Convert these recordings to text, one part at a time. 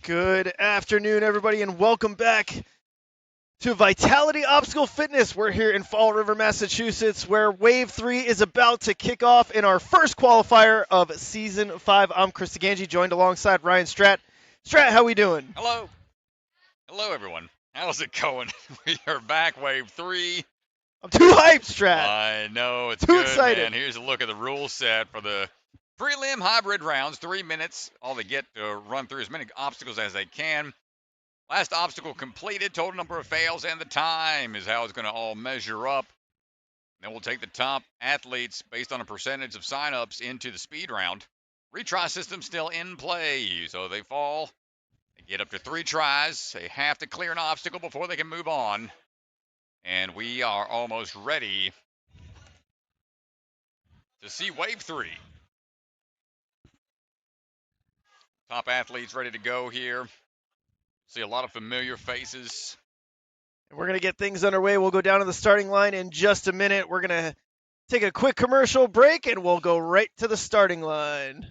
Good afternoon, everybody, and welcome back to Vitality Obstacle Fitness. We're here in Fall River, Massachusetts, where Wave 3 is about to kick off in our first qualifier of Season 5. I'm Chris Ganji, joined alongside Ryan Stratt. Stratt, how we doing? Hello. Hello, everyone. How's it going? We are back, Wave 3. I'm too hyped, Stratt. I know, it's too good, excited. Man. Here's a look at the rule set for the prelim hybrid rounds. 3 minutes, all they get to run through as many obstacles as they can. Last obstacle completed, total number of fails, and the time is how it's going to all measure up. Then we'll take the top athletes based on a percentage of signups into the speed round. Retry system still in play, so they fall. They get up to 3 tries. They have to clear an obstacle before they can move on. And we are almost ready to see Wave 3. Top athletes ready to go here. See a lot of familiar faces. We're going to get things underway. We'll go down to the starting line in just a minute. We're going to take a quick commercial break, and we'll go right to the starting line.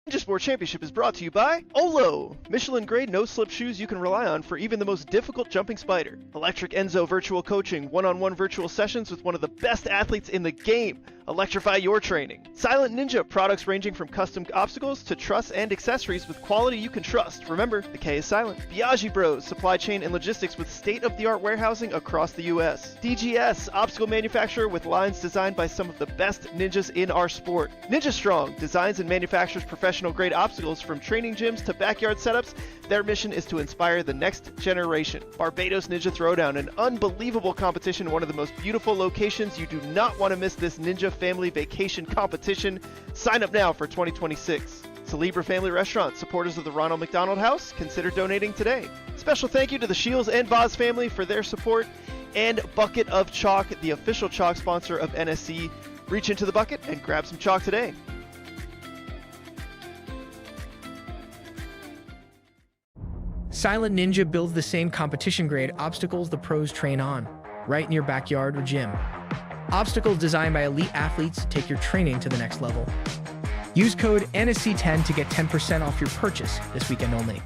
Ninja Sport Championship is brought to you by Olo, Michelin-grade no-slip shoes you can rely on for even the most difficult jumping spider. Electric Enzo Virtual Coaching, one-on-one virtual sessions with one of the best athletes in the game. Electrify your training. Silent Ninja, products ranging from custom obstacles to truss and accessories with quality you can trust. Remember, the K is silent. Biaggi Bros, supply chain and logistics with state-of-the-art warehousing across the U.S. DGS, obstacle manufacturer with lines designed by some of the best ninjas in our sport. Ninja Strong, designs and manufactures professional-grade obstacles from training gyms to backyard setups. Their mission is to inspire the next generation. Barbados Ninja Throwdown, an unbelievable competition, one of the most beautiful locations. You do not want to miss this Ninja Family Vacation competition. Sign up now for 2026. Celebra Family Restaurant, supporters of the Ronald McDonald House, consider donating today. Special thank you to the Shields and Voz family for their support. And Bucket of Chalk, the official chalk sponsor of NSC. Reach into the bucket and grab some chalk today. Silent Ninja builds the same competition-grade obstacles the pros train on, right in your backyard or gym. Obstacles designed by elite athletes take your training to the next level. Use code NSC10 to get 10% off your purchase this weekend only.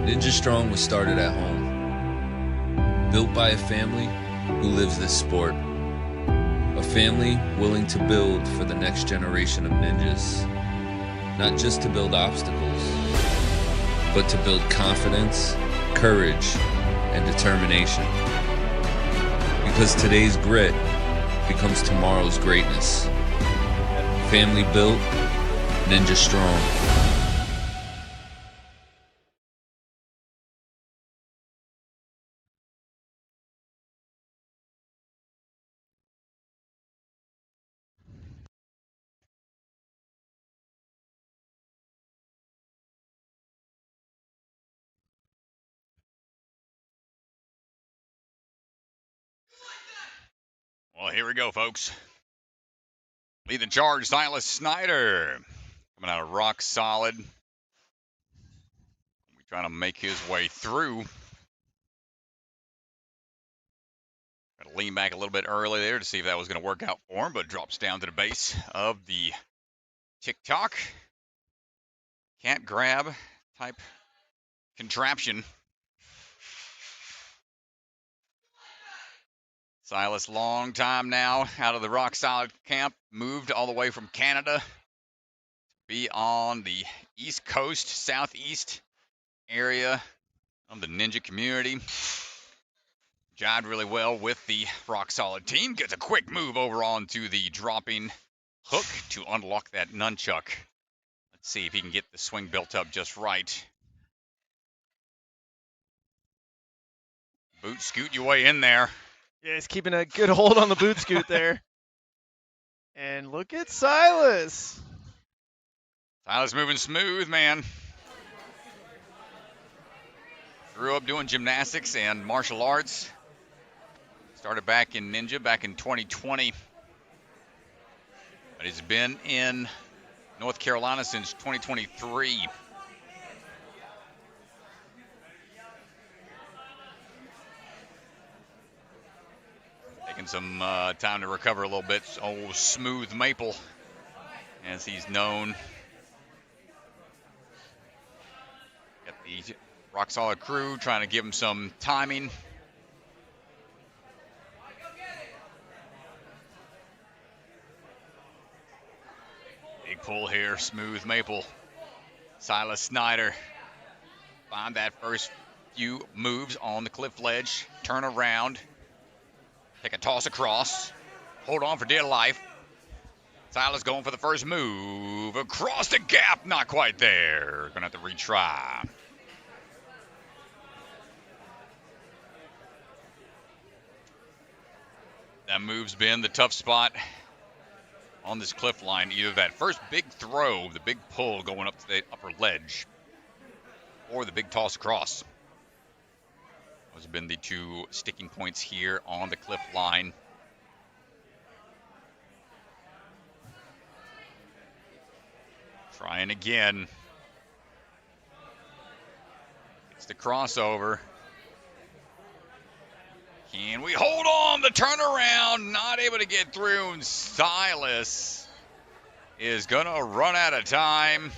Ninja Strong was started at home, built by a family who lives this sport. A family willing to build for the next generation of ninjas. Not just to build obstacles, but to build confidence, courage, and determination. Because today's grit becomes tomorrow's greatness. Family built, Ninja Strong. Well, here we go, folks. Lead the charge, Sylas Snider. Coming out of rock solid. We're trying to make his way through. Got to lean back a little bit early there to see if that was going to work out for him, but drops down to the base of the TikTok. Can't grab type contraption. Sylas, long time now out of the rock solid camp, moved all the way from Canada to be on the East Coast, Southeast area of the ninja community. Jived really well with the rock solid team. Gets a quick move over onto the dropping hook to unlock that nunchuck. Let's see if he can get the swing built up just right. Boot scoot your way in there. Yeah, he's keeping a good hold on the boot scoot there. And look at Sylas. Sylas moving smooth, man. Grew up doing gymnastics and martial arts. Started back in Ninja back in 2020. But he's been in North Carolina since 2023. Taking some time to recover a little bit. Old Smooth Maple, as he's known. Got the rock solid crew trying to give him some timing. Big pull here, Smooth Maple. Sylas Snider. Find that first few moves on the cliff ledge. Turn around. Take a toss across. Hold on for dear life. Sylas going for the first move. Across the gap. Not quite there. Gonna have to retry. That move's been the tough spot on this cliff line. Either that first big throw, the big pull going up to the upper ledge, or the big toss across. Those have been the two sticking points here on the cliff line. Trying again. It's the crossover. Can we hold on? The turnaround, not able to get through. And Sylas is going to run out of time.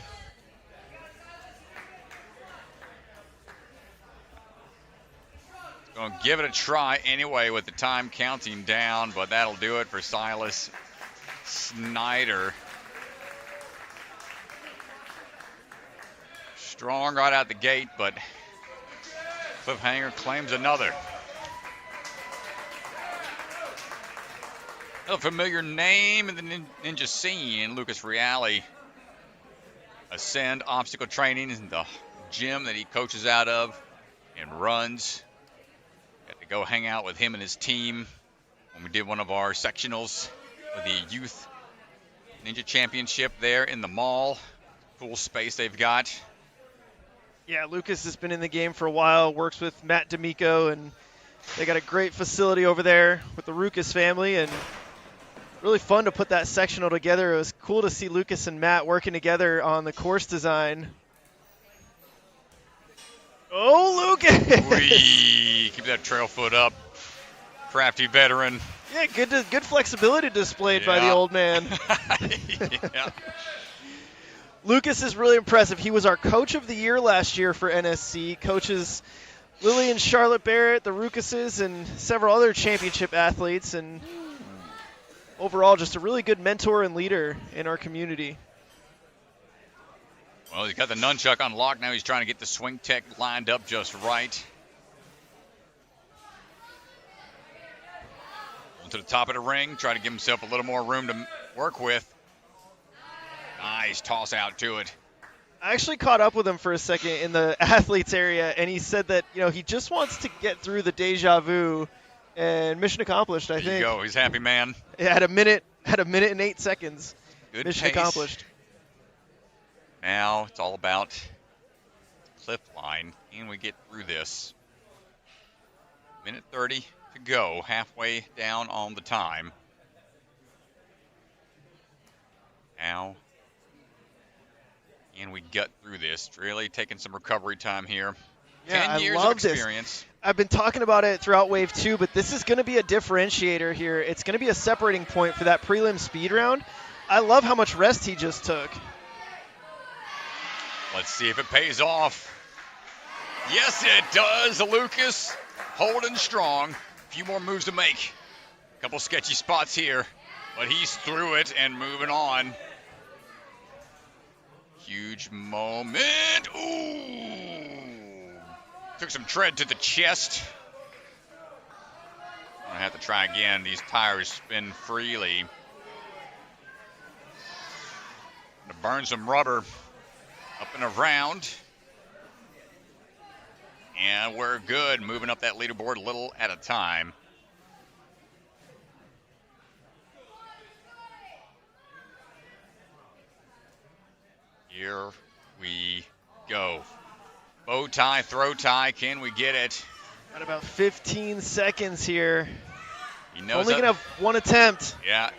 Going to give it a try anyway with the time counting down, but that'll do it for Sylas Snider. Strong right out the gate, but cliffhanger claims another. A familiar name in the ninja scene, Lucas Reale. Ascend Obstacle Training is the gym that he coaches out of and runs. Got to go hang out with him and his team when we did one of our sectionals with the Youth Ninja Championship there in the mall. Cool space they've got. Yeah, Lucas has been in the game for a while, works with Matt D'Amico, and they got a great facility over there with the Roukous family, and really fun to put that sectional together. It was cool to see Lucas and Matt working together on the course design. Oh, Lucas! Wee. Keep that trail foot up. Crafty veteran. Yeah, good flexibility displayed by the old man. Yeah. Lucas is really impressive. He was our coach of the year last year for NSC. Coaches Lily and Charlotte Barrett, the Roukouses, and several other championship athletes, and overall just a really good mentor and leader in our community. Well, he's got the nunchuck on lock now. He's trying to get the swing tech lined up just right. To the top of the ring, try to give himself a little more room to work with. Nice toss out to it. I actually caught up with him for a second in the athletes area, and he said that he just wants to get through the deja vu, and mission accomplished. I think. There you go. He's a happy man. It had a minute and 8 seconds. Good mission pace. Accomplished. Now it's all about cliff line. Can we get through this? Minute 30 to go, halfway down on the time. Now, can we gut through this? Really taking some recovery time here. Yeah, 10 years I love of experience. This. I've been talking about it throughout Wave 2, but this is going to be a differentiator here. It's going to be a separating point for that prelim speed round. I love how much rest he just took. Let's see if it pays off. Yes, it does. Lucas holding strong. A few more moves to make. A couple sketchy spots here, but he's through it and moving on. Huge moment. Ooh. Took some tread to the chest. I'm going to have to try again. These tires spin freely. Going to burn some rubber up and around. And we're good. Moving up that leaderboard a little at a time. Here we go. Bow tie, throw tie. Can we get it? Got about 15 seconds here. He knows Only gonna have one attempt. Yeah.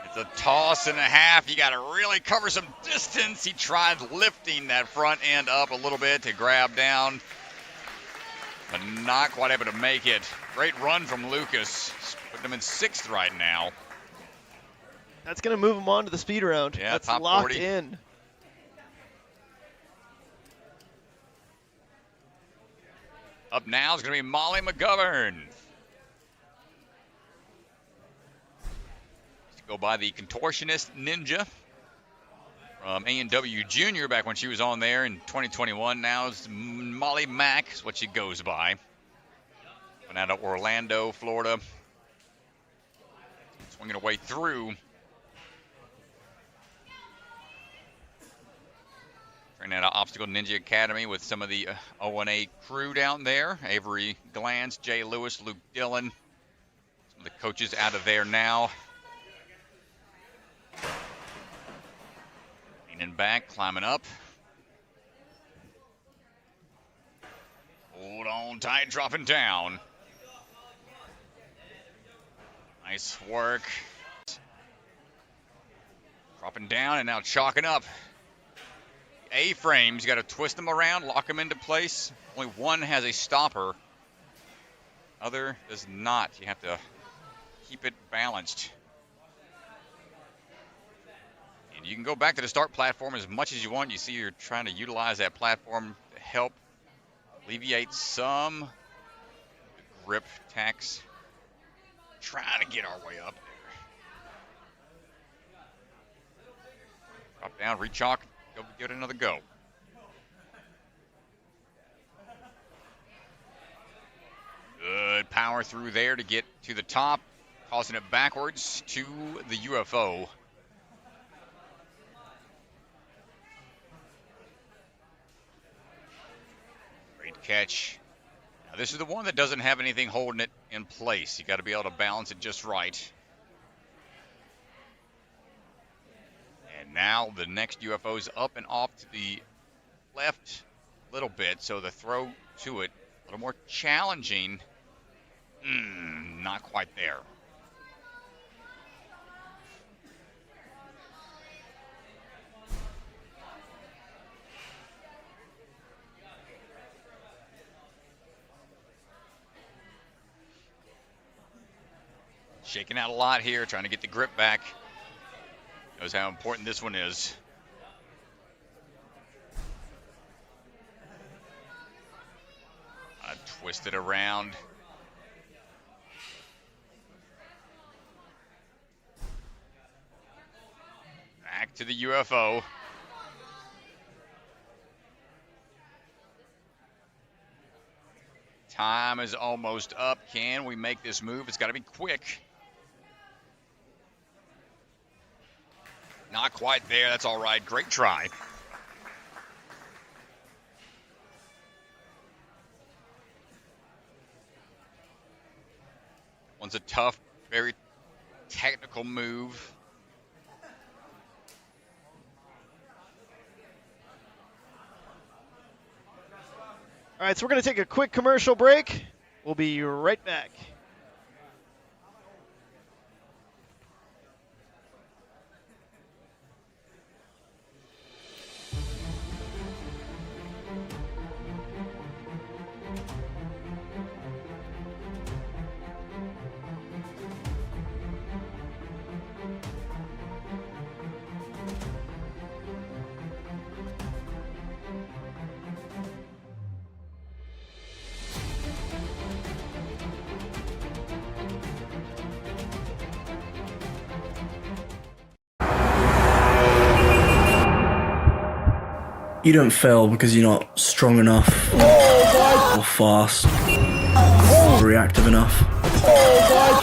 It's a toss and a half. You got to really cover some distance. He tried lifting that front end up a little bit to grab down, but not quite able to make it. Great run from Roukous. Putting him in 6th right now. That's gonna move him on to the speed round. Yeah, that's top locked 40. in. Up now is going to be Molly McGovern. Go by the contortionist ninja from A&W Junior back when she was on there in 2021. Now it's Molly Mack is what she goes by. Went out of Orlando, Florida. Swinging her way through. Training out of Obstacle Ninja Academy with some of the O&A crew down there. Avery Glantz, Jay Lewis, Luke Dillon. Some of the coaches out of there now. Leaning back, climbing up. Hold on tight, dropping down. Nice work. Dropping down and now chalking up. A-frames, you got to twist them around, lock them into place. Only one has a stopper. Other does not. You have to keep it balanced. And you can go back to the start platform as much as you want. You see you're trying to utilize that platform to help alleviate some grip tax. Trying to get our way up there. Drop down, rechalk, go give it another go. Good power through there to get to the top, causing it backwards to the UFO. Great catch. Now this is the one that doesn't have anything holding it in place. You got to be able to balance it just right. And now the next UFO is up and off to the left a little bit, so the throw to it a little more challenging. Not quite there. Shaking out a lot here, trying to get the grip back. Knows how important this one is. Twist it around. Back to the UFO. Time is almost up. Can we make this move? It's got to be quick. Not quite there. That's all right. Great try. One's a tough, very technical move. All right, so we're going to take a quick commercial break. We'll be right back. You don't fail because you're not strong enough, or fast, or reactive enough.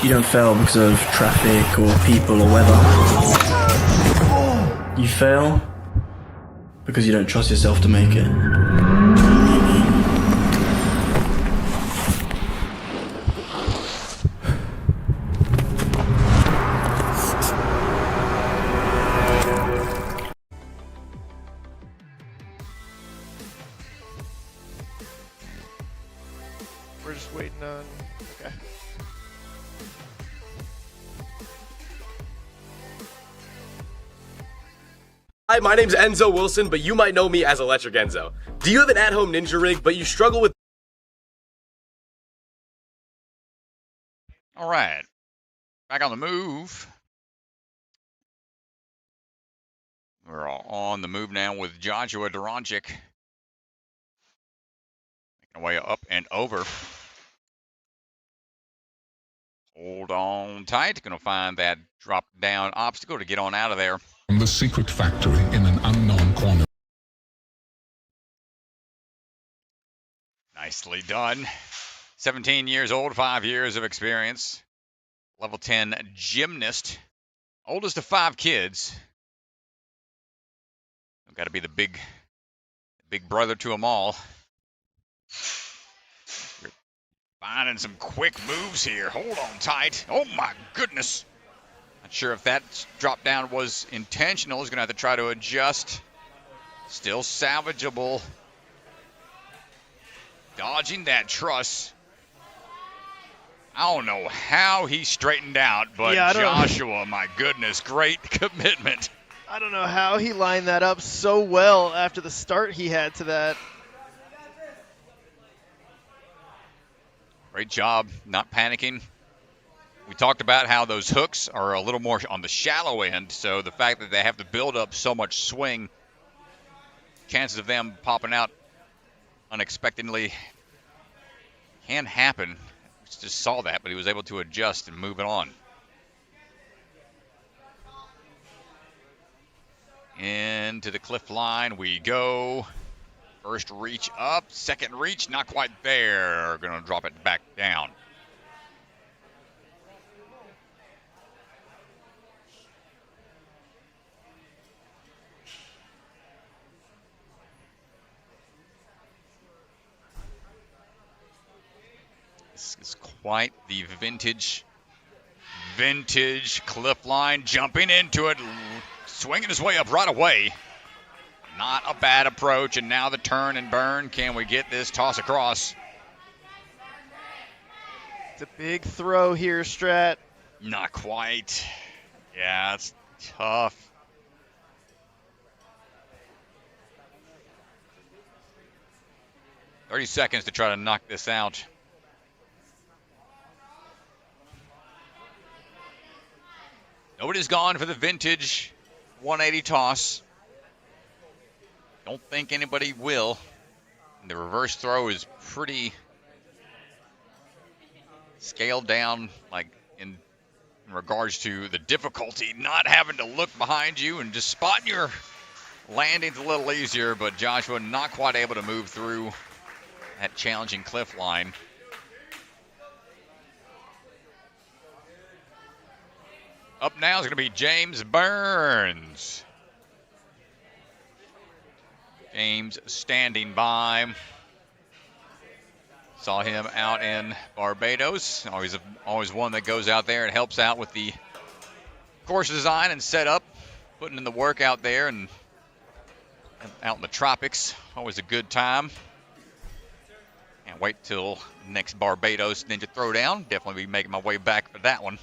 You don't fail because of traffic or people or weather. You fail because you don't trust yourself to make it. Just waiting on. Okay. Hi, my name's Enzo Wilson, but you might know me as Electric Enzo. Do you have an at-home ninja rig, but you struggle with... All right. Back on the move. We're on the move now with Joshua Duronchik. Making our way up and over. Hold on tight. Going to find that drop down obstacle to get on out of there. From the secret factory in an unknown corner. Nicely done. 17 years old, 5 years of experience. Level 10 gymnast. Oldest of 5 kids. I've got to be the big brother to them all. You're finding some quick moves here. Hold on tight. Oh my goodness. Not sure if that drop down was intentional. He's going to have to try to adjust. Still salvageable. Dodging that truss. I don't know how he straightened out, but yeah, Joshua, my goodness, great commitment. I don't know how he lined that up so well after the start he had to that. Great job, not panicking. We talked about how those hooks are a little more on the shallow end, so the fact that they have to build up so much swing, chances of them popping out unexpectedly can happen. We just saw that, but he was able to adjust and move it on. Into the cliff line we go. First reach up, second reach, not quite there. Gonna drop it back down. This is quite the vintage cliff line. Jumping into it, swinging his way up right away. Not a bad approach, and now the turn and burn. Can we get this toss across? It's a big throw here, Strat. Not quite. Yeah, it's tough. "30 seconds to try to knock this out. Nobody's gone for the vintage 180 toss. Don't think anybody will. The reverse throw is pretty scaled down, like in regards to the difficulty, not having to look behind you and just spotting your landings a little easier, but Joshua not quite able to move through that challenging cliff line. Up now is going to be James Burns. James standing by. Saw him out in Barbados. Always one that goes out there and helps out with the course design and setup, putting in the work out there and out in the tropics. Always a good time. Can't wait till next Barbados Ninja Throwdown. Definitely be making my way back for that one.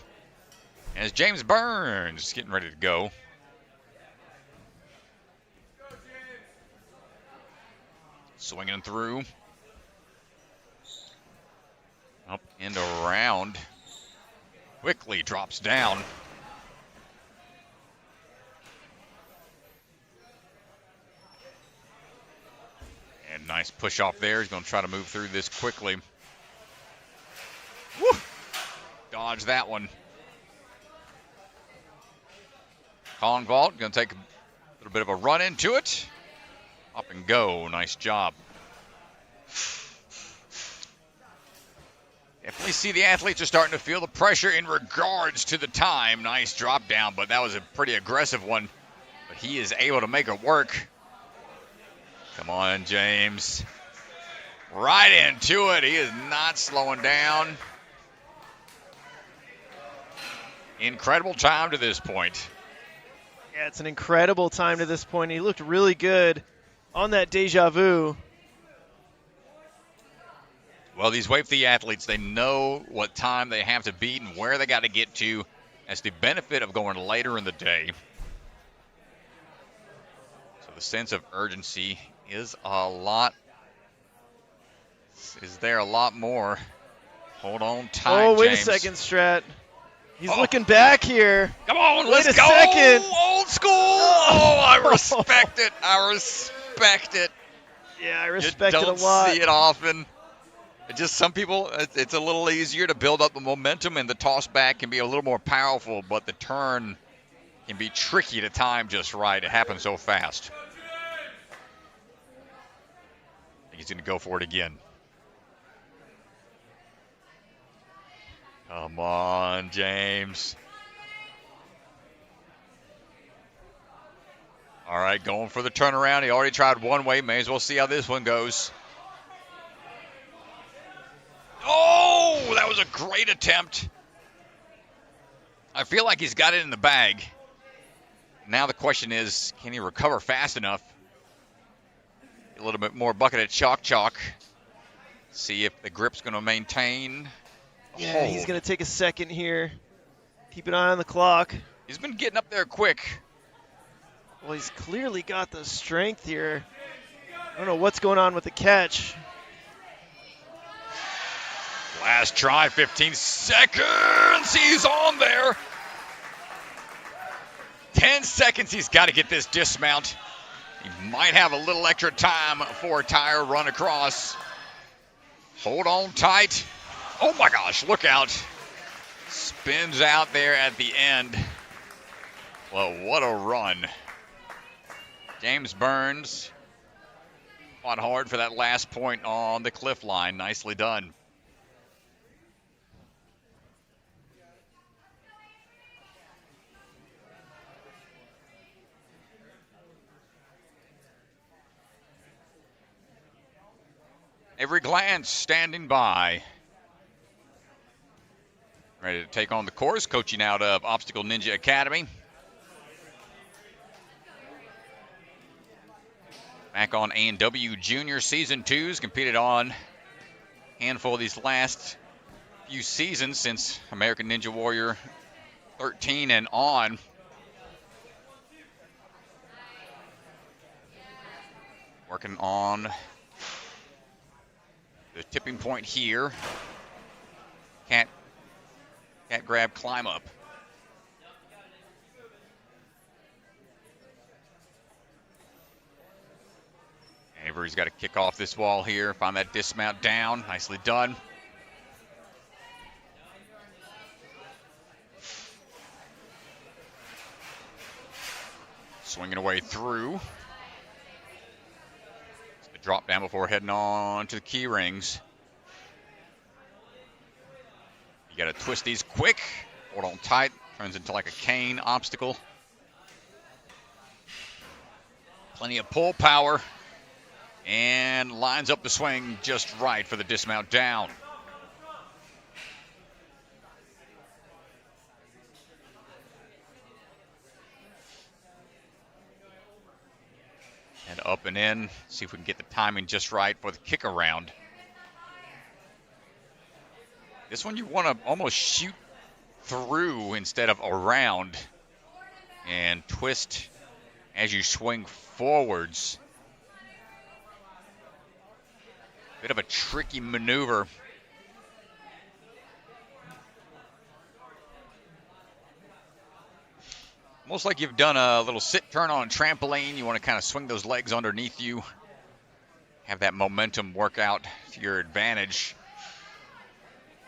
And it's James Burns getting ready to go. Swinging through. Up and around. Quickly drops down. And nice push off there. He's going to try to move through this quickly. Woo! Dodge that one. Honvou going to take a little bit of a run into it. Up and go. Nice job. Definitely see the athletes are starting to feel the pressure in regards to the time. Nice drop down, but that was a pretty aggressive one. But he is able to make it work. Come on, James. Right into it. He is not slowing down. Incredible time to this point. Yeah, it's an incredible time to this point. He looked really good on that deja vu. Well, these wave the athletes, they know what time they have to beat and where they got to get to. That's the benefit of going later in the day. So the sense of urgency is there a lot more. Hold on tight, Oh, wait James. a second, Strat. He's looking back here. Come on, Wait let's a go. second. Old school. Oh, I respect it. I respect it. Yeah, I respect it a don't lot. see it often. Just some people, it's a little easier to build up the momentum, and the toss back can be a little more powerful, but the turn can be tricky to time just right. It happens so fast. I think he's going to go for it again. Come on, James. All right, going for the turnaround. He already tried one way. May as well see how this one goes. Oh, that was a great attempt. I feel like he's got it in the bag. Now the question is, can he recover fast enough? A little bit more bucket of chalk. See if the grip's going to maintain. Yeah, he's going to take a second here. Keep an eye on the clock. He's been getting up there quick. Well, he's clearly got the strength here. I don't know what's going on with the catch. Last try, 15 seconds. He's on there. 10 seconds. He's got to get this dismount. He might have a little extra time for a tire run across. Hold on tight. Oh my gosh, look out. Spins out there at the end. Well, what a run. James Burns fought hard for that last point on the cliff line. Nicely done. Avery Glantz standing by. Ready to take on the course, coaching out of Obstacle Ninja Academy. Back on A&W Junior Season 2s, competed on a handful of these last few seasons since American Ninja Warrior 13 and on. Working on the tipping point here. Can't grab, climb up. Avery's got to kick off this wall here, find that dismount down. Nicely done. Swinging away through. The drop down before heading on to the key rings. You got to twist these quick. Hold on tight. Turns into like a cane obstacle. Plenty of pull power. And lines up the swing just right for the dismount down. And up and in. See if we can get the timing just right for the kick around. This one you want to almost shoot through instead of around. And twist as you swing forwards. Bit of a tricky maneuver. Almost like you've done a little sit turn on a trampoline. You want to kind of swing those legs underneath you. Have that momentum work out to your advantage.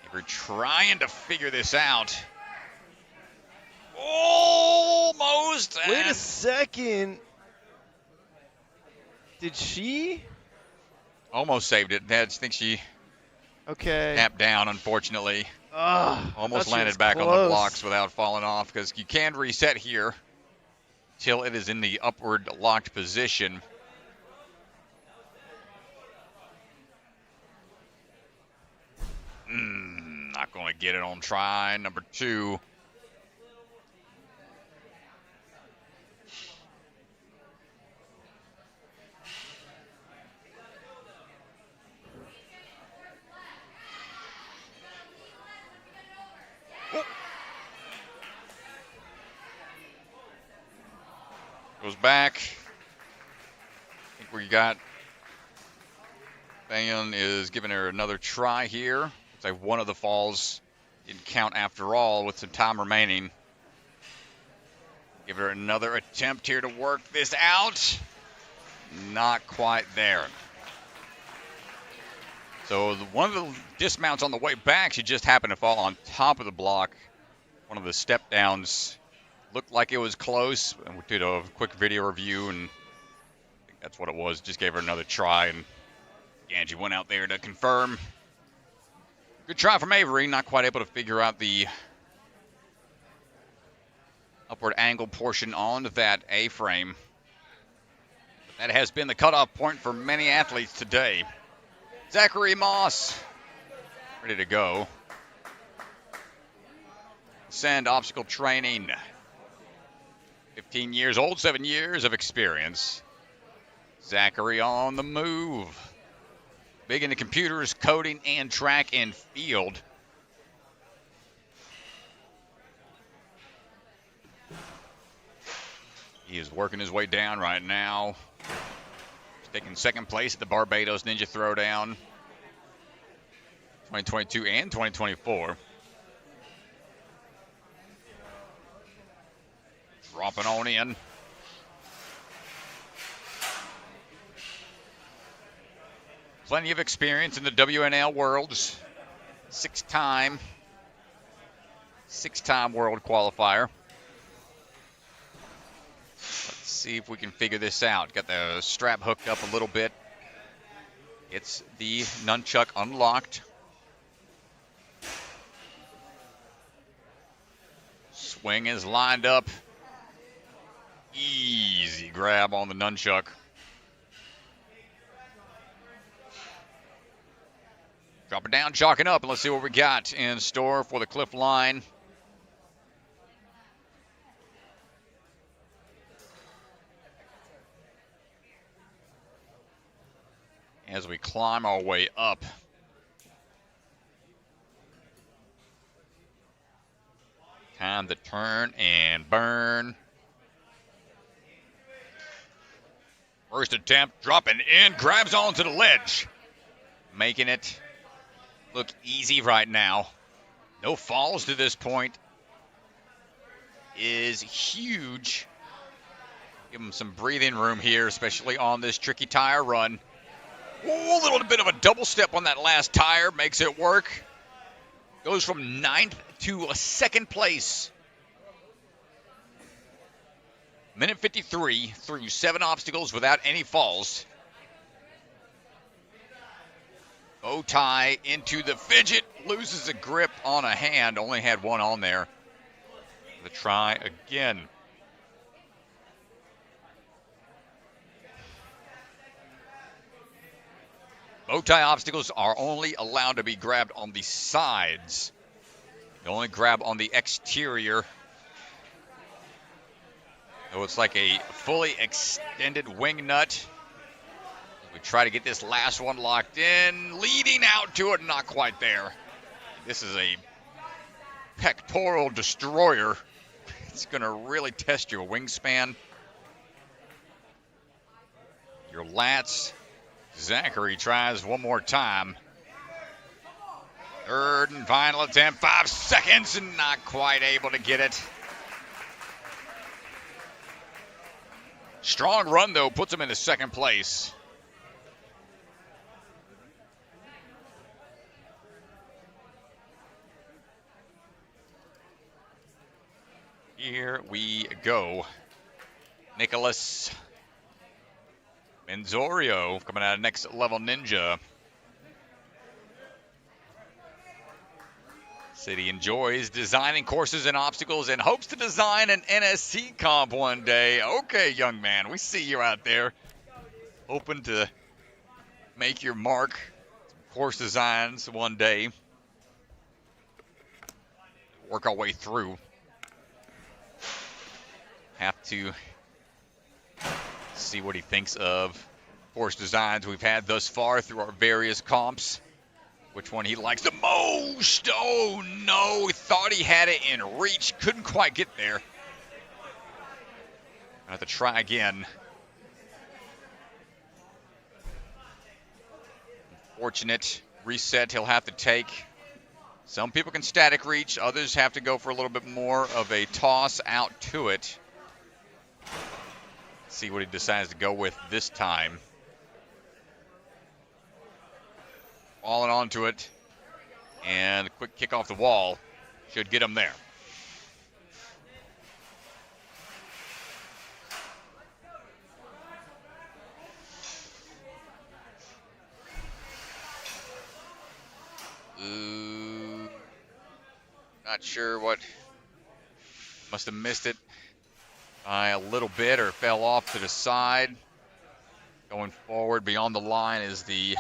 If you're trying to figure this out. Almost. Wait a second. Did she? Almost saved it. I think she tapped down, unfortunately. Almost landed back on the blocks without falling off, because you can reset here till it is in the upward locked position. Not going to get it on try number 2. Goes back. I think we got... Bayon is giving her another try here. Looks like one of the falls didn't count after all with some time remaining. Give her another attempt here to work this out. Not quite there. So one of the dismounts on the way back, she just happened to fall on top of the block. One of the step downs looked like it was close. And we did a quick video review, and I think that's what it was. Just gave her another try, and Angie went out there to confirm. Good try from Avery. Not quite able to figure out the upward angle portion on that A-frame. But that has been the cutoff point for many athletes today. Zachary Maass, ready to go. Send obstacle training. 15 years old, 7 years of experience. Zachary on the move. Big into computers, coding, and track and field. He is working his way down right now. He's taking second place at the Barbados Ninja Throwdown 2022 and 2024. Dropping on in. Plenty of experience in the WNL worlds. Six-time world qualifier. Let's see if we can figure this out. Got the strap hooked up a little bit. It's the nunchuck unlocked. Swing is lined up. Easy grab on the nunchuck. Drop it down, chalking up, and let's see what we got in store for the cliff line. As we climb our way up. Time to turn and burn. First attempt, dropping in, grabs onto the ledge. Making it look easy right now. No falls to this point. Is huge. Give him some breathing room here, especially on this tricky tire run. Ooh, a little bit of a double step on that last tire. Makes it work. Goes from 9th to a 2nd place. Minute 53 through 7 obstacles without any falls. Bow tie into the fidget. Loses a grip on a hand. Only had one on there. The try again. Bow tie obstacles are only allowed to be grabbed on the sides. You only grab on the exterior. So it's like a fully extended wing nut. We try to get this last one locked in. Leading out to it, not quite there. This is a pectoral destroyer. It's going to really test your wingspan. Your lats. Zachary tries one more time. Third and final attempt. 5 seconds and not quite able to get it. Strong run, though, puts him into 2nd place. Here we go. Nicholas Menzorio coming out of Next Level Ninja. Said he enjoys designing courses and obstacles and hopes to design an NSC comp one day. Okay, young man, we see you out there. Hoping to make your mark. Some course designs one day. Work our way through. Have to see what he thinks of course designs we've had thus far through our various comps. Which one he likes the most? Oh, no. Thought he had it in reach. Couldn't quite get there. Have to try again. Unfortunate reset he'll have to take. Some people can static reach, others have to go for a little bit more of a toss out to it. See what he decides to go with this time. Falling onto it, and a quick kick off the wall should get him there. Not sure what, must have missed it by a little bit or fell off to the side. Going forward beyond the line is the,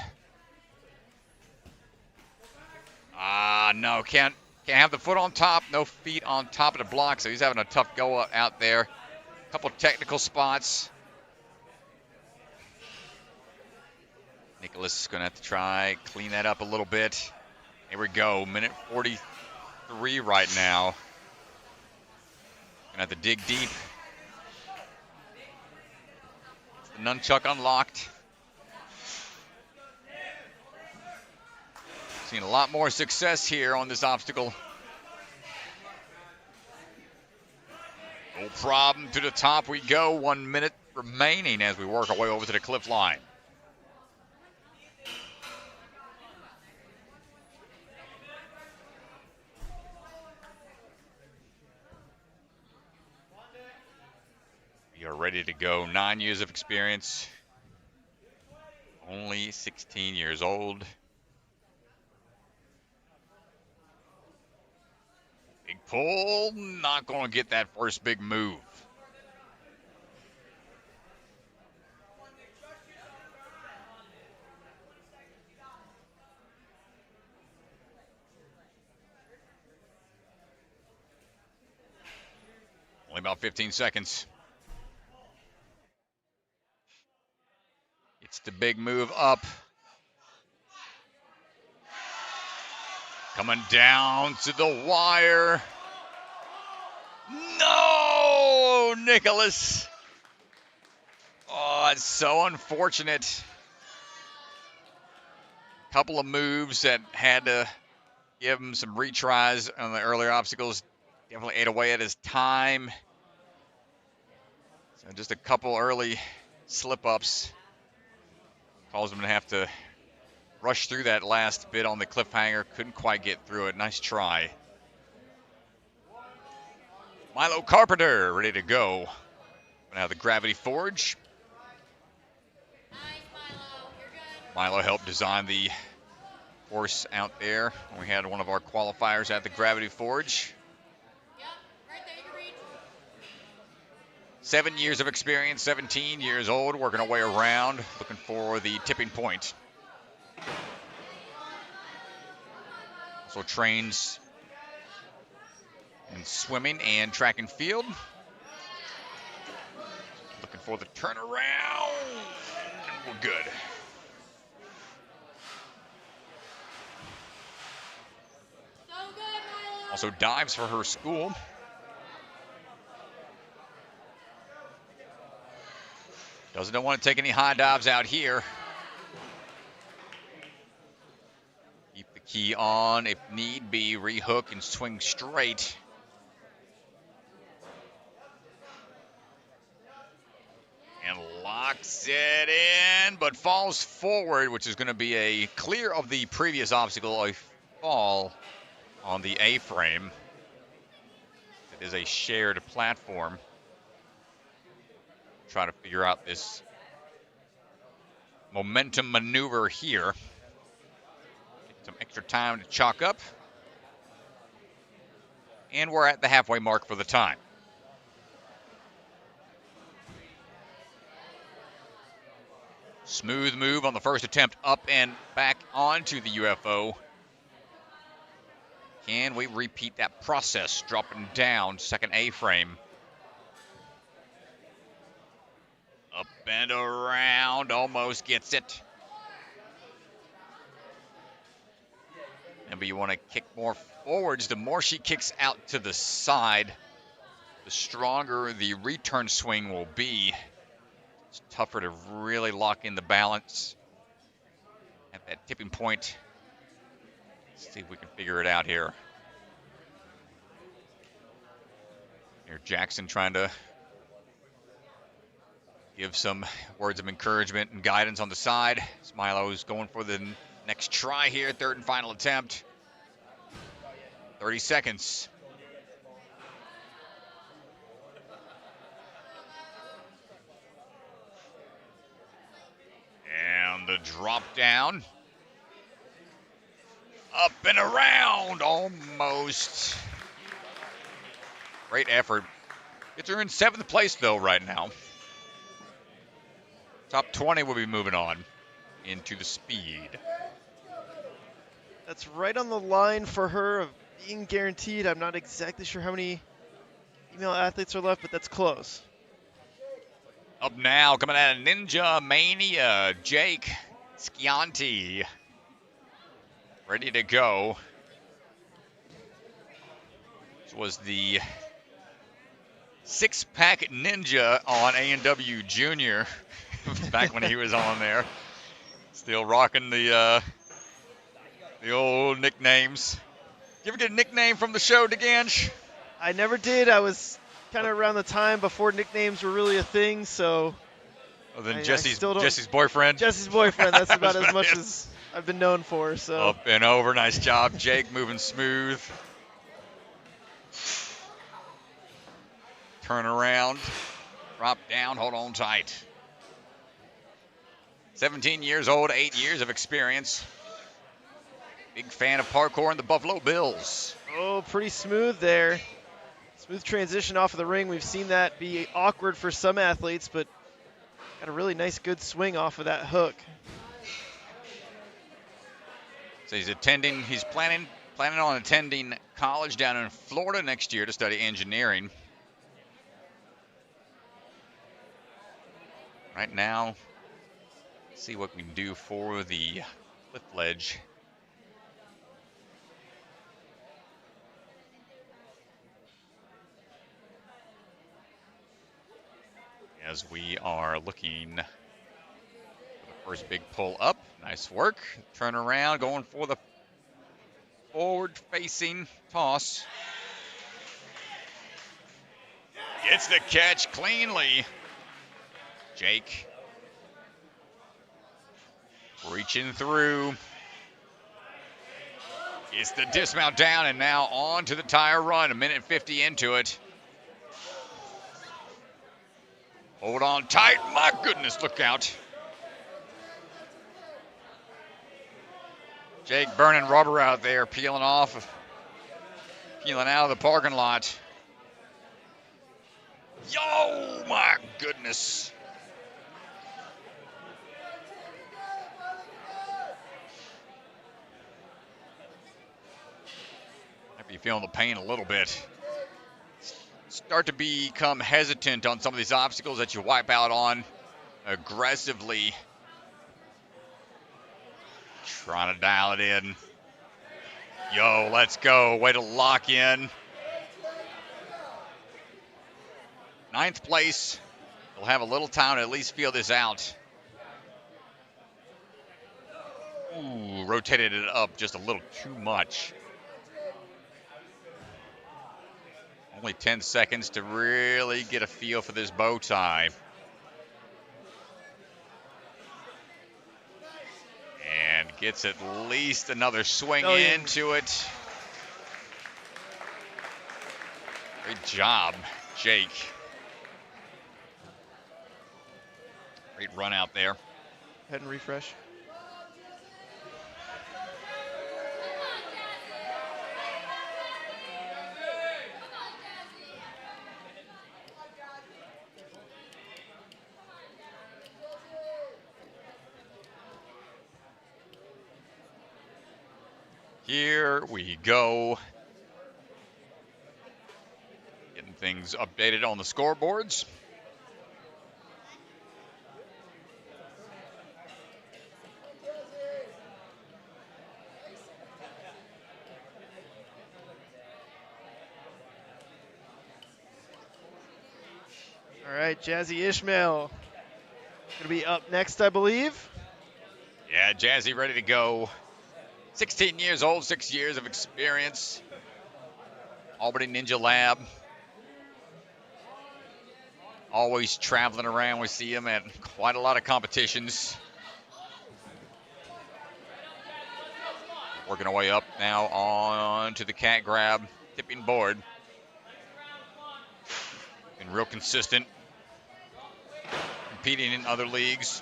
no, can't have the foot on top, no feet on top of the block, so he's having a tough go out there. A couple technical spots. Nicholas is going to have to try, clean that up a little bit. Here we go, minute 43 right now. Gonna have to dig deep. The nunchuck unlocked. Seeing a lot more success here on this obstacle. No problem, to the top we go. 1 minute remaining as we work our way over to the cliff line. You're ready to go. 9 years of experience. Only 16 years old. Big pull. Not going to get that first big move. Only about 15 seconds. It's the big move up. Coming down to the wire. No, Nicholas. Oh, it's so unfortunate. Couple of moves that had to give him some retries on the earlier obstacles. Definitely ate away at his time. So just a couple early slip-ups caused him to have to rush through that last bit on the cliffhanger. Couldn't quite get through it. Nice try. Milo Carpenter ready to go. Now the Gravity Forge. Nice, Milo. You're good. Milo helped design the course out there. We had one of our qualifiers at the Gravity Forge. Yep, right there, you can reach. 7 years of experience, 17 years old, working our way around, looking for the tipping point. Also trains in swimming and track and field. Looking for the turnaround, and we're good. So good, Milo. Also dives for her school. Don't want to take any high dives out here. Keep the key on if need be. Rehook and swing straight. And locks it in, but falls forward, which is going to be a clear of the previous obstacle, a fall on the A-frame. It is a shared platform. Try to figure out this momentum maneuver here. Get some extra time to chalk up. And we're at the halfway mark for the time. Smooth move on the first attempt, up and back onto the UFO. Can we repeat that process, dropping down, second A-frame? Up and around, almost gets it. Remember, you want to kick more forwards. The more she kicks out to the side, the stronger the return swing will be. It's tougher to really lock in the balance at that tipping point. Let's see if we can figure it out here. Here, Jackson trying to give some words of encouragement and guidance on the side. Milo's going for the next try here, third and final attempt. 30 seconds. And the drop down. Up and around, almost. Great effort. Gets her in 7th place, though, right now. Top 20 will be moving on into the speed. That's right on the line for her of being guaranteed. I'm not exactly sure how many female athletes are left, but that's close. Up now, coming out of Ninja Mania, Jake Scionti. Ready to go. This was the six-pack ninja on A&W Junior back when he was on there. Still rocking the old nicknames. You ever get a nickname from the show, DeGange? I never did. I was kind of around the time before nicknames were really a thing, so. Well, then Jesse's boyfriend. Jesse's boyfriend. That's about as much as I've been known for. So. Up and over. Nice job, Jake. Moving smooth. Turn around. Drop down. Hold on tight. 17 years old, 8 years of experience. Big fan of parkour and the Buffalo Bills. Oh, pretty smooth there. Smooth transition off of the ring. We've seen that be awkward for some athletes, but got a really nice, good swing off of that hook. So he's planning on attending college down in Florida next year to study engineering. Right now, let's see what we can do for the flip ledge. As we are looking for the first big pull up. Nice work. Turn around, going for the forward-facing toss. Gets the catch cleanly. Jake reaching through. Gets the dismount down and now on to the tire run. 1:50 into it. Hold on tight. My goodness, look out. Jake burning rubber out there, peeling out of the parking lot. Yo, my goodness. Might be feeling the pain a little bit. Start to become hesitant on some of these obstacles that you wipe out on aggressively. Trying to dial it in. Yo, let's go. Way to lock in. 9th place. We'll have a little time to at least feel this out. Ooh, rotated it up just a little too much. Only 10 seconds to really get a feel for this bow tie. And gets at least another swing into it. Great job, Jake. Great run out there. Head and refresh. Here we go. Getting things updated on the scoreboards. All right, Jaazib Ismail going to be up next, I believe. Yeah, Jazzy ready to go. 16 years old, 6 years of experience. Albany Ninja Lab. Always traveling around. We see him at quite a lot of competitions. Working our way up now on to the cat grab tipping board. Been real consistent. Competing in other leagues.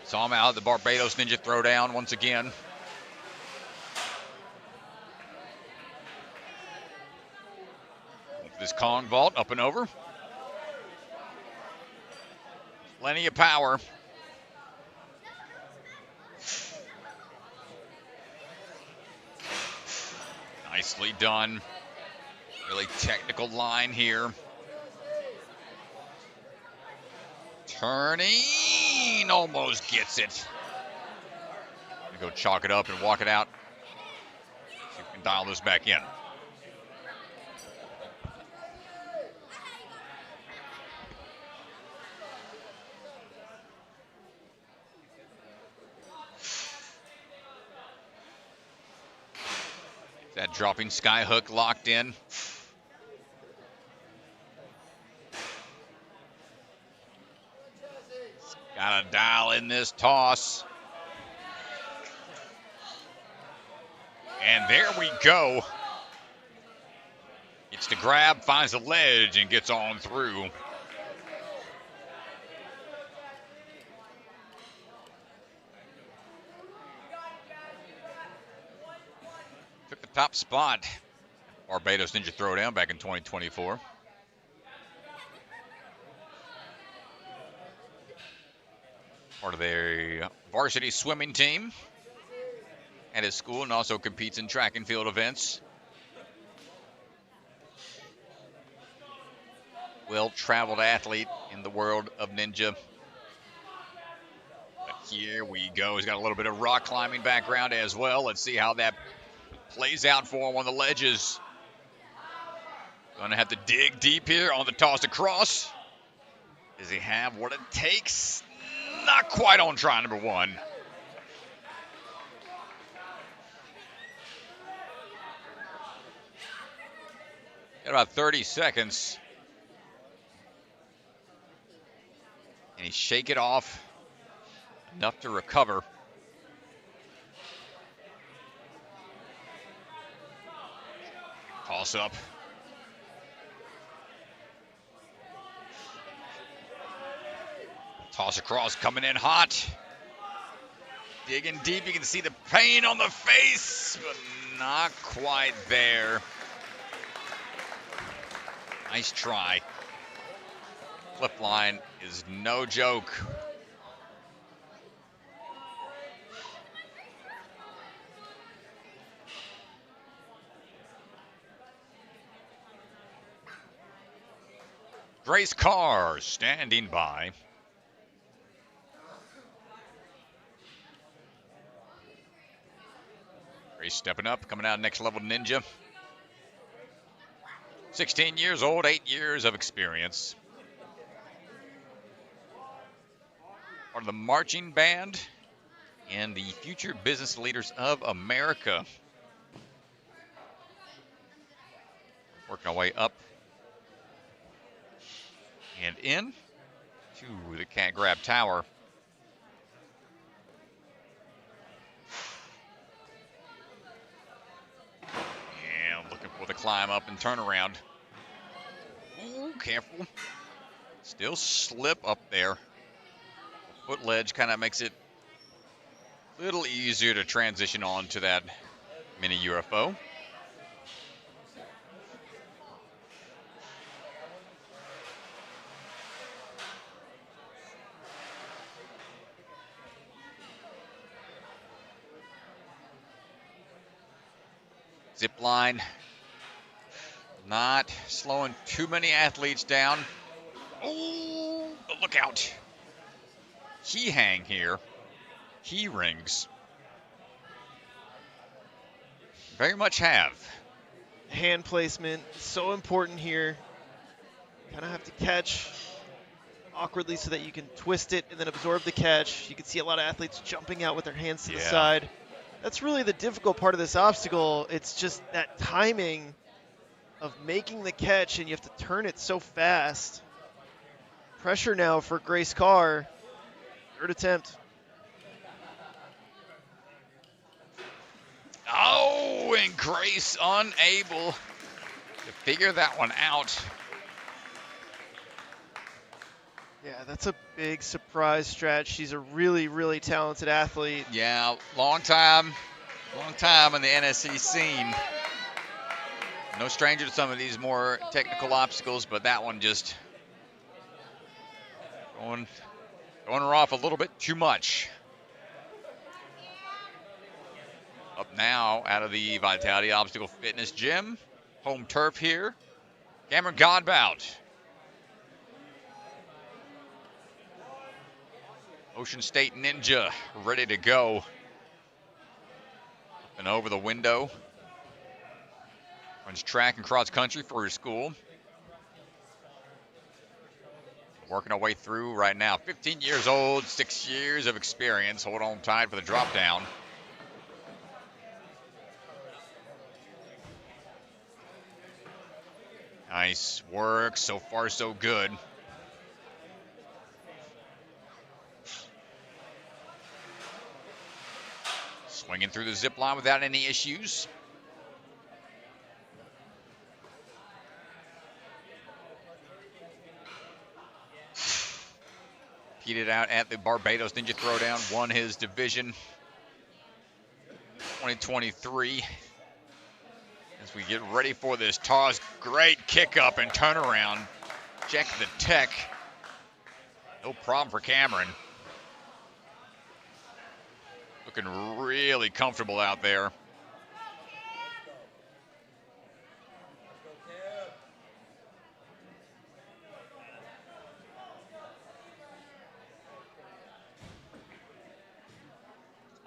Saw him out at the Barbados Ninja Throwdown once again. This Kong vault up and over. Plenty of power. Nicely done. Really technical line here. Turning, almost gets it. Go chalk it up and walk it out. See if we can dial this back in. That dropping sky hook locked in. Gotta dial in this toss. And there we go. Gets the grab, finds the ledge, and gets on through. Took the top spot. Barbados Ninja Throwdown back in 2024. Part of their varsity swimming team at his school, and also competes in track and field events. Well-traveled athlete in the world of ninja. But here we go. He's got a little bit of rock climbing background as well. Let's see how that plays out for him on the ledges. Gonna have to dig deep here on the toss across. Does he have what it takes? Not quite on try number one. Got about 30 seconds. And he shake it off enough to recover. Toss up. Toss across, coming in hot. Digging deep, you can see the pain on the face, but not quite there. Nice try. Flip line is no joke. Grace Carr standing by. Grace stepping up, coming out next level ninja. 16 years old, 8 years of experience. Part of the marching band and the Future Business Leaders of America. Working our way up and in to the cat grab tower. And looking for the climb up and turn around. Ooh, careful. Still slip up there. Foot ledge kind of makes it a little easier to transition on to that mini UFO. Zip line, not slowing too many athletes down. Oh, but look out. Key hang here, key rings. Very much have hand placement is so important here. Kind of have to catch awkwardly so that you can twist it and then absorb the catch. You can see a lot of athletes jumping out with their hands to the side. That's really the difficult part of this obstacle. It's just that timing of making the catch, and you have to turn it so fast. Pressure now for Grace Carr. Third attempt. Oh, and Grace unable to figure that one out. Yeah, that's a big surprise stretch. She's a really, really talented athlete. Yeah, long time in the NSC scene. No stranger to some of these more technical obstacles, but that one just going her off a little bit too much. Up now out of the Vitality Obstacle Fitness Gym, home turf here, Cameron Godbout. Ocean State Ninja ready to go. Up and over the window. Runs track and cross country for his school. Working our way through right now. 15 years old, 6 years of experience. Hold on tight for the drop down. Nice work. So far, so good. Swinging through the zip line without any issues. Petered out at the Barbados Ninja Throwdown. Won his division 2023. As we get ready for this toss, great kick up and turnaround. Check the tech. No problem for Cameron. Looking really comfortable out there.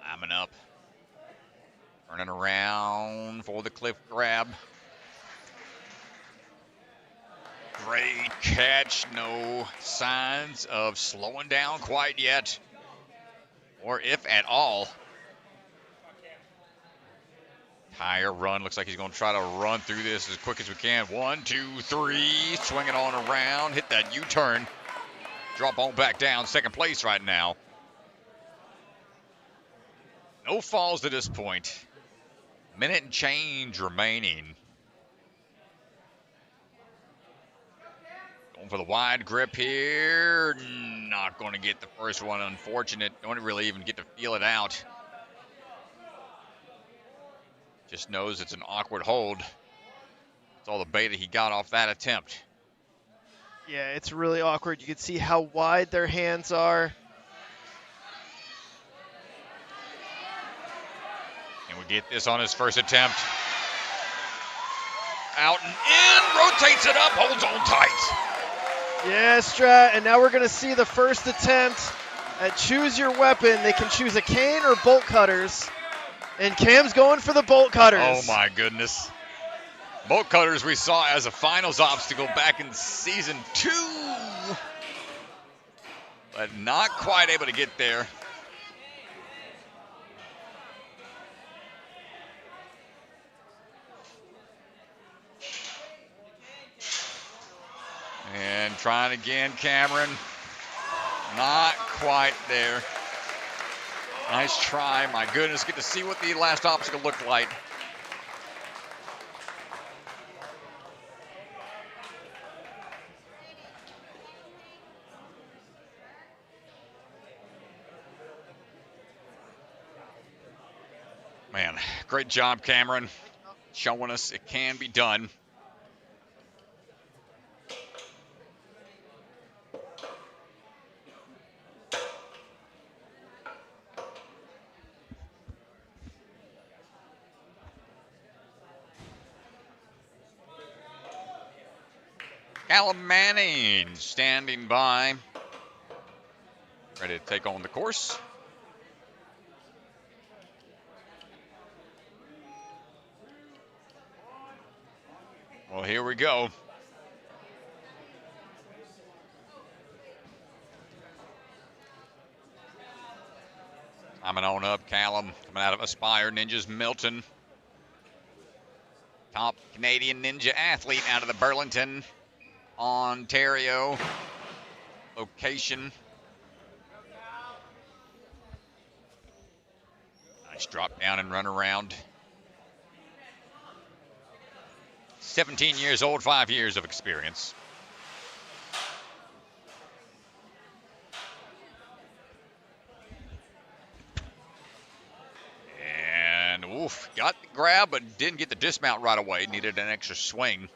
Climbing up. Turning around for the cliff grab. Great catch. No signs of slowing down quite yet, or if at all. Higher run. Looks like he's going to try to run through this as quick as we can. 1, 2, 3. Swinging on around. Hit that U-turn. Drop on back down. Second place right now. No falls to this point. Minute and change remaining. Going for the wide grip here. Not going to get the first one. Unfortunate. Don't really even get to feel it out. Just knows it's an awkward hold. That's all the beta he got off that attempt. Yeah, it's really awkward. You can see how wide their hands are. And we get this on his first attempt. Out and in, rotates it up, holds on tight. Yeah, Strat, and now we're going to see the first attempt at choose your weapon. They can choose a cane or bolt cutters. And Cam's going for the bolt cutters. Oh, my goodness. Bolt cutters we saw as a finals obstacle back in season 2. But not quite able to get there. And trying again, Cameron. Not quite there. Nice try. My goodness, get to see what the last obstacle looked like. Man, great job, Cameron. Showing us it can be done. Kallem Manning standing by, ready to take on the course. we go. Coming on up, Kallem, coming out of Aspire Ninjas, Milton. Top Canadian ninja athlete out of the Burlington, Ontario location. Nice drop down and run around. 17 years old, 5 years of experience. And oof, got the grab, but didn't get the dismount right away. Needed an extra swing.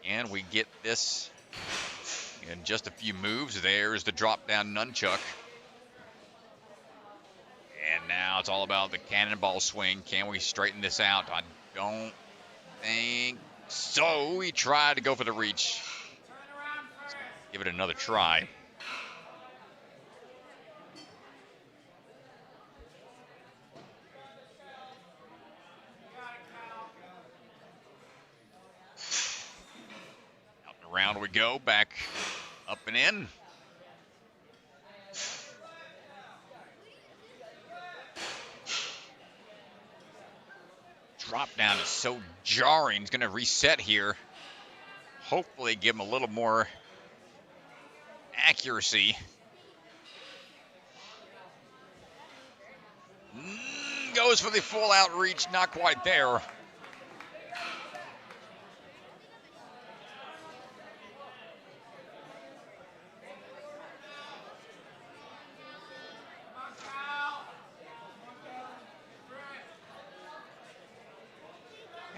And we get this in just a few moves. There's the drop down nunchuck. And now it's all about the cannonball swing. Can we straighten this out? I don't think so. We tried to go for the reach. Let's give it another try. Out and around we go. Back up and in. Drop down is so jarring. He's going to reset here. Hopefully give him a little more accuracy. Goes for the full out reach. Not quite there.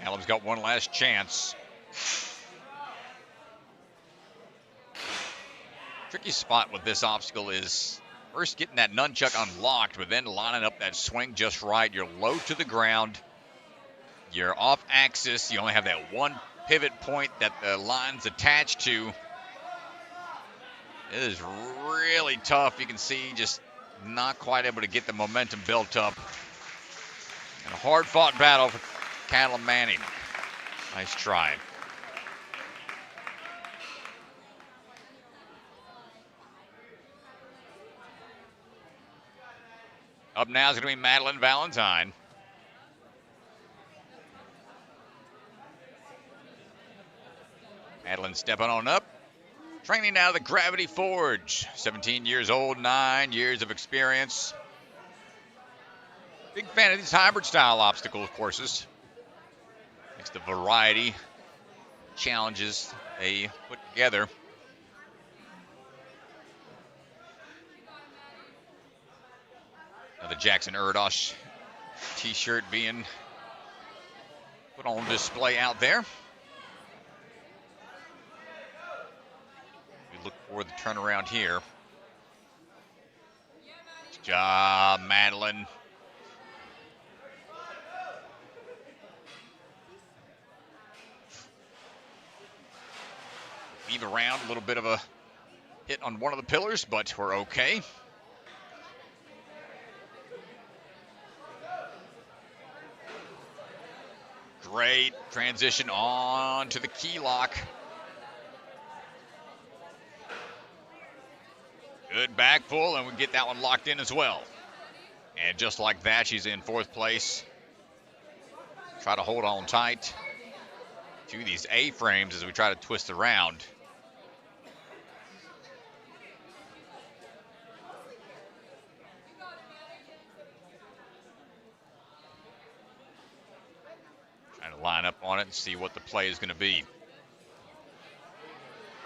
Kallem's got one last chance. Tricky spot with this obstacle is first getting that nunchuck unlocked, but then lining up that swing just right. You're low to the ground. You're off axis. You only have that one pivot point that the line's attached to. It is really tough. You can see just not quite able to get the momentum built up. And a hard-fought battle for Kallem Manning. Nice try. Up now is going to be Madelynn Valentine. Madelynn stepping on up. Training out of the Gravity Forge. 17 years old, 9 years of experience. Big fan of these hybrid style obstacle courses. Makes the variety challenges they put together. Now the Jackson Erdos t-shirt being put on display out there. We look for the turnaround here. Good job, Madelynn. Weave around, a little bit of a hit on one of the pillars, but we're okay. Great transition on to the key lock. Good back pull, and we get that one locked in as well. And just like that, she's in fourth place. Try to hold on tight to these A-frames as we try to twist around. Trying to line up on it and see what the play is going to be.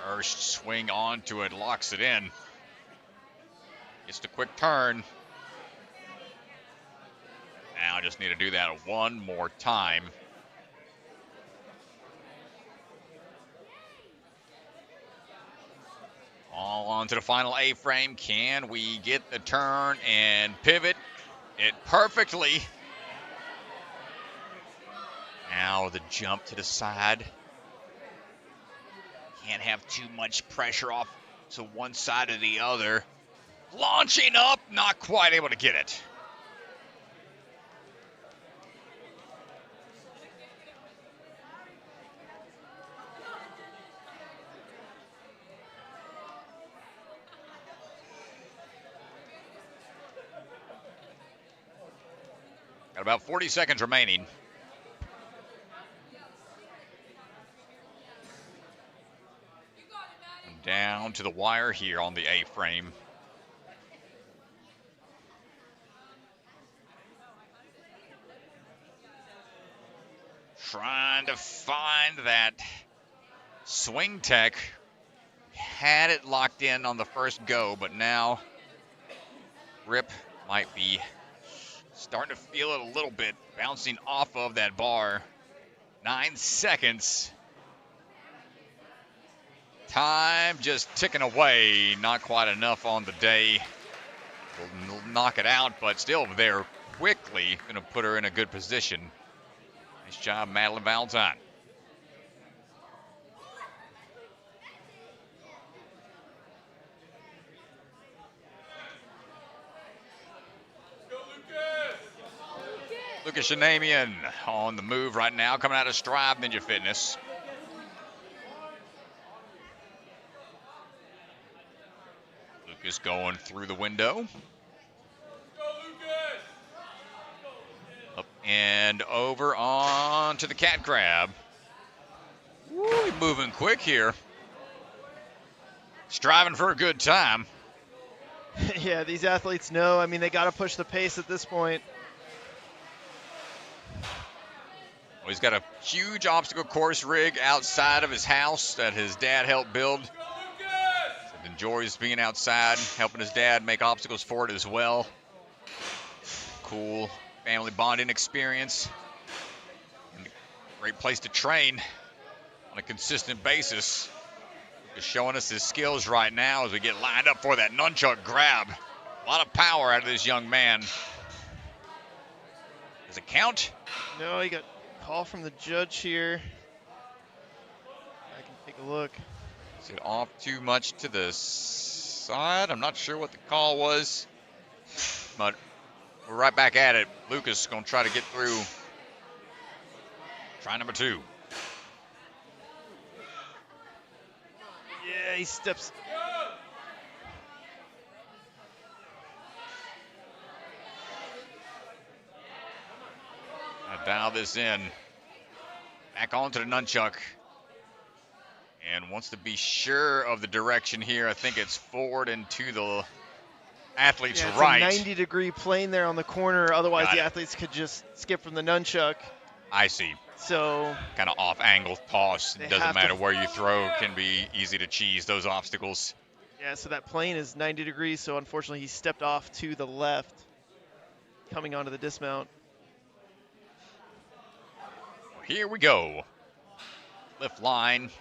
First swing onto it, locks it in. Gets the quick turn. Now I just need to do that one more time. All on to the final A-frame. Can we get the turn and pivot it perfectly? Now the jump to the side. Can't have too much pressure off to one side or the other. Launching up, not quite able to get it. Got about 40 seconds remaining. Down to the wire here on the A-frame. Trying to find that swing tech. Had it locked in on the first go, but now Rip might be starting to feel it a little bit, bouncing off of that bar. 9 seconds. Time just ticking away. Not quite enough on the day. Will knock it out, but still there quickly. Going to put her in a good position. Nice job, Madelynn Valentine. Lucas Shahnamian on the move right now, coming out of Strive Ninja Fitness. Lucas going through the window. Up and over on to the cat crab. Woo, moving quick here. Striving for a good time. Yeah, these athletes know. I mean, they got to push the pace at this point. Well, he's got a huge obstacle course rig outside of his house that his dad helped build. He enjoys being outside, helping his dad make obstacles for it as well. Cool family bonding experience. And a great place to train on a consistent basis. Just showing us his skills right now as we get lined up for that nunchuck grab. A lot of power out of this young man. Does it count? No, he got a call from the judge here. I can take a look. Is it off too much to the side? I'm not sure what the call was, but we're right back at it. Lucas is going to try to get through. Try number 2. Yeah, he steps. Now dial this in. Back onto the nunchuck. And wants to be sure of the direction here. I think it's forward and to the athlete's it's right. a 90-degree plane there on the corner. Otherwise, the athletes could just skip from the nunchuck. I see. So kind of off-angle toss. It doesn't matter where you throw. Can be easy to cheese those obstacles. Yeah, so that plane is 90 degrees. So unfortunately, he stepped off to the left, coming onto the dismount. Well, here we go. Lift line.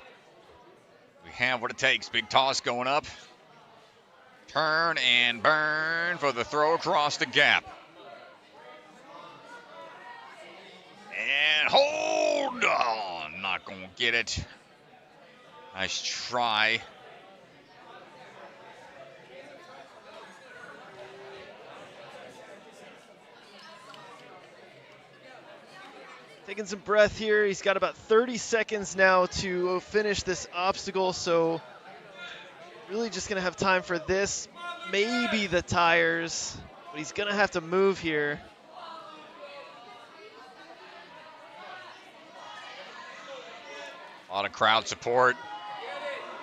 We have what it takes. Big toss going up. Turn and burn for the throw across the gap. And hold on. Not going to get it. Nice try. Taking some breath here. He's got about 30 seconds now to finish this obstacle, so really just going to have time for this, maybe the tires, but he's going to have to move here. A lot of crowd support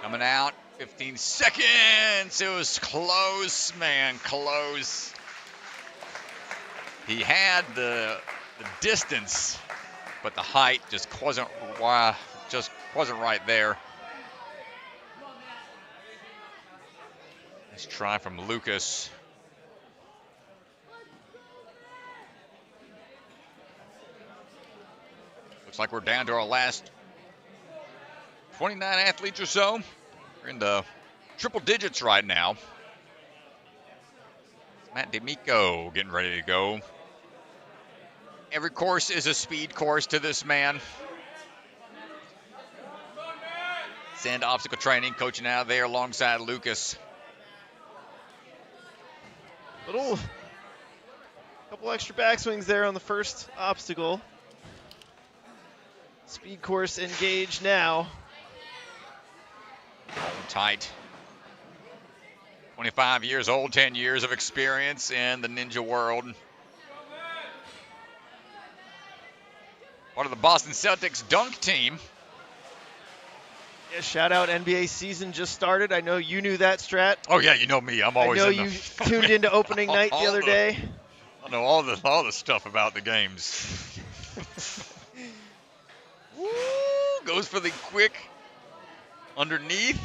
coming out. 15 seconds. It was close, man, close. He had the distance, but the height just wasn't right there. Nice try from Lucas. Looks like we're down to our last 29 athletes or so. We're in the triple digits right now. Matt D'Amico getting ready to go. Every course is a speed course to this man. Sand obstacle training, coaching out there alongside Lucas. Couple extra backswings there on the first obstacle. Speed course engaged now. Hold tight. 25 years old, 10 years of experience in the ninja world. part of the Boston Celtics dunk team. Yeah, shout out NBA season just started. I know you knew that, Strat. Oh yeah, you know me. I'm always. I know you tuned into opening night the other day. I know all the stuff about the games. Woo, goes for the quick underneath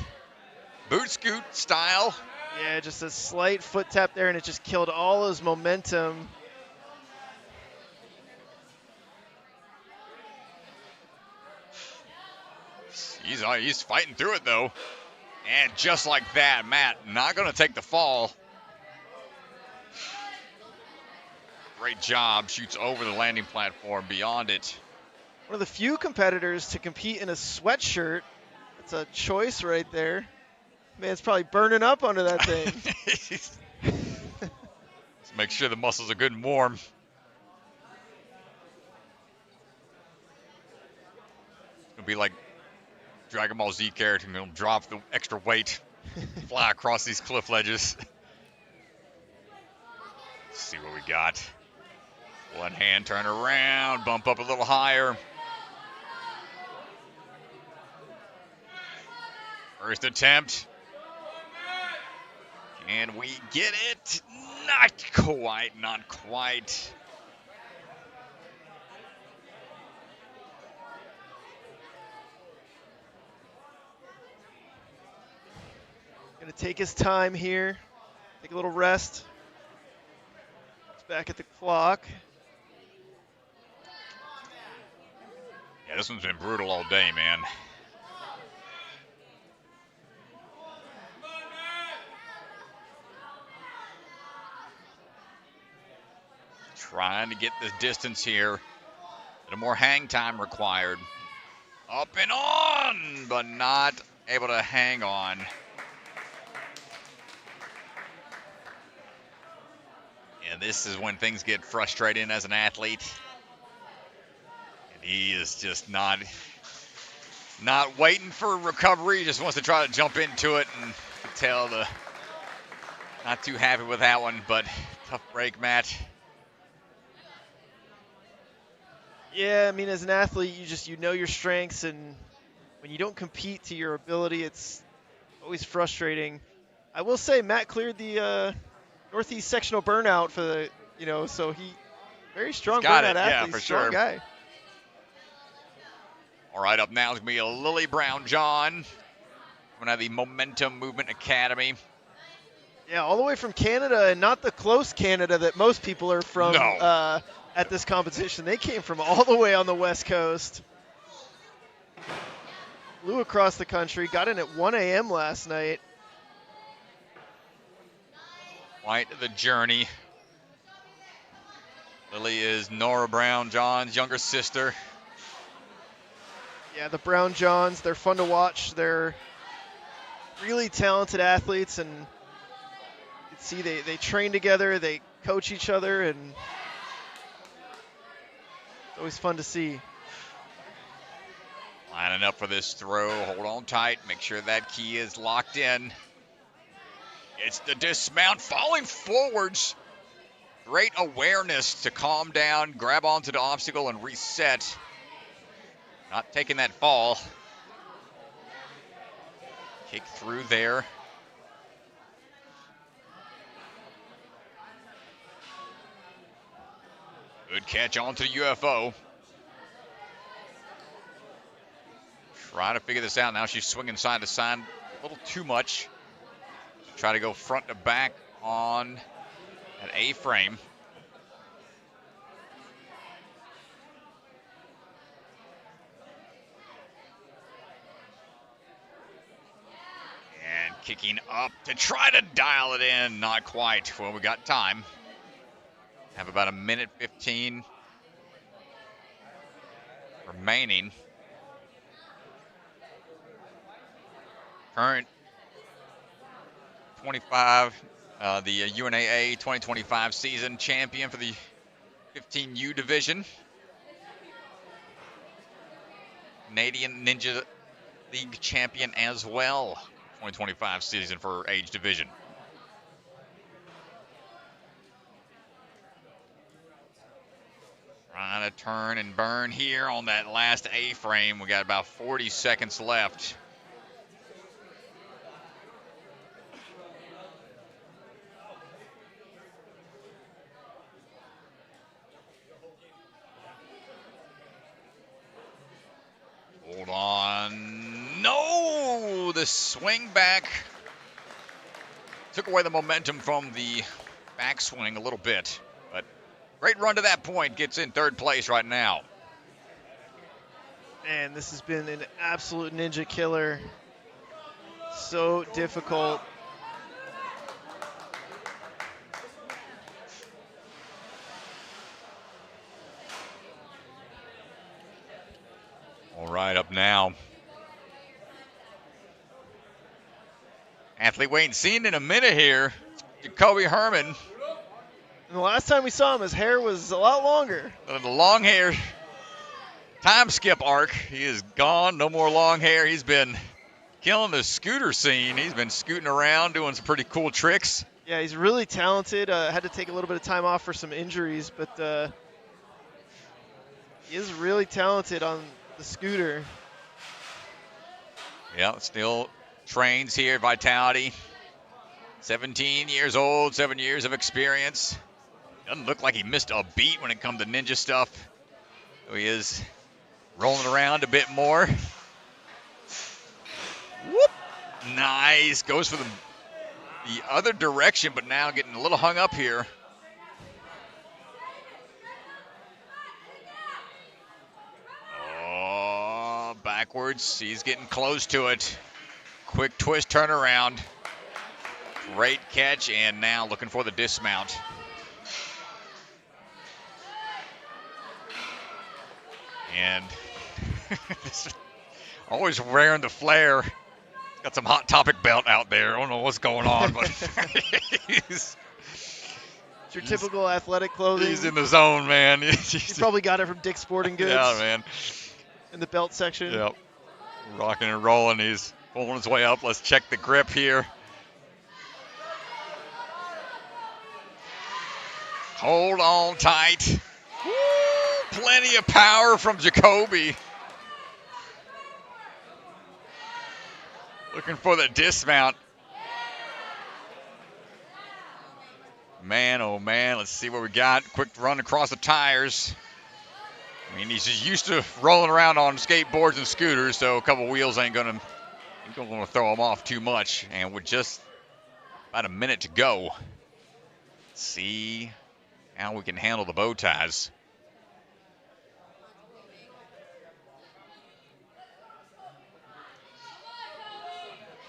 boot scoot style. Yeah, just a slight foot tap there, and it just killed all his momentum. He's fighting through it, though. And just like that, Matt not going to take the fall. Great job. Shoots over the landing platform, beyond it. One of the few competitors to compete in a sweatshirt. That's a choice right there. Man, it's probably burning up under that thing. Let's make sure the muscles are good and warm. It's going to be like Dragon Ball Z character, and going to drop the extra weight, fly across these cliff ledges. Let's see what we got. One hand, turn around, bump up a little higher. First attempt. Can we get it? Not quite, not quite. Gonna take his time here. Take a little rest. It's back at the clock. Yeah, this one's been brutal all day, man. Trying to get the distance here. A little more hang time required. Up and on, but not able to hang on. And this is when things get frustrating as an athlete. And he is just not waiting for recovery. He just wants to try to jump into it, and you can tell not too happy with that one, but tough break, Matt. Yeah, I mean, as an athlete, you know your strengths, and when you don't compete to your ability, it's always frustrating. I will say Matt cleared the Northeast sectional burnout for the, so he very strong burnout athlete, for strong sure. guy. All right, up now is going to be a Lily Brown-John coming out of the Momentum Movement Academy. Yeah, all the way from Canada, and not the close Canada that most people are from. No. At this competition. They came from all the way on the West Coast. Flew across the country, got in at 1 a.m. last night. Quite the journey. Lily is Nora Brown-John's younger sister. Yeah, the Brown Johns, they're fun to watch. They're really talented athletes, and you can see they train together, they coach each other, and always fun to see. Lining up for this throw. Hold on tight. Make sure that key is locked in. It's the dismount. Falling forwards. Great awareness to calm down, grab onto the obstacle, and reset. Not taking that fall. Kick through there. Good catch onto the UFO. Trying to figure this out. Now she's swinging side to side a little too much. Try to go front to back on an A-frame. And kicking up to try to dial it in. Not quite. Well, we got time. Have about 1:15 remaining. Current 25, the UNAA 2025 season champion for the 15U division. Canadian Ninja League champion as well. 2025 season for age division. Trying to turn and burn here on that last A-frame. We got about 40 seconds left. Hold on. No! The swing back took away the momentum from the backswing a little bit. But great run to that point. Gets in third place right now. Man, this has been an absolute ninja killer. So difficult. All right, up now. Athlete we ain't seen in a minute here. Jacoby Herman. And the last time we saw him, his hair was a lot longer. The long hair time skip arc. He is gone. No more long hair. He's been killing the scooter scene. He's been scooting around, doing some pretty cool tricks. Yeah, he's really talented. Had to take a little bit of time off for some injuries, but he is really talented on the scooter. Yeah, still trains here at Vitality. 17 years old, 7 years of experience. Doesn't look like he missed a beat when it comes to ninja stuff. So he is rolling around a bit more. Whoop! Nice. Goes for the other direction, but now getting a little hung up here. Oh, backwards. He's getting close to it. Quick twist turnaround. Great catch, and now looking for the dismount. And always wearing the flare. Got some Hot Topic belt out there. I don't know what's going on, but It's your typical athletic clothing. He's in the zone, man. You probably got it from Dick's Sporting Goods. Yeah, man. In the belt section. Yep. Rocking and rolling. He's pulling his way up. Let's check the grip here. Hold on tight. Woo, plenty of power from Jacoby. Looking for the dismount. Man, oh man, let's see what we got. Quick run across the tires. I mean, he's just used to rolling around on skateboards and scooters, so a couple wheels ain't gonna throw him off too much. And with just about a minute to go, let's see how we can handle the bow ties.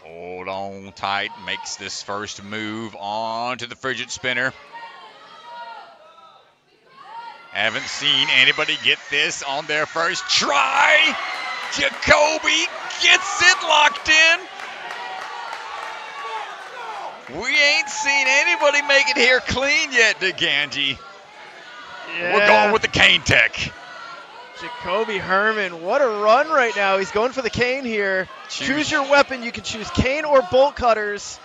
Hold on tight, makes this first move onto the fidget spinner. Haven't seen anybody get this on their first try. Jacoby gets it locked in. We ain't seen anybody make it here clean yet, DeGangi. Yeah. We're going with the cane tech. Jacoby Herman, what a run right now. He's going for the cane here. Choose your weapon. You can choose cane or bolt cutters.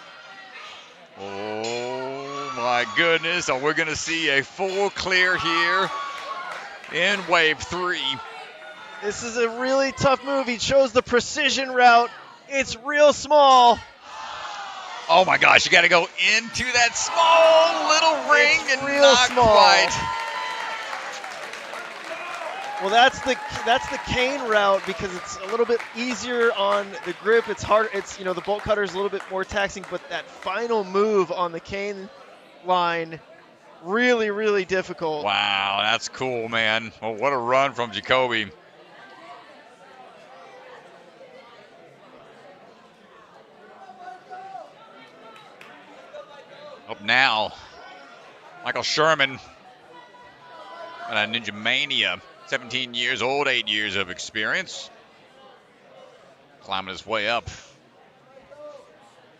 Oh, my goodness. So we're going to see a full clear here in wave 3. This is a really tough move. He chose the precision route. It's real small. Oh, my gosh. You got to go into that small little ring It's and real not small. quite. Well, that's the cane route because it's a little bit easier on the grip. It's hard. It's, the bolt cutter is a little bit more taxing, but that final move on the cane line, really, really difficult. Wow, that's cool, man. Well, what a run from Jacoby. Up now, Michael Sherman at Ninja Mania. 17 years old, 8 years of experience. Climbing his way up.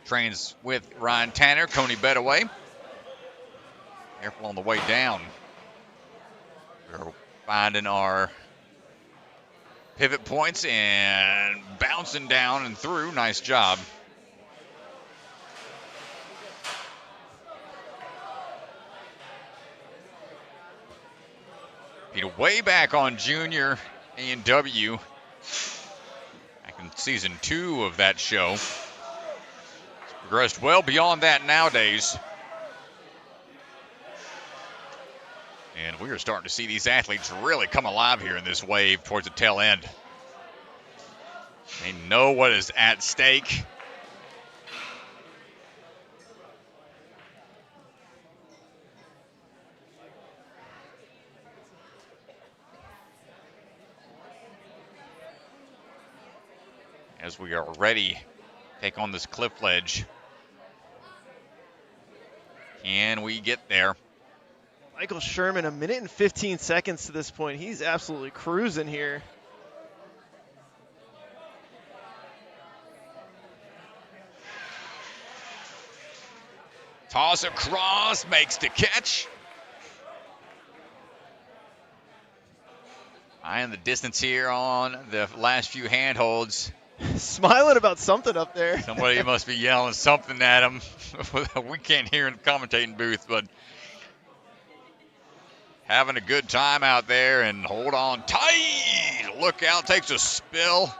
Trains with Ryan Tanner, Cody Beneway. Careful on the way down. We're finding our pivot points and bouncing down and through. Nice job. way back on Junior A&W, back in season 2 of that show. It's progressed well beyond that nowadays. And we are starting to see these athletes really come alive here in this wave towards the tail end. They know what is at stake. As we are ready to take on this cliff ledge. Can we get there? Michael Sherman, 1 minute and 15 seconds to this point. He's absolutely cruising here. Toss across, makes the catch. Eyeing the distance here on the last few handholds. Smiling about something up there. Somebody must be yelling something at him. We can't hear in the commentating booth, but having a good time out there, and hold on tight. Look out, takes a spill.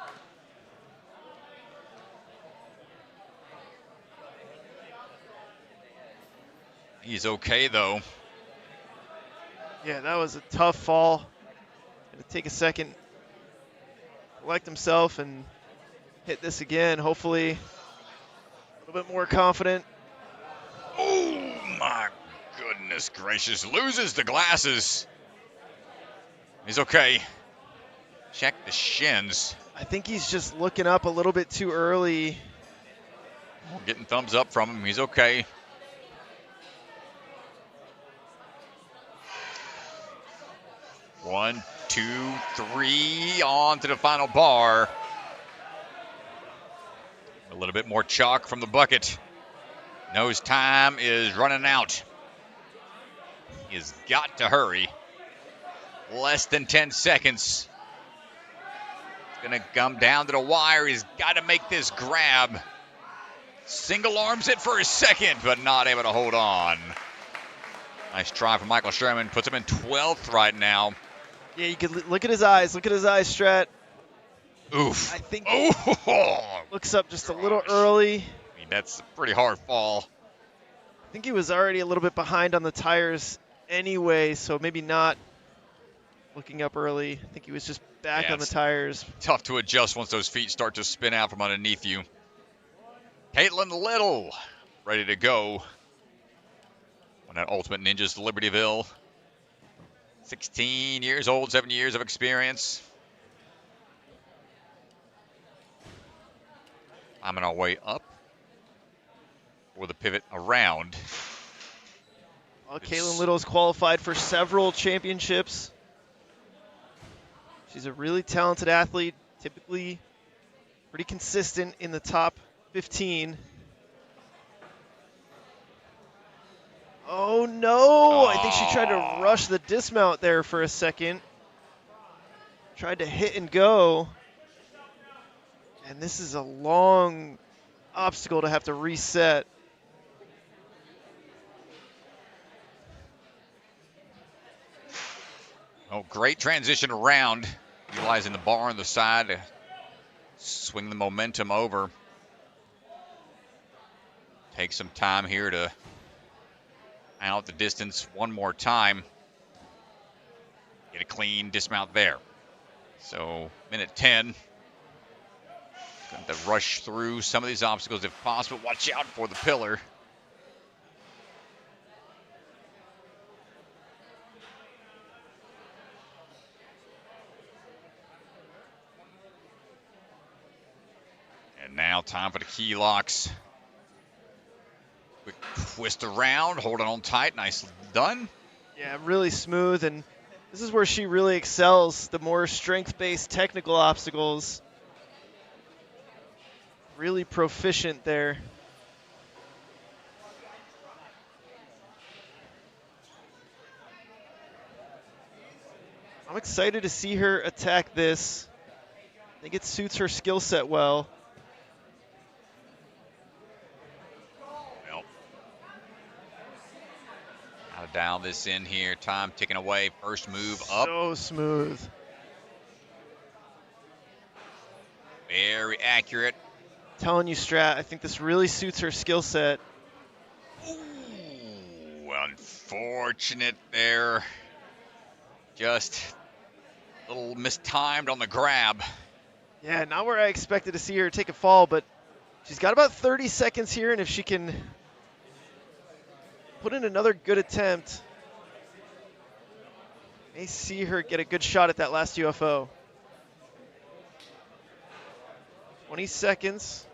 He's okay, though. Yeah, that was a tough fall. Gonna take a second, collect himself, and hit this again. Hopefully a little bit more confident. Oh, my goodness gracious. Loses the glasses. He's okay. Check the shins. I think he's just looking up a little bit too early. We're getting thumbs up from him. He's okay. One, two, three, on to the final bar. A little bit more chalk from the bucket. Knows time is running out. He's got to hurry. Less than 10 seconds. It's going to come down to the wire. He's got to make this grab. Single arms it for a second, but not able to hold on. Nice try from Michael Sherman. Puts him in 12th right now. Yeah, you can look at his eyes. Look at his eyes, Strat. Oof. I think Oh, looks up just a little early. I mean, that's a pretty hard fall. I think he was already a little bit behind on the tires anyway, so maybe not looking up early. I think he was just back on the tires. Tough to adjust once those feet start to spin out from underneath you. Katelin Little, ready to go on that Ultimate Ninjas Libertyville. 16 years old, 7 years of experience. Climbing our way up for the pivot around. Well, Katelin Little's qualified for several championships. She's a really talented athlete, typically pretty consistent in the top 15. Oh no! I think she tried to rush the dismount there for a second. Tried to hit and go. And this is a long obstacle to have to reset. Oh, great transition around, utilizing the bar on the side to swing the momentum over. Take some time here to out the distance one more time. Get a clean dismount there. So, minute 10. Going to rush through some of these obstacles if possible. Watch out for the pillar. And now time for the key locks. Quick twist around, holding on tight, nicely done. Yeah, really smooth, and this is where she really excels, the more strength-based technical obstacles. Really proficient there. I'm excited to see her attack this. I think it suits her skill set well. Gotta dial this in here. Time ticking away. First move up. So smooth. Very accurate. Telling you, Strat, I think this really suits her skill set. Ooh, unfortunate there. Just a little mistimed on the grab. Yeah, not where I expected to see her take a fall, but she's got about 30 seconds here, and if she can put in another good attempt, may see her get a good shot at that last UFO. 20 seconds.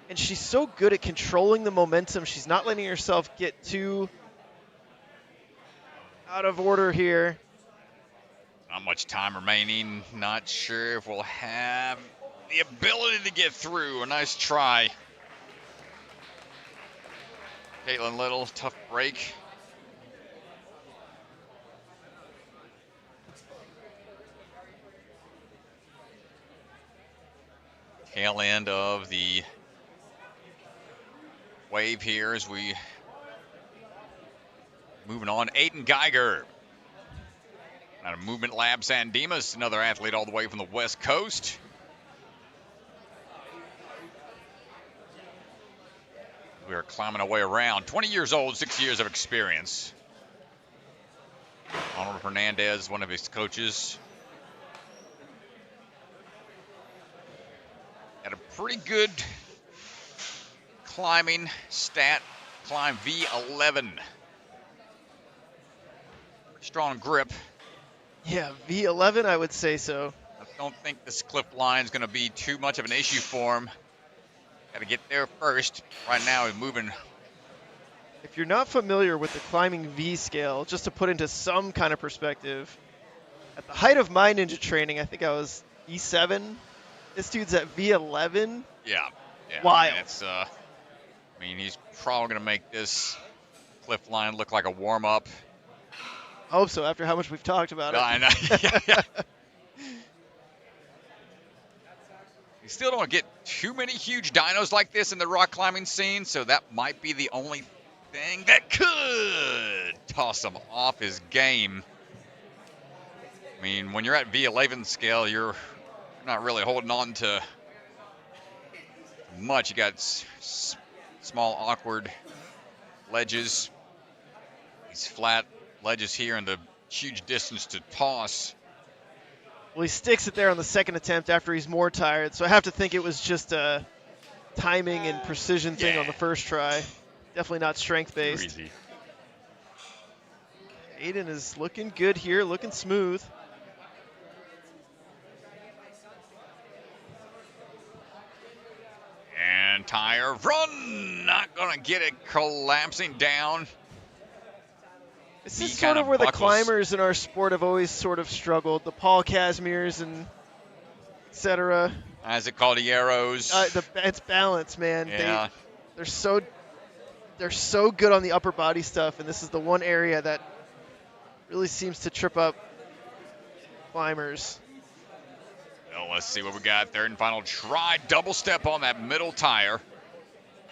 And she's so good at controlling the momentum. She's not letting herself get too out of order here. Not much time remaining. Not sure if we'll have the ability to get through. A nice try. Katelin Little, tough break. Tail end of the wave here as we moving on. Aidan Geiger out of Movement Lab San Dimas, another athlete all the way from the West Coast. We are climbing our way around. 20 years old, 6 years of experience. Arnold Hernandez, one of his coaches. Had a pretty good climbing stat, climb V11. Strong grip. Yeah, V11, I would say so. I don't think this cliff line is going to be too much of an issue for him. Got to get there first. Right now he's moving. If you're not familiar with the climbing V scale, just to put into some kind of perspective, at the height of my ninja training, I think I was E7. This dude's at V11. Yeah. Wild. I mean, he's probably going to make this cliff line look like a warm-up. I hope so, after how much we've talked about it. I know. Yeah. You still don't get too many huge dinos like this in the rock climbing scene, so that might be the only thing that could toss him off his game. I mean, when you're at V11 scale, you're not really holding on to much. You got small, awkward ledges. These flat ledges here and the huge distance to toss. Well, he sticks it there on the second attempt after he's more tired, so I have to think it was just a timing and precision thing on the first try. Definitely not strength-based. Easy. Aidan is looking good here, looking smooth. And tire run, not gonna get it, collapsing down. This is sort of where the climbers in our sport have always sort of struggled. The Paul Casimirs and etc. Isaac Caldieros. It's balance, man. Yeah. They're so good on the upper body stuff, and this is the one area that really seems to trip up climbers. Well, let's see what we got. Third and final try. Double step on that middle tire.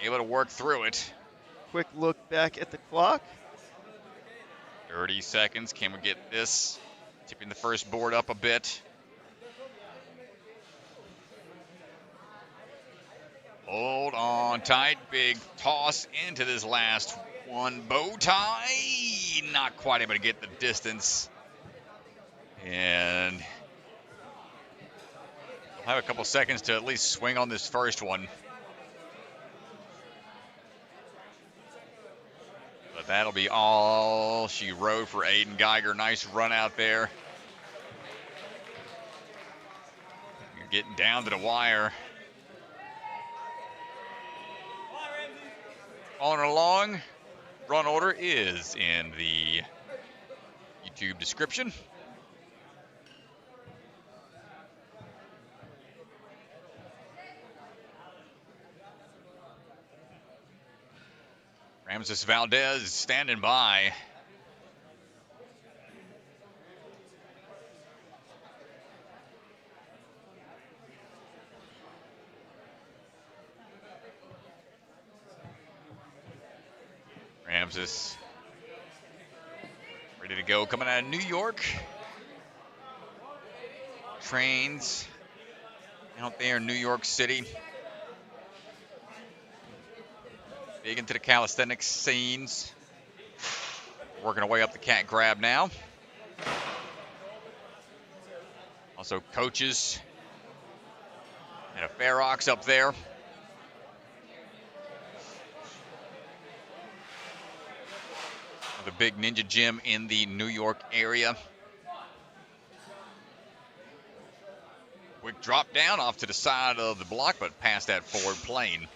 Able to work through it. Quick look back at the clock. 30 seconds. Can we get this? Tipping the first board up a bit. Hold on tight. Big toss into this last one. Bow tie. Not quite able to get the distance. And we'll have a couple seconds to at least swing on this first one. But that'll be all she rode for Aidan Geiger. Nice run out there. You're getting down to the wire. On and along, run order is in the YouTube description. Ramcis Valdez standing by. Ramcis. Ready to go, coming out of New York. Trains out there in New York City. Big into the calisthenics scenes. Working our way up the cat grab now. Also coaches and a Ferox up there. The big ninja gym in the New York area. Quick drop down off to the side of the block, but past that forward plane.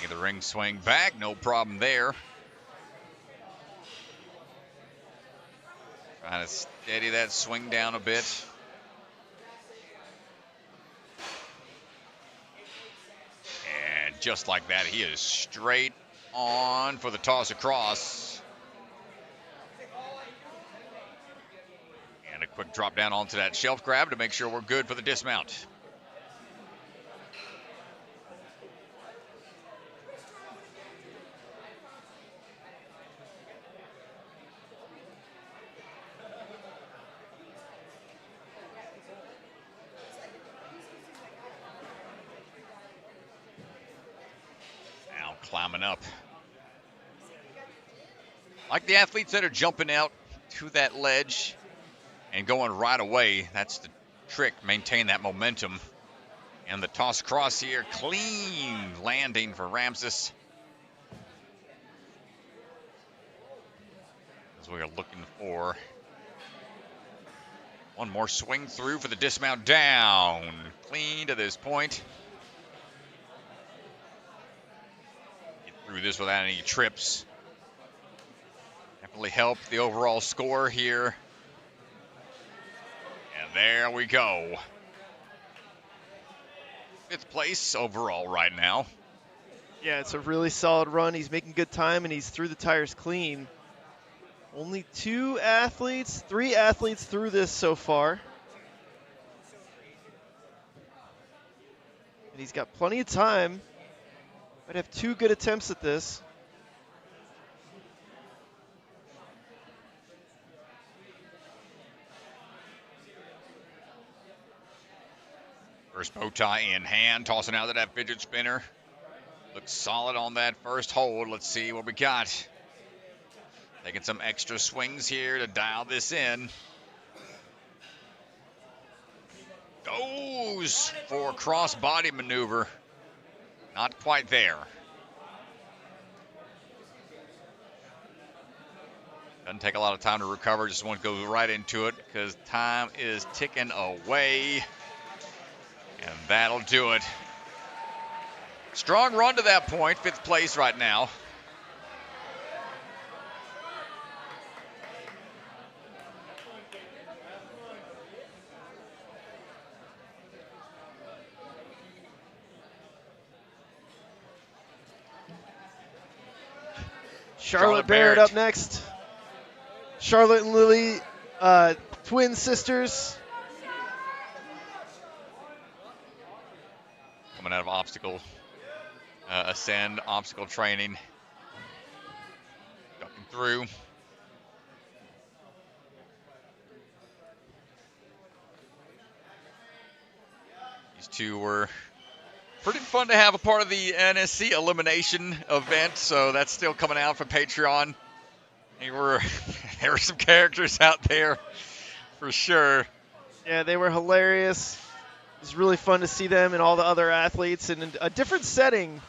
Get the ring swing back, no problem there. Trying to steady that swing down a bit. And just like that, he is straight on for the toss across. And a quick drop down onto that shelf grab to make sure we're good for the dismount. Now climbing up. Like the athletes that are jumping out to that ledge and going right away, that's the trick, maintain that momentum. And the toss across here, clean landing for Ramcis. As we are looking for one more swing through for the dismount down. Clean to this point. Get through this without any trips. Definitely helped the overall score here. And there we go. 5th place overall right now. Yeah, it's a really solid run. He's making good time, and he's through the tires clean. Only 3 athletes through this so far. And he's got plenty of time. Might have 2 good attempts at this. First bow tie in hand, tossing out to that fidget spinner. Looks solid on that first hold. Let's see what we got. Taking some extra swings here to dial this in. Goes for cross-body maneuver. Not quite there. Doesn't take a lot of time to recover. Just want to go right into it because time is ticking away. And that'll do it. Strong run to that point. 5th place right now. Charlotte Barrett up next. Charlotte and Lily, twin sisters. Coming out of obstacle, ascend, obstacle training. Ducking through. These two were pretty fun to have a part of the NSC elimination event, so that's still coming out for Patreon. There were some characters out there for sure. Yeah, they were hilarious. It was really fun to see them and all the other athletes in a different setting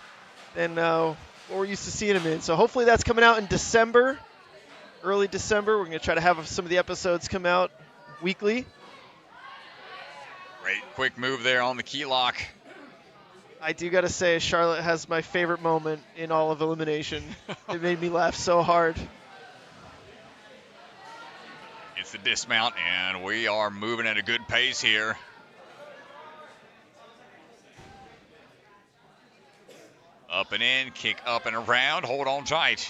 than what we're used to seeing them in. So hopefully that's coming out in December, early December. We're going to try to have some of the episodes come out weekly. Great quick move there on the key lock. I do got to say, Charlotte has my favorite moment in all of elimination. It made me laugh so hard. It's the dismount, and we are moving at a good pace here. Up and in, kick up and around, hold on tight.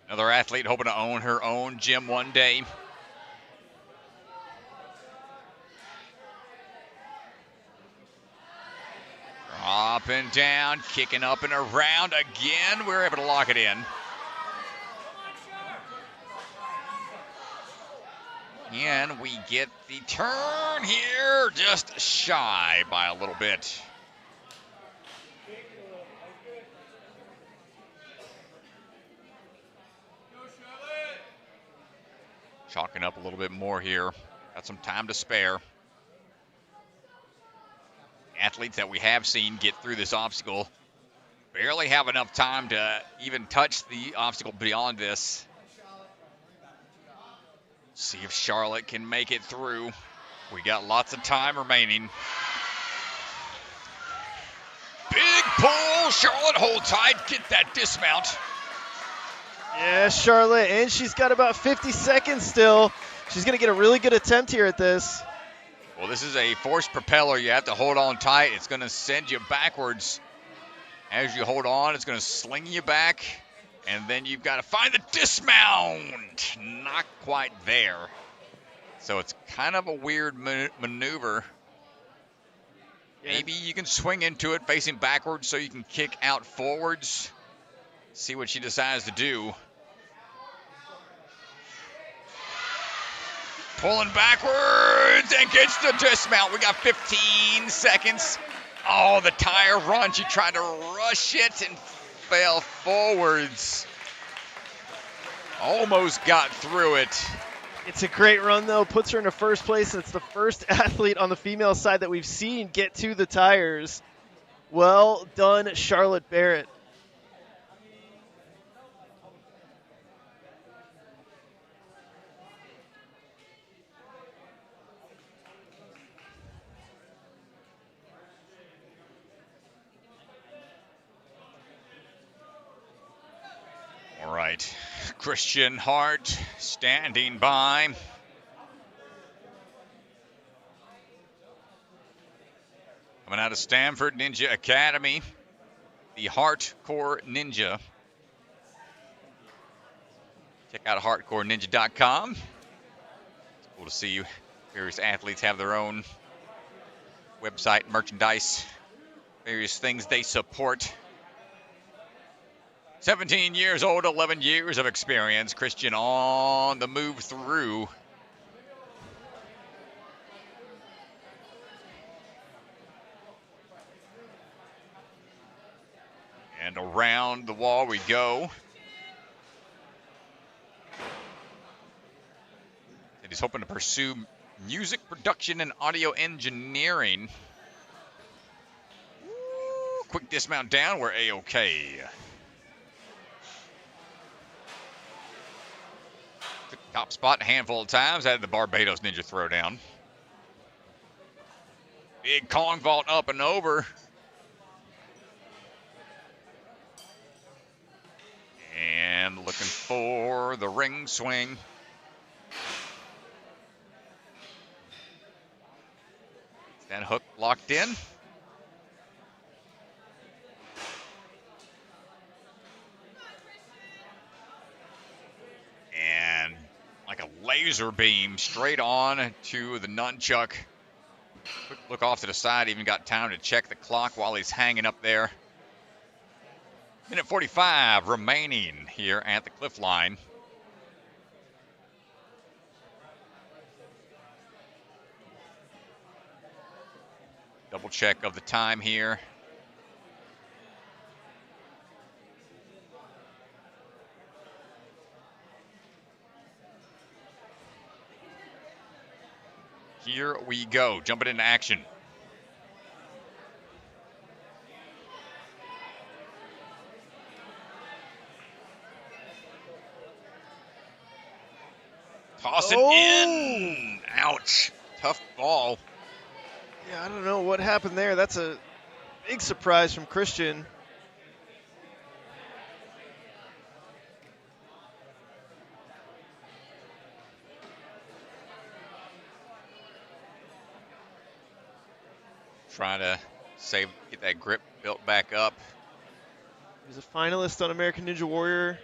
Another athlete hoping to own her own gym one day. Up and down, kicking up and around again. We're able to lock it in. And we get the turn here, just shy by a little bit. Chalking up a little bit more here. Got some time to spare. Athletes that we have seen get through this obstacle barely have enough time to even touch the obstacle beyond this. See if Charlotte can make it through. We got lots of time remaining. Big pull. Charlotte, hold tight. Get that dismount. Yeah, Charlotte, and she's got about 50 seconds still. She's going to get a really good attempt here at this. Well, this is a forced propeller. You have to hold on tight. It's going to send you backwards. As you hold on, it's going to sling you back. And then you've got to find the dismount. Not quite there. So it's kind of a weird maneuver. Maybe you can swing into it facing backwards so you can kick out forwards. See what she decides to do. Pulling backwards and gets the dismount. We got 15 seconds. Oh, the tire run. She tried to rush it and fell forwards. Almost got through it. It's a great run, though. Puts her into first place, and it's the first athlete on the female side that we've seen get to the tires. Well done, Charlotte Barrett. All right, Christian Hart standing by. Coming out of Stanford Ninja Academy, the Hardcore Ninja. Check out hardcoreninja.com. It's cool to see various athletes have their own website, merchandise, various things they support. 17 years old, 11 years of experience. Christian on the move through. And around the wall we go. And he's hoping to pursue music production and audio engineering. Ooh, quick dismount down. We're A-OK. Took the top spot a handful of times. Had the Barbados Ninja throwdown. Big Kong vault up and over. And looking for the ring swing. That hook locked in. And like a laser beam straight on to the nunchuck. Quick look off to the side, even got time to check the clock while he's hanging up there. Minute 45 remaining here at the cliff line. Double check of the time here. Here we go, jumping into action. Toss it in. Ouch. Tough ball. Yeah, I don't know what happened there. That's a big surprise from Christian. Trying to get that grip built back up. He was a finalist on American Ninja Warrior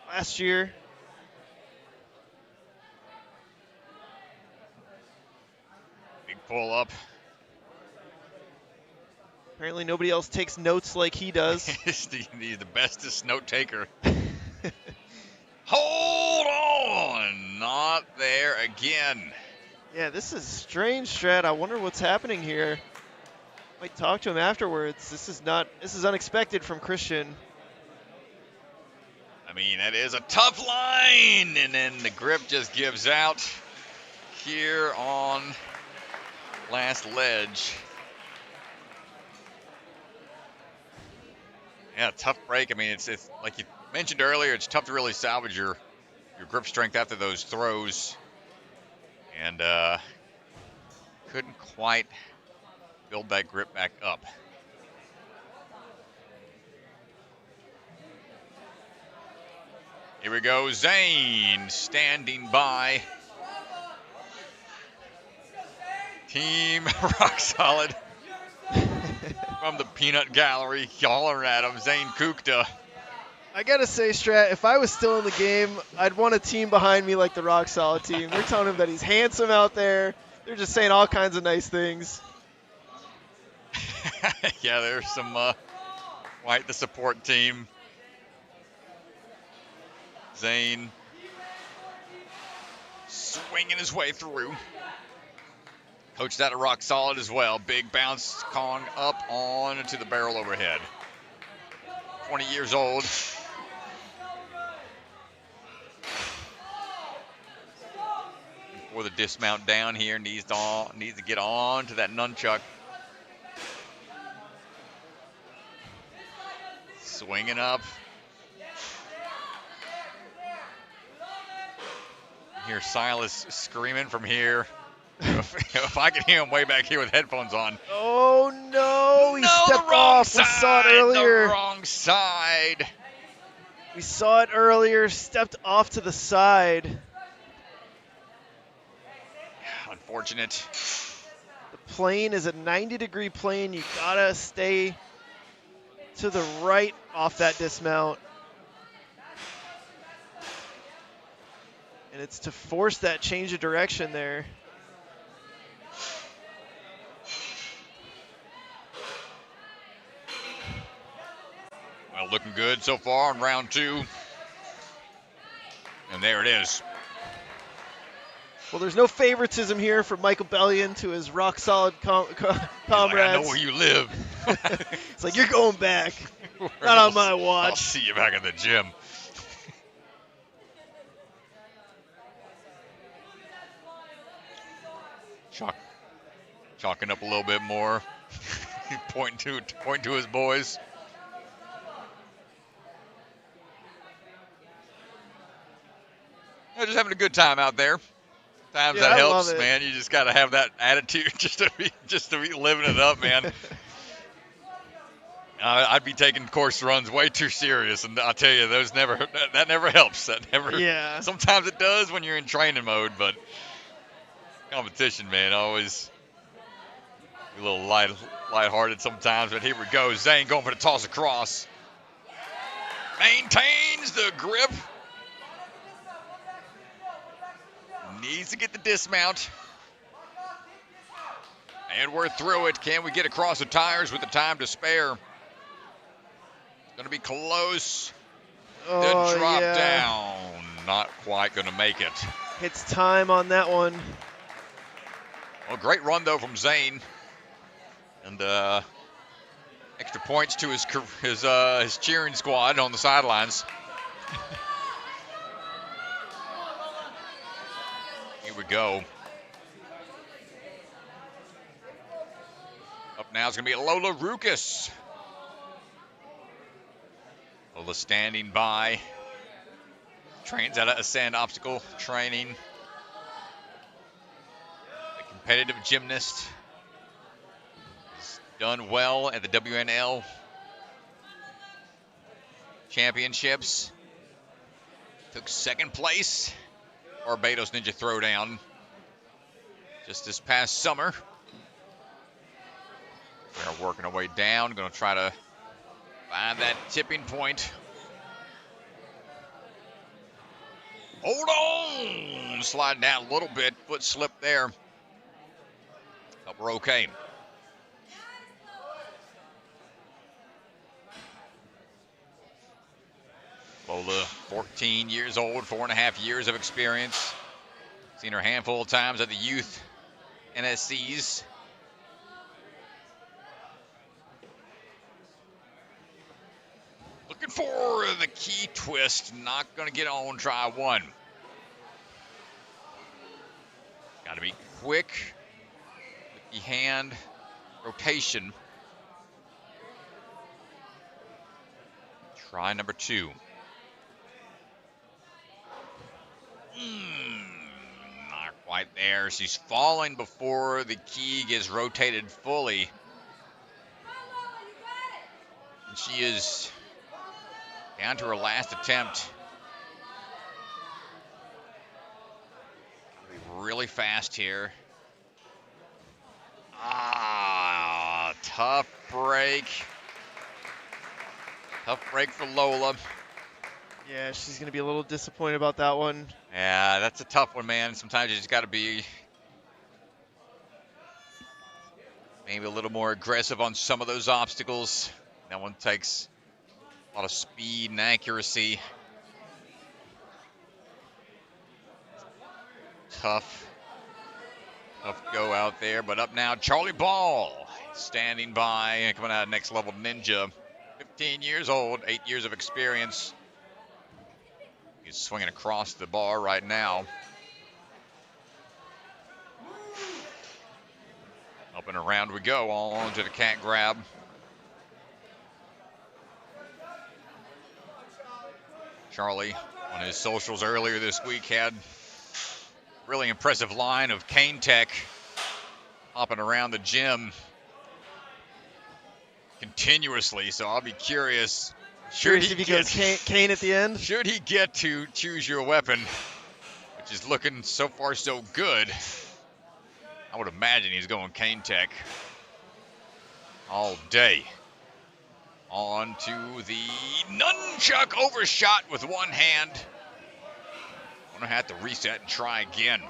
last year. Big pull up. Apparently nobody else takes notes like he does. He's the bestest note taker. Hold on. Not there again. Yeah, this is strange, Strat. I wonder what's happening here. Might talk to him afterwards. This is unexpected from Christian. I mean, that is a tough line, and then the grip just gives out here on last ledge. Yeah, tough break. I mean, it's like you mentioned earlier, it's tough to really salvage your grip strength after those throws, and couldn't quite build that grip back up. Here we go, Zane standing by. Team Rock Solid from the Peanut Gallery, hollering at him, Zane Kuchta. I gotta say, Strat, if I was still in the game, I'd want a team behind me like the Rock Solid team. They're telling him that he's handsome out there. They're just saying all kinds of nice things. Yeah, there's some quite the support team. Zane swinging his way through. Coached out of Rock Solid as well. Big bounce, Kong up on to the barrel overhead. 20 years old. For the dismount down here, needs to get on to that nunchuck. Swinging up. Hear Sylas screaming from here. If I can hear him way back here with headphones on. Oh no, he stepped off. Side, we saw it earlier. The wrong side. We saw it earlier, stepped off to the side. Unfortunate. The plane is a 90-degree plane. You gotta stay to the right off that dismount. And it's to force that change of direction there. Well, looking good so far in round 2. And there it is. Well, there's no favoritism here from Michael Bellion to his Rock Solid comrades. Like, I know where you live. It's like, you're going back. Not on my watch. I'll see you back at the gym. Chalking up a little bit more. pointing to his boys. Just having a good time out there. Times that helps, man. You just got to have that attitude just to be living it up, man. I'd be taking course runs way too serious, and I'll tell you, that never helps. Yeah. Sometimes it does when you're in training mode, but competition, man, always a little lighthearted sometimes. But here we go, Zane going for the toss across. Maintains the grip. Needs to get the dismount. And we're through it. Can we get across the tires with the time to spare? It's going to be close. The drop down. Not quite going to make it. Hits time on that one. Well, great run, though, from Zane. And extra points to his cheering squad on the sidelines. Here we go. Up now is going to be Lola Roukous. Lola standing by. Trains out of Ascend obstacle training. A competitive gymnast. Has done well at the WNL championships. Took second place. Barbados Ninja Throwdown just this past summer. We're working our way down. Going to try to find that tipping point. Hold on! Sliding down a little bit. Foot slip there. But we're okay. Lola, 14 years old, 4.5 years of experience. Seen her a handful of times at the youth NSCs. Looking for the key twist. Not going to get on try one. Got to be quick with the hand rotation. Try number 2. Not quite there. She's falling before the key gets rotated fully. And she is down to her last attempt. Gotta be really fast here. Tough break. Tough break for Lola. Yeah, she's going to be a little disappointed about that one. Yeah, that's a tough one, man. Sometimes you just got to be maybe a little more aggressive on some of those obstacles. That one takes a lot of speed and accuracy. Tough go out there. But up now, Charlie Ball standing by, coming out of Next Level Ninja. 15 years old, 8 years of experience. He's swinging across the bar right now. Up and around we go, on to the cat grab. Charlie, on his socials earlier this week, had a really impressive line of cane tech hopping around the gym continuously, so I'll be curious. Curious if he goes cane at the end? Should he get to choose your weapon, which is looking so far so good, I would imagine he's going cane tech all day. On to the nunchuck overshot with one hand. I'm going to have to reset and try again.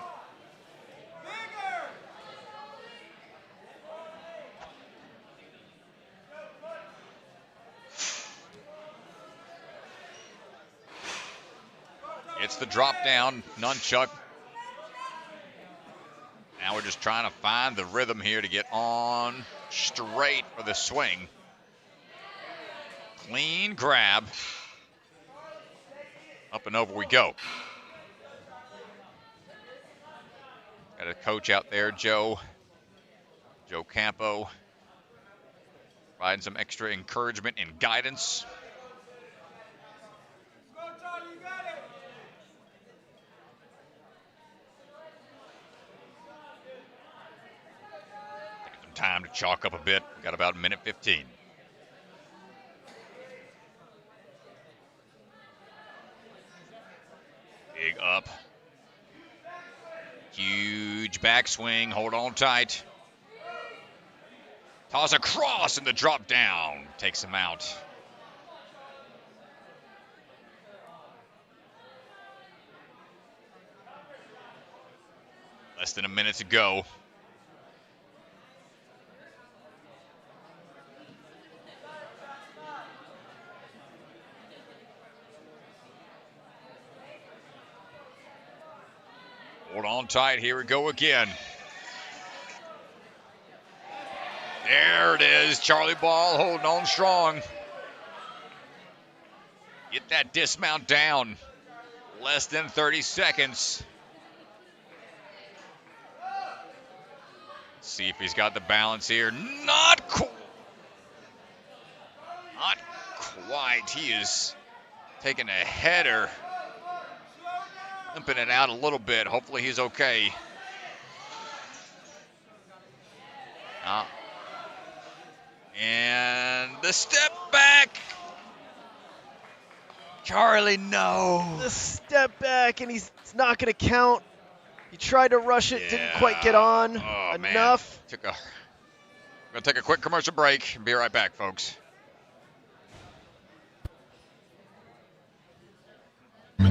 It's the drop down nunchuck. Now we're just trying to find the rhythm here to get on straight for the swing. Clean grab. Up and over we go. Got a coach out there, Joe Campo, providing some extra encouragement and guidance. Time to chalk up a bit. We've got about a minute 15. Big up. Huge backswing. Hold on tight. Toss across and the drop down. Takes him out. Less than a minute to go. Hold on tight. Here we go again. There it is. Charlie Ball holding on strong. Get that dismount down. Less than 30 seconds. Let's see if he's got the balance here. Not quite. He is taking a header. Limping it out a little bit. Hopefully he's okay. And the step back. Charlie, no. The step back, and it's not going to count. He tried to rush it, didn't quite get on enough. We're going to take a quick commercial break and be right back, folks.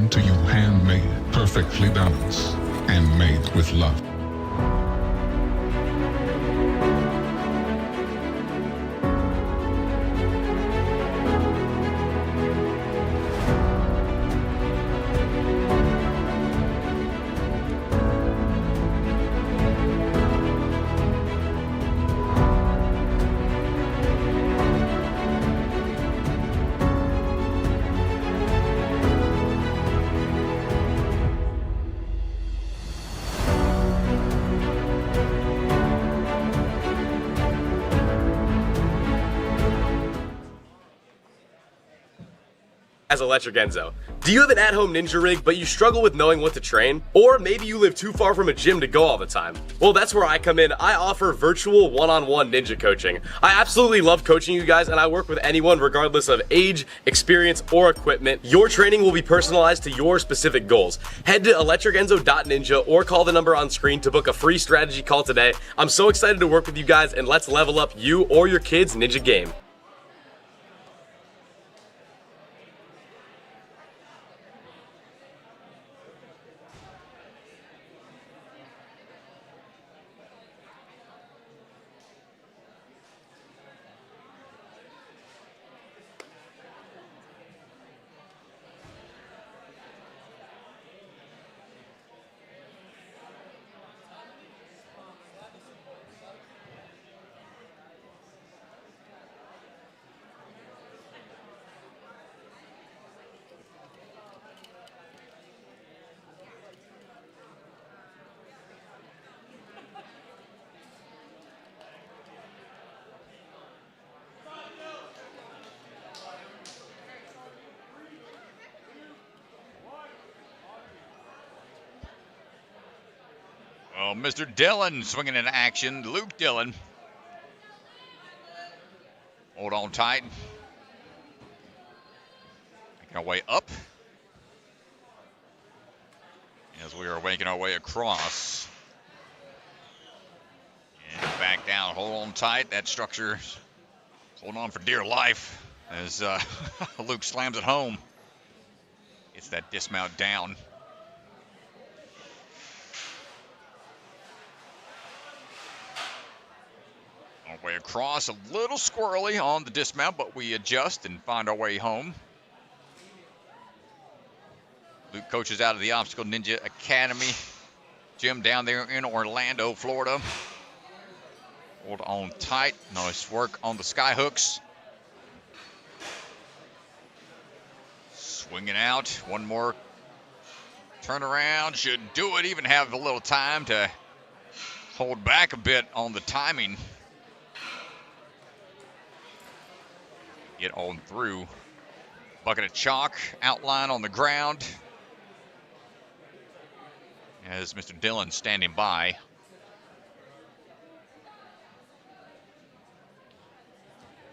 To you handmade, perfectly balanced, and made with love. as Electric Enzo. Do you have an at-home ninja rig, but you struggle with knowing what to train? Or maybe you live too far from a gym to go all the time? Well, that's where I come in. I offer virtual one-on-one ninja coaching. I absolutely love coaching you guys, and I work with anyone regardless of age, experience, or equipment. Your training will be personalized to your specific goals. Head to electricenzo.ninja or call the number on screen to book a free strategy call today. I'm so excited to work with you guys, and let's level up you or your kids' ninja game. Well, Mr. Dillon swinging in action. Luke Dillon. Hold on tight. Making our way up. As we are making our way across. And back down. Hold on tight. That structure holding on for dear life as Luke slams it home. Gets that dismount down. Way across, a little squirrely on the dismount, but we adjust and find our way home. Luke coaches out of the Obstacle Ninja Academy gym down there in Orlando, Florida. Hold on tight. Nice work on the sky hooks. Swinging out. One more turnaround. Should do it. Even have a little time to hold back a bit on the timing. Get on through. Bucket of chalk, outline on the ground. As Mr. Dillon standing by.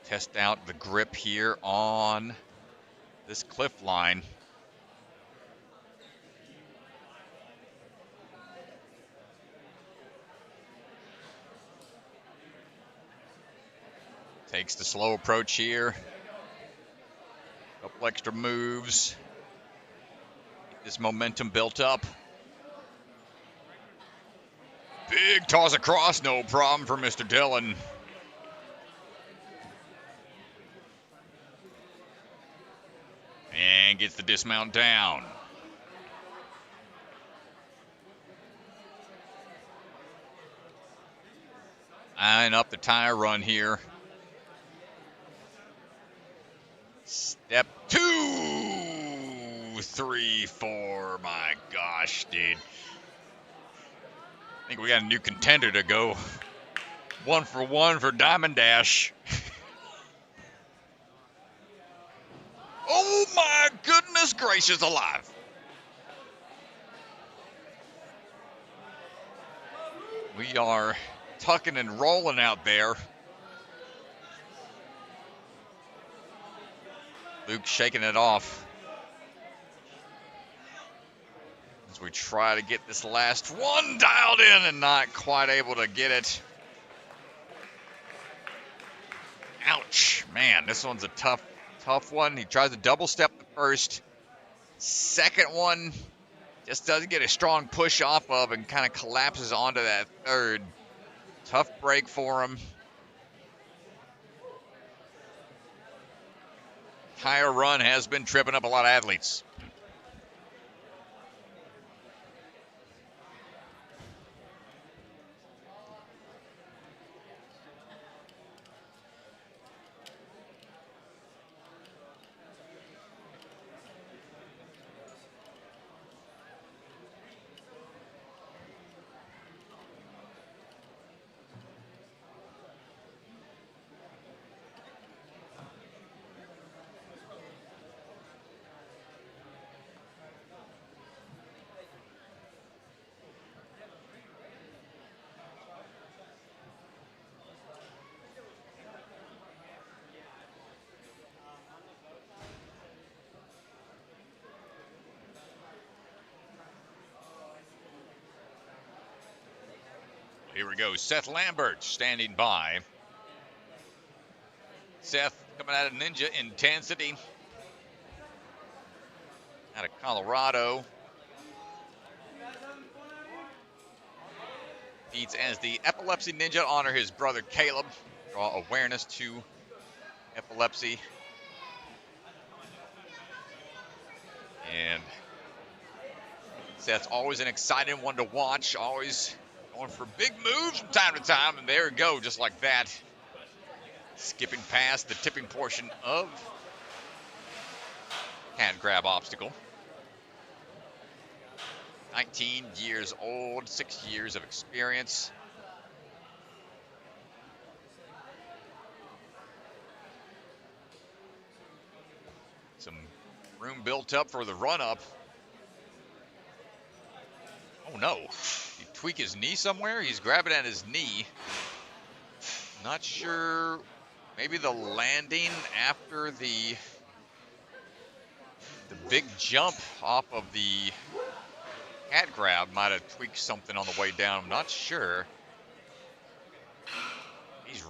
Test out the grip here on this cliff line. Takes the slow approach here. Couple extra moves. Get this momentum built up. Big toss across, no problem for Mr. Dillon. And gets the dismount down. Eyeing up the tire run here. Step 2, 3, 4. My gosh, dude. I think we got a new contender to go 1 for 1 for Diamond Dash. Oh my goodness gracious alive. We are tucking and rolling out there. Luke shaking it off as we try to get this last one dialed in and not quite able to get it. Ouch, man, this one's a tough one. He tries to double step the first. Second one just doesn't get a strong push off of and kind of collapses onto that third. Tough break for him. Tire run has been tripping up a lot of athletes. here we go. Seth Lambert standing by. Seth coming out of Ninja Intensity. Out of Colorado. Competes as the Epilepsy Ninja to honor his brother Caleb. Draw awareness to epilepsy. And Seth's always an exciting one to watch. Always going for big moves from time to time. And there we go, just like that. Skipping past the tipping portion of hand grab obstacle. 19 years old, 6 years of experience. Some room built up for the run-up. Oh no, did he tweak his knee somewhere? He's grabbing at his knee. Not sure, maybe the landing after the big jump off of the cat grab might have tweaked something on the way down. I'm not sure. He's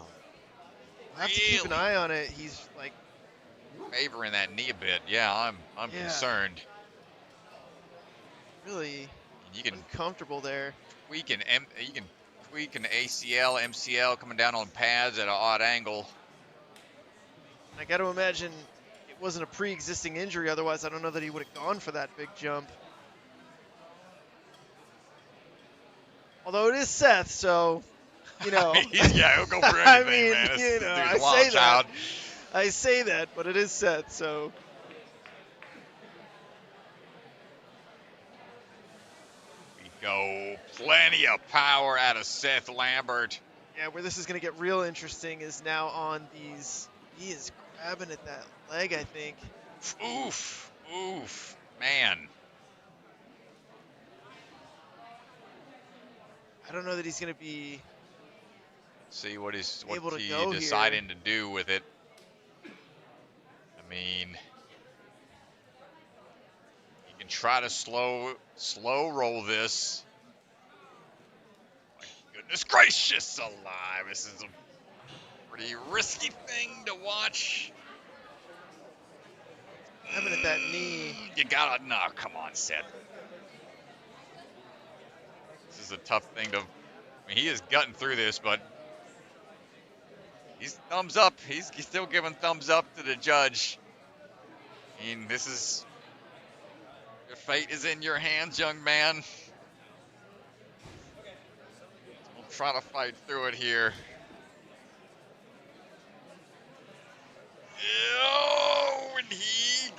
I have to keep an eye on it. He's like favoring that knee a bit. Yeah, I'm concerned. Really You can uncomfortable there. tweak an ACL, MCL coming down on pads at an odd angle. I got to imagine it wasn't a pre-existing injury. Otherwise, I don't know that he would have gone for that big jump. Although it is Seth, so, you know. Yeah, he'll go for anything, I mean, man. This you know, dude's I a wild say child. that. I say that, but it is Seth, so. We go. Plenty of power out of Seth Lambert. Yeah, where this is going to get real interesting is now on these. He is grabbing at that leg, I think. Oof. Man. I don't know that he's going to be See what he's able to he go deciding to do with it. I mean, he can try to slow roll this. My goodness gracious alive. This is a pretty risky thing to watch. grabbing at that knee. You gotta, no, come on, Seth. This is a tough thing to, I mean, he is gutting through this, but he's thumbs up. He's still giving thumbs up to the judge. I mean, this is, your fate is in your hands, young man. We'll try to fight through it here. Oh, and he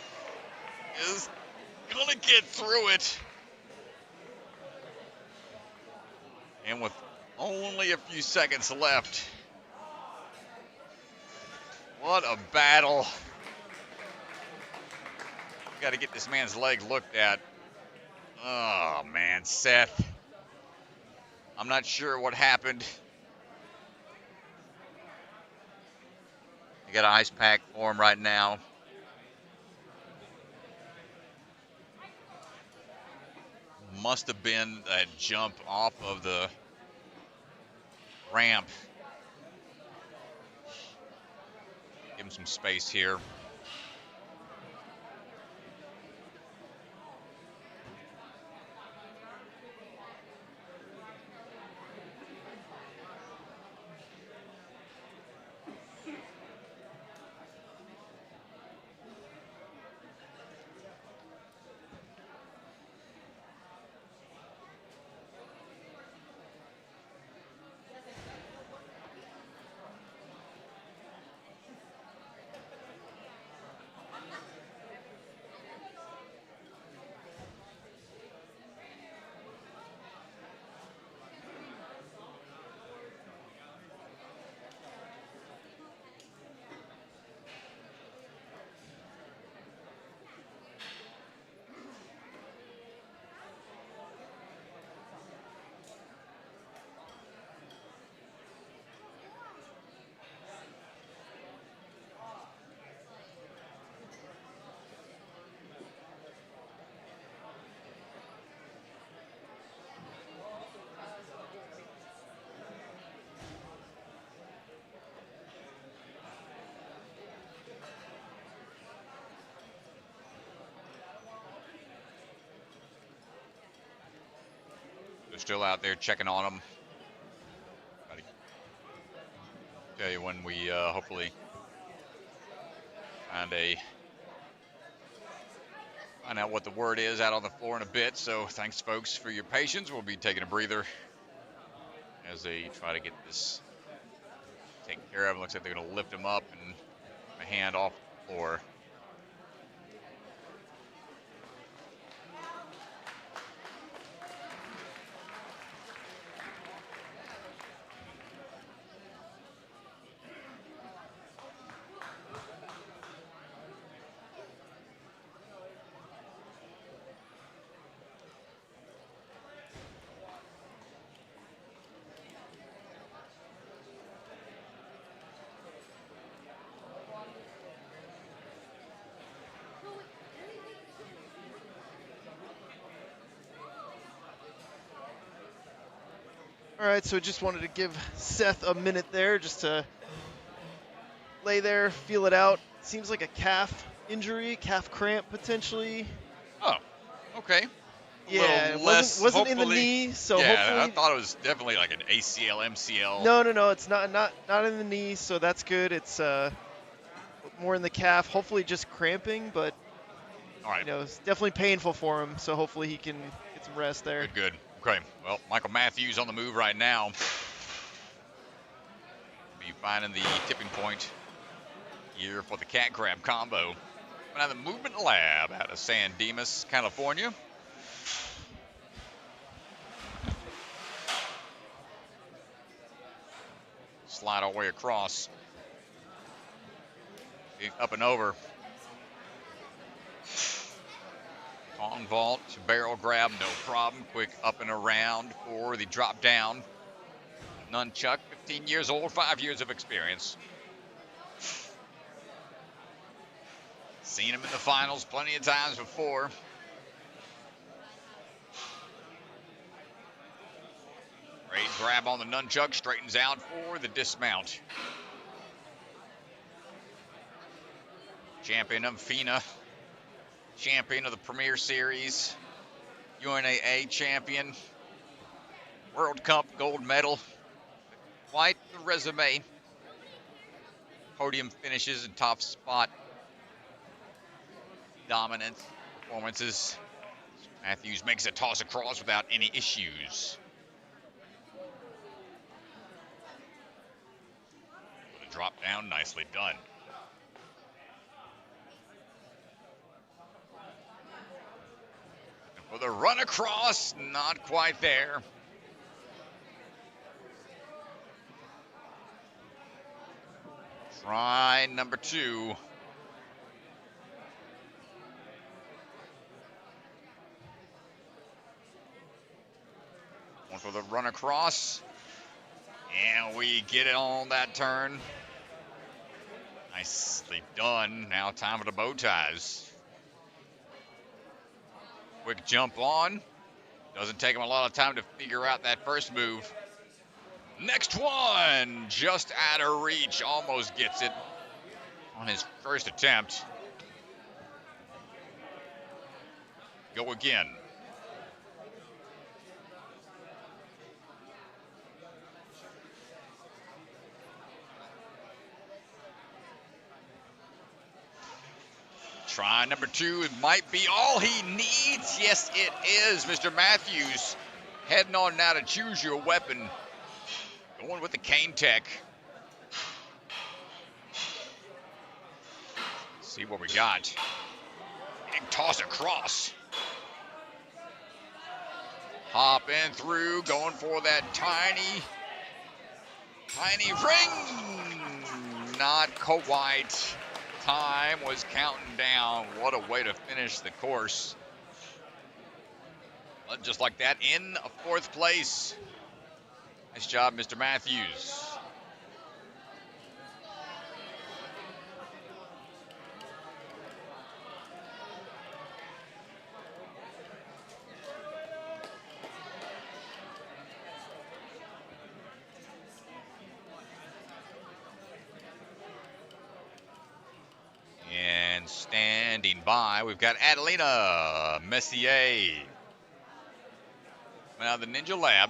is gonna get through it. And with only a few seconds left, what a battle. Got to get this man's leg looked at. Oh, man, Seth. I'm not sure what happened. I got an ice pack for him right now. Must have been that jump off of the ramp. Give him some space here. still out there checking on him. Gotta tell you when we hopefully find out what the word is out on the floor in a bit. So thanks, folks, for your patience. We'll be taking a breather as they try to get this taken care of. It looks like they're going to lift him up and a hand off the floor. All right, so just wanted to give Seth a minute there just to lay there, feel it out. Seems like a calf injury, calf cramp potentially. Oh, okay. Yeah, it wasn't in the knee, so yeah, hopefully. I thought it was definitely like an ACL, MCL. No, it's not in the knee, so that's good. It's more in the calf. Hopefully just cramping, but all right. It's definitely painful for him. So hopefully he can get some rest there. Good. Okay. Well, Michael Matthews on the move right now. Be finding the tipping point here for the cat crab combo. Now the Movement Lab out of San Dimas, California. Slide all the way across. Up and over. Tong vault, barrel grab, no problem. Quick up and around for the drop down. Nunchuck, 15 years old, 5 years of experience. Seen him in the finals plenty of times before. Great grab on the nunchuck, straightens out for the dismount. Champion of FINA. Champion of the Premier Series. UNAA champion. World Cup gold medal. Quite the resume. Podium finishes and top spot dominant performances. Matthews makes a toss across without any issues. The drop down, nicely done. And for the run across, not quite there. Try number 2. One for the run across. And we get it on that turn. Nicely done. Now time for the bow ties. Quick jump on. Doesn't take him a lot of time to figure out that first move. Next one, just out of reach, almost gets it on his first attempt. Go again. Try number 2, it might be all he needs. Yes, it is, Mr. Matthews. Heading on now to choose your weapon. Going with the cane tech. See what we got. Big toss across. Hop in through, going for that tiny ring. Not quite. Time was counting down. What a way to finish the course. But just like that, in 4th place. Nice job, Mr. Matthews. And standing by, we've got Adelena Messier. Now the Ninja Lab.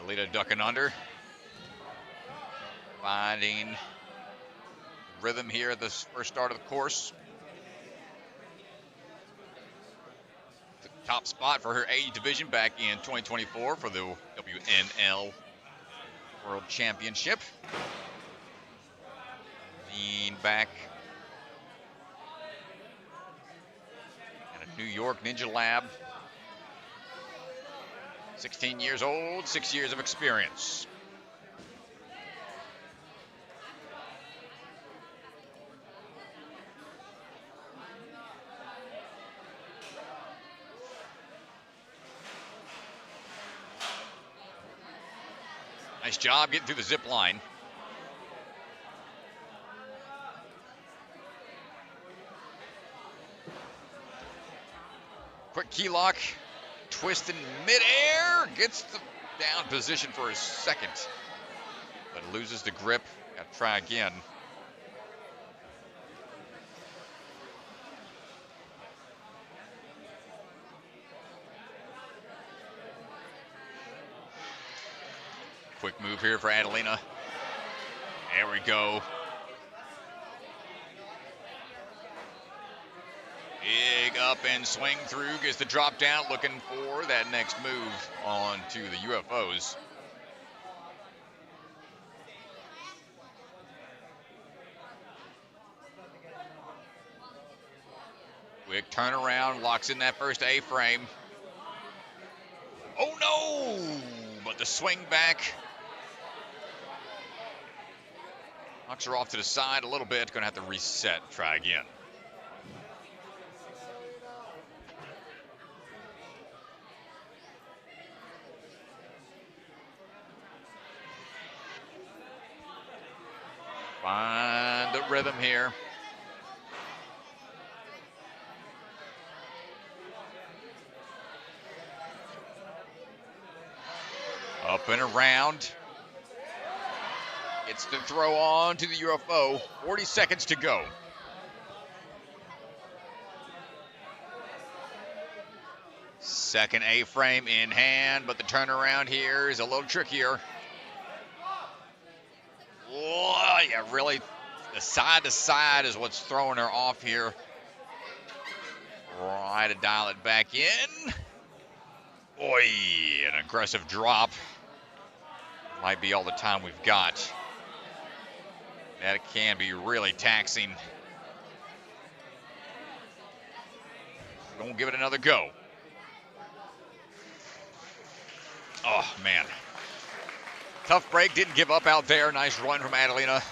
Alita ducking under. Finding rhythm here at this first start of the course. The top spot for her A division back in 2024 for the WNL World Championship. Lean back. And a New York Ninja Lab. 16 years old, 6 years of experience. Nice job getting through the zip line. Quick key lock. Twist in midair. Gets the down position for his second. But loses the grip. Got to try again. Quick move here for Adelena. There we go. Big up and swing through. Gets the drop down. Looking for that next move on to the UFOs. Quick turnaround. Locks in that first A-frame. Oh no! But the swing back. Knocks her off to the side a little bit. Going to have to reset. Try again. Find the rhythm here. Up and around. Gets the throw on to the UFO. 40 seconds to go. Second A-frame in hand, but the turnaround here is a little trickier. Oh, yeah, really, the side to side is what's throwing her off here. Try to dial it back in. Boy, an aggressive drop. Might be all the time we've got. That can be really taxing. Don't give it another go. Oh, man. Tough break, didn't give up out there. Nice run from Adelena.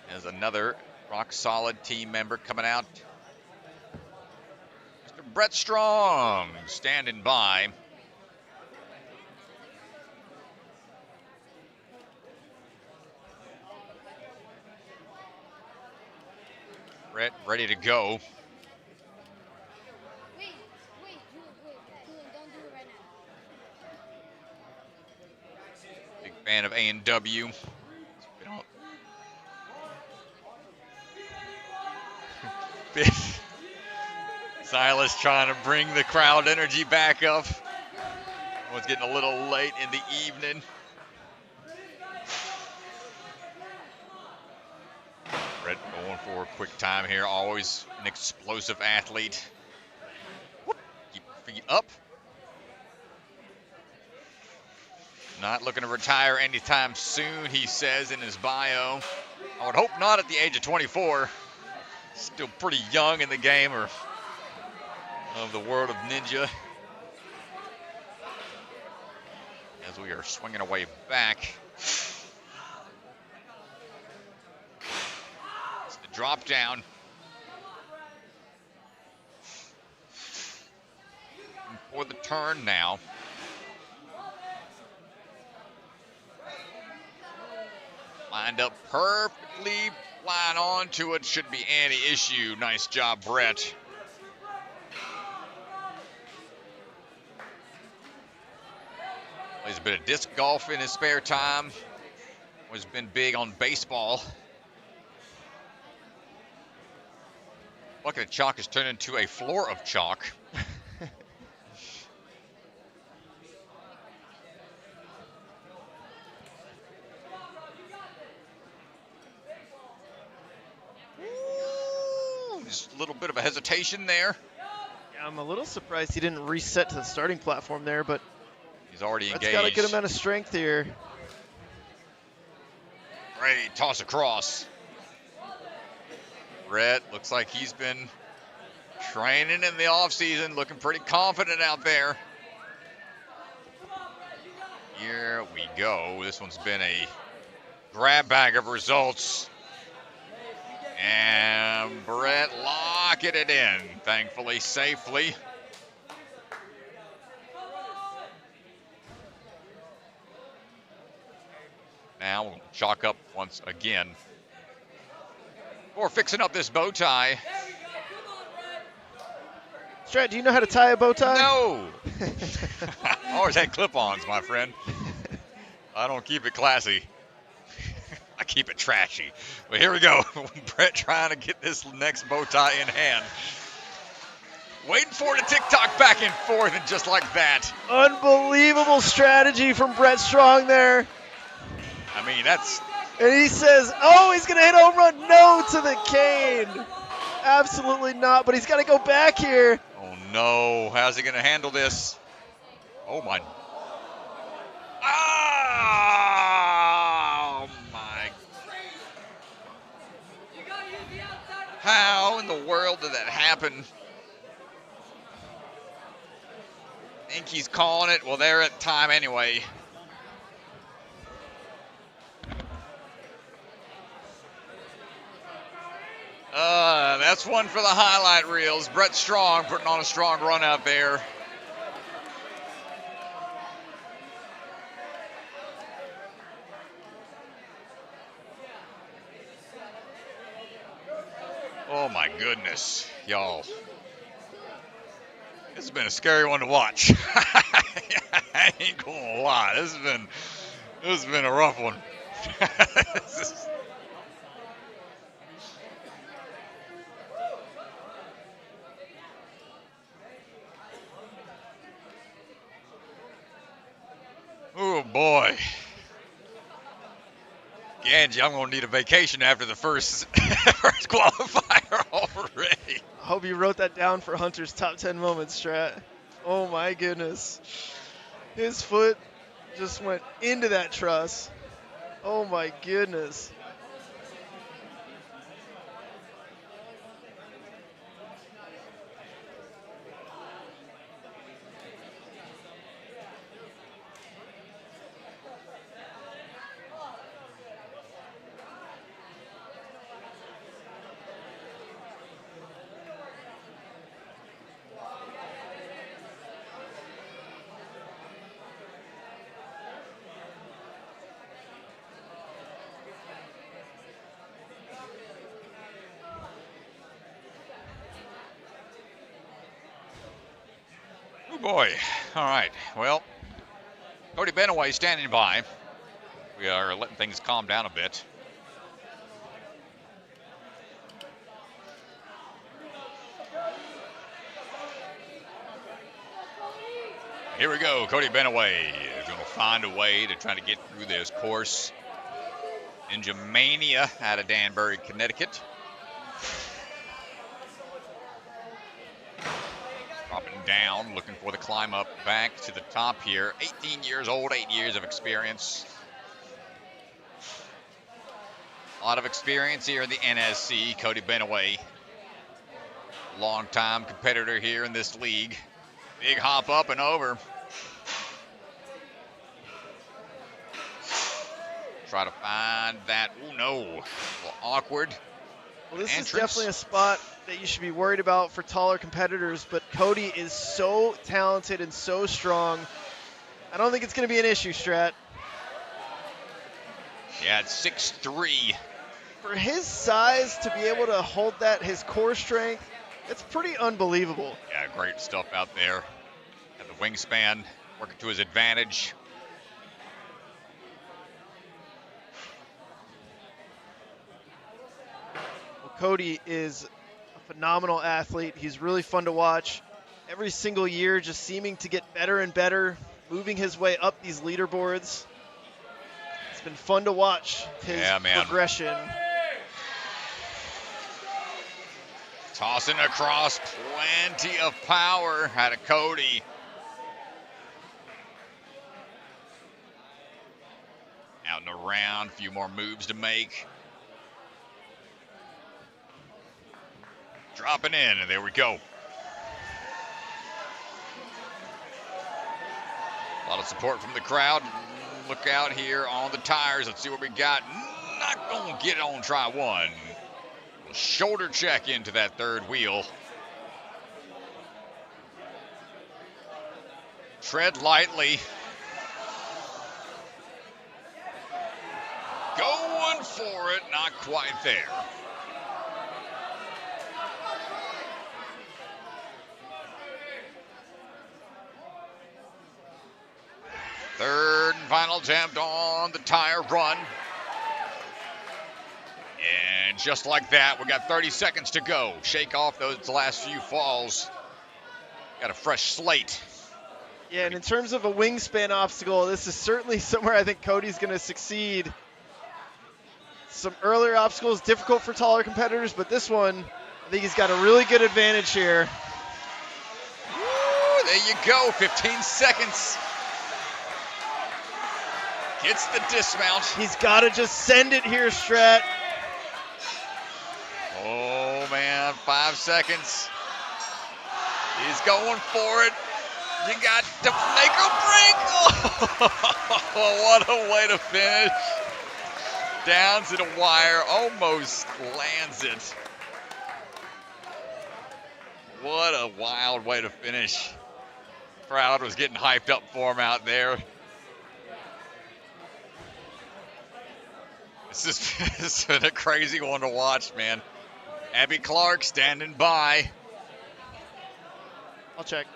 There's another rock-solid team member coming out. Mr. Brett Strong standing by. Brett ready to go. Wait, don't do it right now. Big fan of A&W. Sylas trying to bring the crowd energy back up. It's getting a little late in the evening. Brett going for a quick time here. Always an explosive athlete. Whoop. Keep your feet up. Not looking to retire anytime soon, he says in his bio. I would hope not at the age of 24. Still pretty young in the game or of the world of ninja. As we are swinging away back. It's the drop down. And for the turn now. Lined up perfectly. Flying onto it, should be any issue. Nice job, Brett. Plays a bit of disc golf in his spare time. Always been big on baseball. Bucket of chalk has turned into a floor of chalk. Ooh, just a little bit of a hesitation there. Yeah, I'm a little surprised he didn't reset to the starting platform there, but He's already that's engaged. got a good amount of strength here. Great toss across. Brett looks like he's been training in the offseason, looking pretty confident out there. Here we go. This one's been a grab bag of results. And Brett locking it in, thankfully, safely. Now we'll chalk up once again. Or fixing up this bow tie. Strat, do you know how to tie a bow tie? No! Always had clip-ons, my friend. I don't keep it classy. I keep it trashy. But here we go. Brett trying to get this next bow tie in hand. Waiting for it to tick-tock back and forth, and just like that. Unbelievable strategy from Brett Strong there. I mean, that's... And he says, oh, he's going to hit a home run. No to the cane. Absolutely not, but he's got to go back here. Oh, no. How's he going to handle this? Oh, my. Oh, my. How in the world did that happen? I think he's calling it. Well, they're at time anyway. That's one for the highlight reels. Brett Strong putting on a strong run out there. Oh my goodness, y'all. This has been a scary one to watch. I ain't gonna lie. This has been a rough one. Oh boy. Ganji, I'm gonna need a vacation after the first qualifier already. I hope you wrote that down for Hunter's top 10 moments, Strat. Oh my goodness. His foot just went into that truss. Oh my goodness. Oh boy. All right. Well, Cody Beneway standing by. We are letting things calm down a bit. Here we go. Cody Beneway is going to find a way to try to get through this course. Ninja Mania out of Danbury, Connecticut. Dropping down, looking for the climb up back to the top here. 18 years old, 8 years of experience. A lot of experience here in the NSC. Cody Beneway, longtime competitor here in this league. Big hop up and over. Try to find that. Oh no, a little awkward. Well, this is definitely a spot that you should be worried about for taller competitors, but Cody is so talented and so strong. I don't think it's going to be an issue, Strat. Yeah, it's 6'3". For his size to be able to hold that, his core strength, it's pretty unbelievable. Yeah, great stuff out there. At the wingspan, working to his advantage. Cody is a phenomenal athlete. He's really fun to watch. Every single year just seeming to get better and better, moving his way up these leaderboards. It's been fun to watch his progression. Tossing across, plenty of power out of Cody. Out and around, a few more moves to make. Dropping in, and there we go. A lot of support from the crowd. Look out here on the tires. Let's see what we got. Not gonna get on try one. Shoulder check into that third wheel. Tread lightly. Going for it, not quite there. Third and final attempt on the tire run. And just like that, we got 30 seconds to go. Shake off those last few falls. Got a fresh slate. Yeah, and in terms of a wingspan obstacle, this is certainly somewhere I think Cody's going to succeed. Some earlier obstacles, difficult for taller competitors, but this one, I think he's got a really good advantage here. Woo, there you go, 15 seconds. Gets the dismount. He's got to just send it here, Strat. Oh, man, 5 seconds. He's going for it. You got to make a break. Oh, what a way to finish. Down to the wire, almost lands it. What a wild way to finish. Crowd was getting hyped up for him out there. This has been a crazy one to watch, man. Abby Clark standing by. I'll check.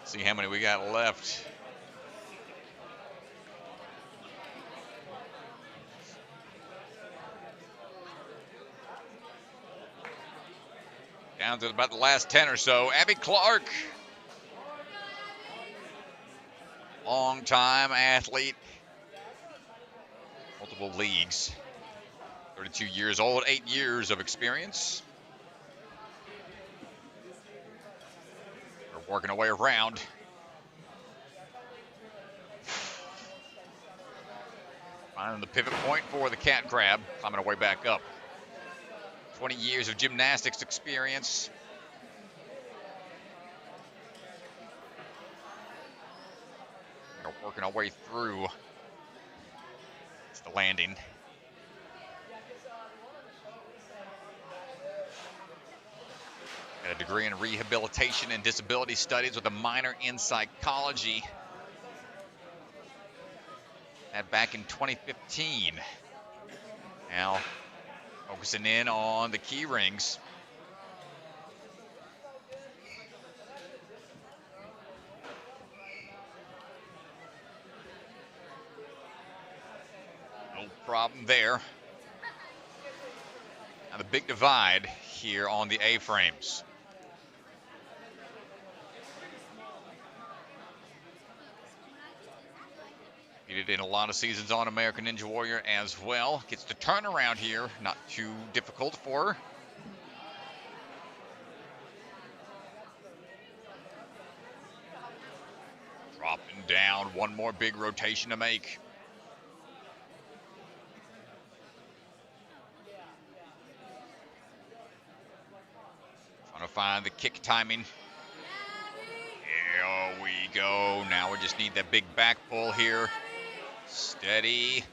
See how many we got left. Down to about the last 10 or so. Abby Clark. Long-time athlete. Multiple leagues. 32 years old, 8 years of experience. We're working our way around. Finding the pivot point for the cat grab. Climbing our way back up. 20 years of gymnastics experience. We're working our way through. It's the landing. Got a degree in rehabilitation and disability studies with a minor in psychology. That back in 2015. Now focusing in on the key rings. No problem there. Now the big divide here on the A-frames. He did in a lot of seasons on American Ninja Warrior as well. Gets the turnaround here, not too difficult for her. Dropping down, one more big rotation to make. Trying to find the kick timing. Here we go. Now we just need that big back pull here. Steady.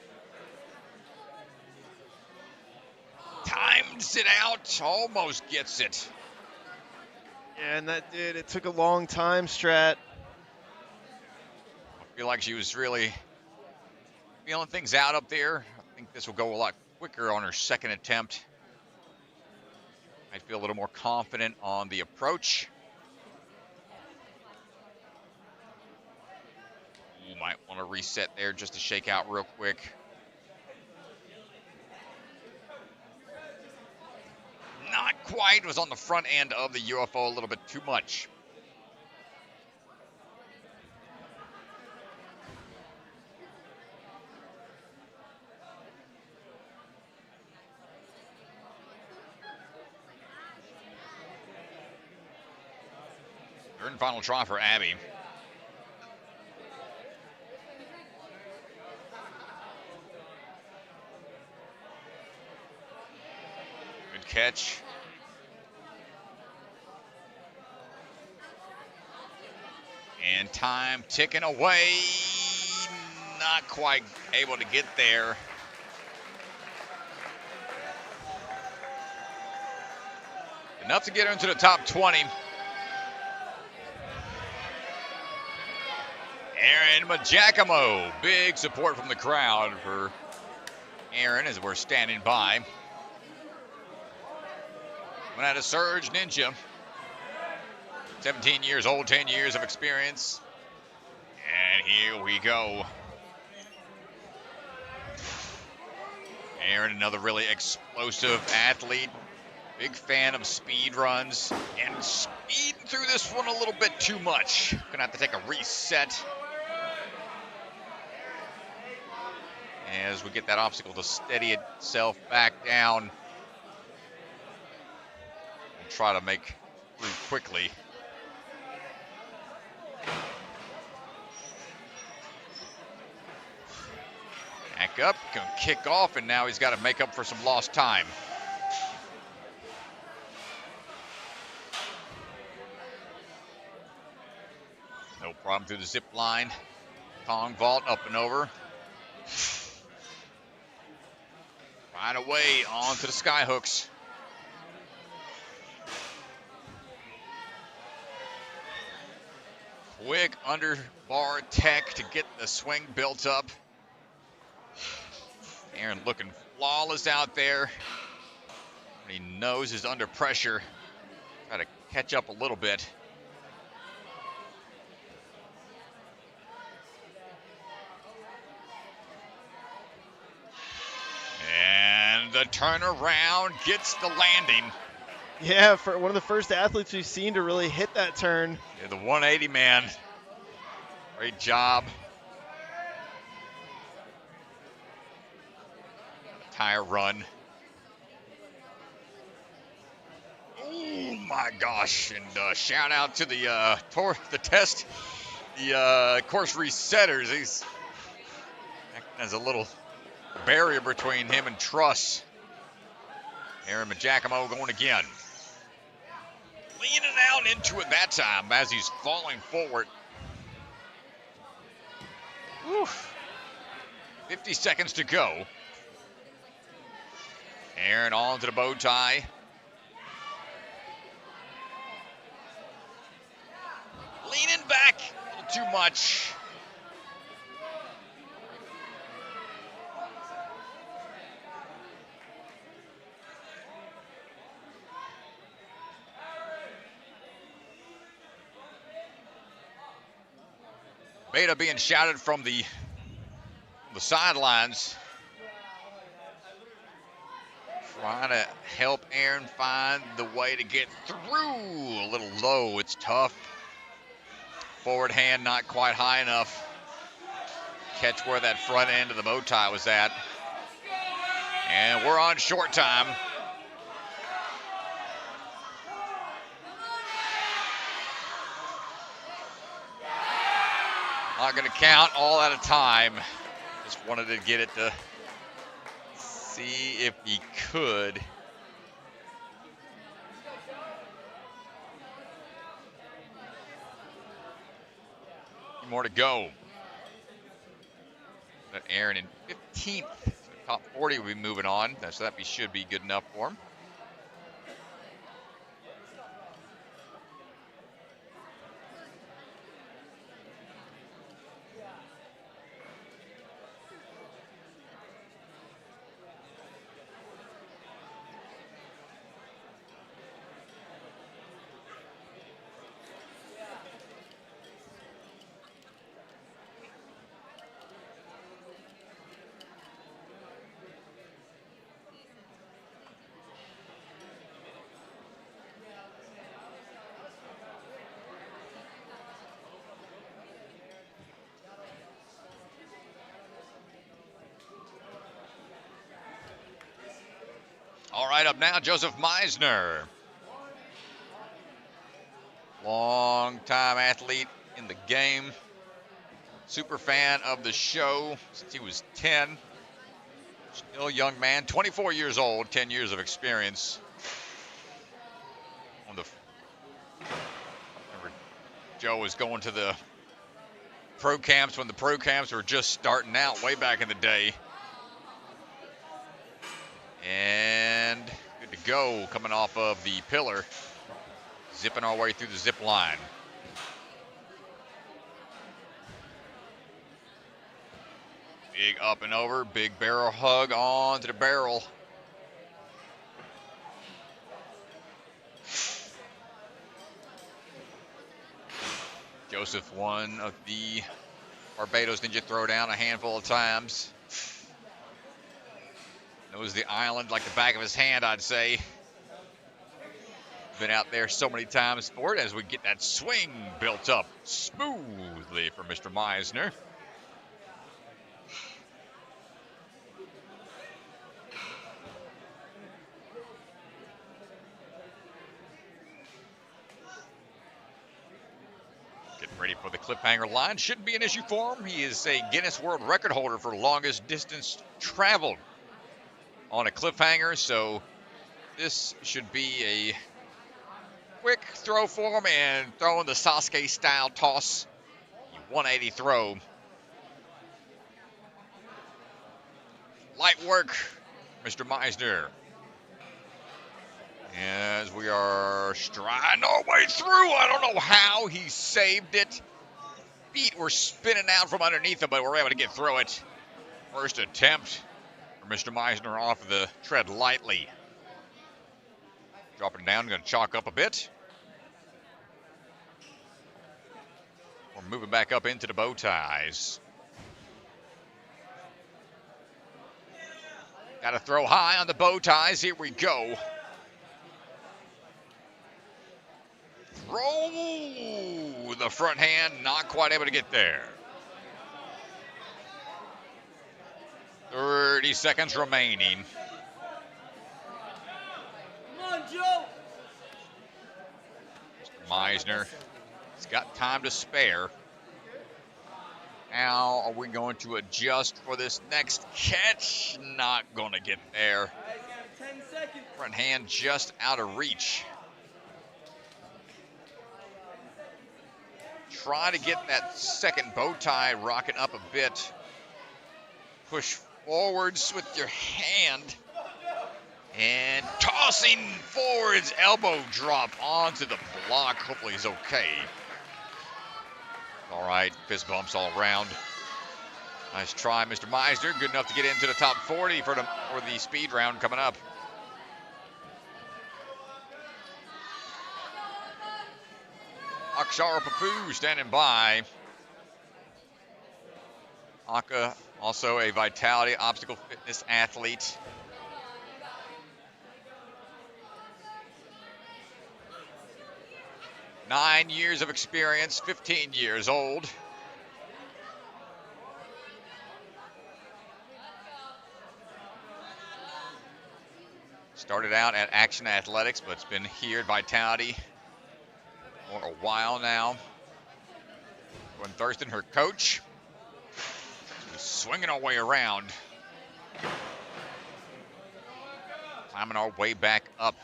Times it out. Almost gets it. Yeah, and that did. It took a long time, Strat. I feel like she was really feeling things out up there. I think this will go a lot quicker on her second attempt. I feel a little more confident on the approach. Ooh, might want to reset there just to shake out real quick. Not quite. Was on the front end of the UFO a little bit too much. Third and final try for Abby. Good catch. And time ticking away. Not quite able to get there. Enough to get her into the top 20. Aaron Majakamo. Big support from the crowd for Aaron as we're standing by. Went out of Surge Ninja. 17 years old, 10 years of experience. And here we go. Aaron, another really explosive athlete. Big fan of speed runs. And speeding through this one a little bit too much. Gonna have to take a reset. As we get that obstacle to steady itself back down. And try to make through quickly. Back up, gonna kick off, and now he's got to make up for some lost time. No problem through the zip line. Thong vault up and over. Right away onto the sky hooks. Quick under bar tech to get the swing built up. Aaron looking flawless out there. He knows he's under pressure. Try to catch up a little bit. And the turnaround gets the landing. Yeah, for one of the first athletes we've seen to really hit that turn. Yeah, the 180 man. Great job. Tire run. Oh my gosh! And shout out to the course resetters. He's acting as a little barrier between him and Truss. Aaron Majakamo going again. Leaning out into it that time as he's falling forward. Whew. 50 seconds to go. Aaron on to the bow tie. Leaning back a little too much. Beta being shouted from the sidelines. Trying to help Aaron find the way to get through. A little low, it's tough. Forward hand not quite high enough. Catch where that front end of the bow tie was at. And we're on short time. Not going to count all at a time. Just wanted to get it to see if he could. More to go. Got Aaron in 15th. So top 40 will be moving on. So that should be good enough for him. All right, up now, Joseph Meisner. Long-time athlete in the game. Super fan of the show since he was 10. Still a young man, 24 years old, 10 years of experience. Remember, Joe was going to the pro camps when the pro camps were just starting out way back in the day. And good to go coming off of the pillar. Zipping our way through the zip line. Big up and over, big barrel hug onto the barrel. Joseph won of the Barbados Ninja Throwdown a handful of times. Knows the island like the back of his hand, I'd say. Been out there so many times for it as we get that swing built up smoothly for Mr. Meisner. Getting ready for the cliffhanger line. Shouldn't be an issue for him. He is a Guinness World Record holder for longest distance traveled on a cliffhanger, so this should be a quick throw for him and throwing the Sasuke style toss. 180 throw. Light work, Mr. Meisner. As we are striding our way through, I don't know how he saved it. Feet were spinning out from underneath him, but we're able to get through it. First attempt for Mr. Meisner off the tread lightly. Dropping down, going to chalk up a bit. We're moving back up into the bow ties. Got to throw high on the bow ties. Here we go. Throw the front hand, not quite able to get there. 30 seconds remaining. Come on, Joe. Mr. Meisner has got time to spare. How are we going to adjust for this next catch? Not going to get there. 10 seconds. Front hand just out of reach. Try to get that second bow tie rocking up a bit. Push forwards with your hand. And tossing forwards, elbow drop onto the block. Hopefully he's okay. All right, fist bumps all around. Nice try, Mr. Meisner. Good enough to get into the top 40 for the speed round coming up. Akshara Pappu standing by. Aka, also a Vitality Obstacle Fitness athlete. Nine years of experience, 15 years old. Started out at Action Athletics, but it's been here at Vitality for a while now. Gwen Thurston, her coach. She's swinging our way around. Climbing our way back up.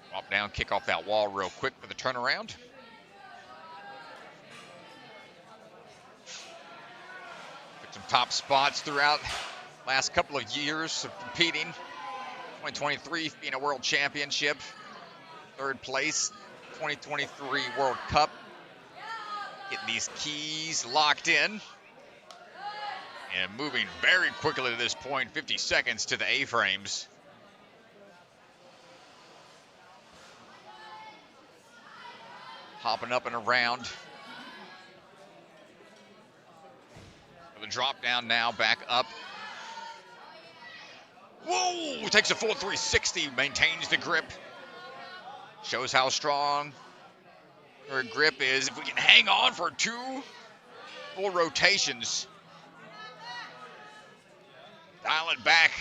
Drop down, kick off that wall real quick for the turnaround. Took some top spots throughout last couple of years of competing. 2023 being a world championship. Third place, 2023 World Cup. Getting these keys locked in. And moving very quickly to this point, 50 seconds to the A-frames. Hopping up and around. The drop down now, back up. Whoa! Takes a full 360, maintains the grip. Shows how strong her grip is. If we can hang on for 2 full rotations, dial it back.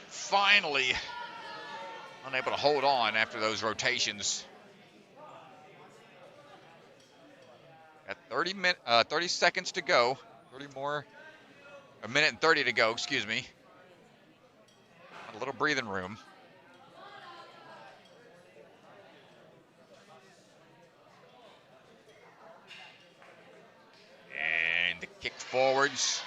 Finally, unable to hold on after those rotations. Got 30 seconds to go. 30 more. A minute and 30 to go, excuse me. A little breathing room. And the kick forwards.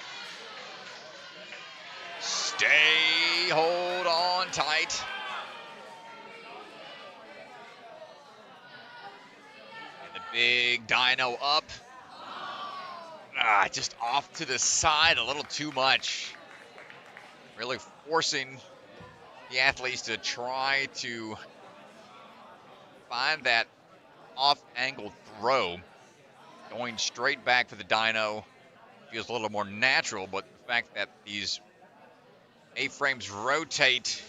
Stay, hold on tight. And the big dyno up. Just off to the side a little too much. Really forcing the athletes to try to find that off-angle throw. Going straight back for the dyno feels a little more natural, but the fact that these A-frames rotate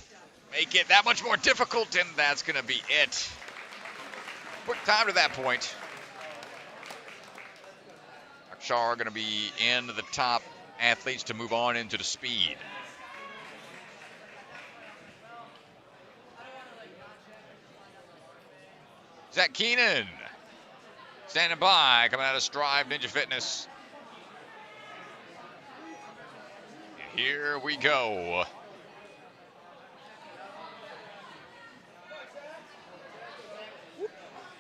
make it that much more difficult, and that's going to be it. Quick time to that point. Akshara going to be in the top athletes to move on into the speed. Zack Keenan standing by, coming out of Strive Ninja Fitness. And here we go.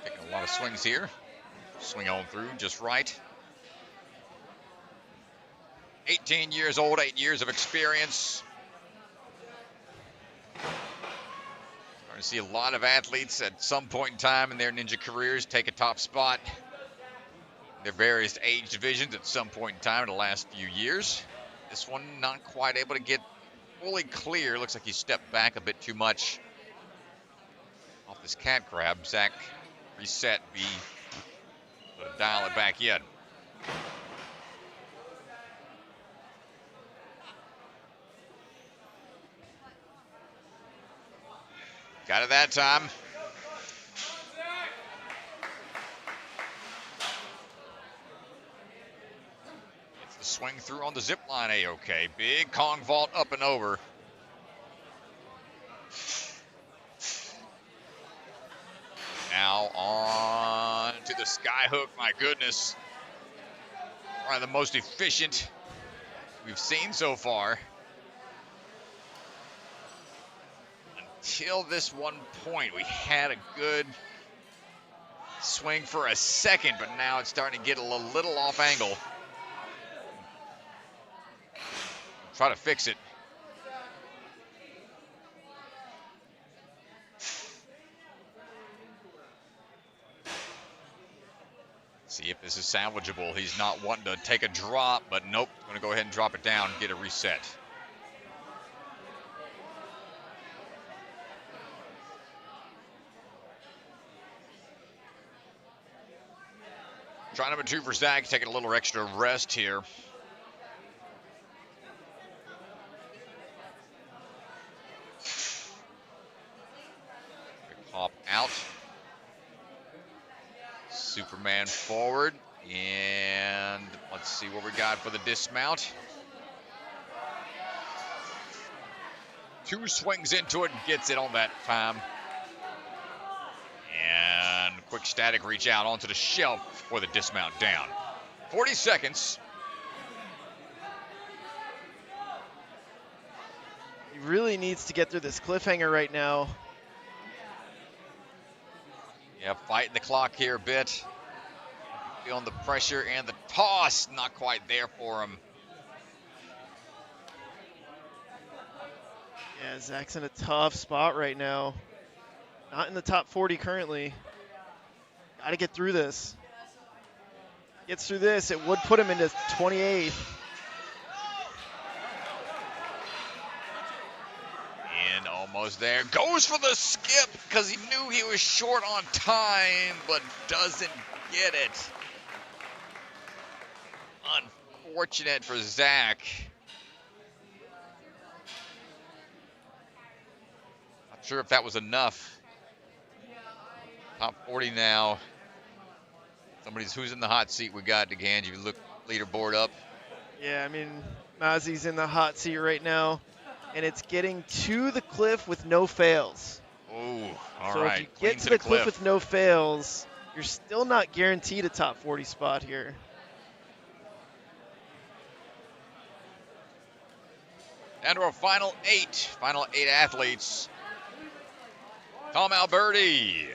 Taking a lot of swings here. Swing on through just right. 18 years old, 8 years of experience. Starting to see a lot of athletes at some point in time in their ninja careers take a top spot in their various age divisions at some point in time in the last few years. This one not quite able to get fully clear. Looks like he stepped back a bit too much off this cat crab. Zach reset B. Dial it back in. Got it that time. It's the swing through on the zip line, A-OK. Big Kong vault up and over. Now on to the sky hook. My goodness. One of the most efficient we've seen so far. Until this one point, we had a good swing for a second, but now it's starting to get a little off angle. Try to fix it. See if this is salvageable. He's not wanting to take a drop, but nope. Going to go ahead and drop it down and get a reset. Try number 2 for Zach, taking a little extra rest here. Hop out. Superman forward. And let's see what we got for the dismount. 2 swings into it and gets it on that time. And quick static reach out onto the shelf for the dismount down. 40 seconds. He really needs to get through this cliffhanger right now. Yeah, fighting the clock here a bit. Feeling the pressure and the toss. Not quite there for him. Yeah, Zach's in a tough spot right now. Not in the top 40 currently. Got to get through this. Gets through this, it would put him into 28th. And almost there. Goes for the skip because he knew he was short on time, but doesn't get it. Unfortunate for Zach. Not sure if that was enough. Top 40 now. Who's in the hot seat we got, DeGan? You look leaderboard up. Yeah, I mean, Mazzie's in the hot seat right now, and it's getting to the cliff with no fails. Oh, all so right. if you Clean get to the cliff with no fails, you're still not guaranteed a top 40 spot here. Down to our final 8 athletes. Tom Alberti,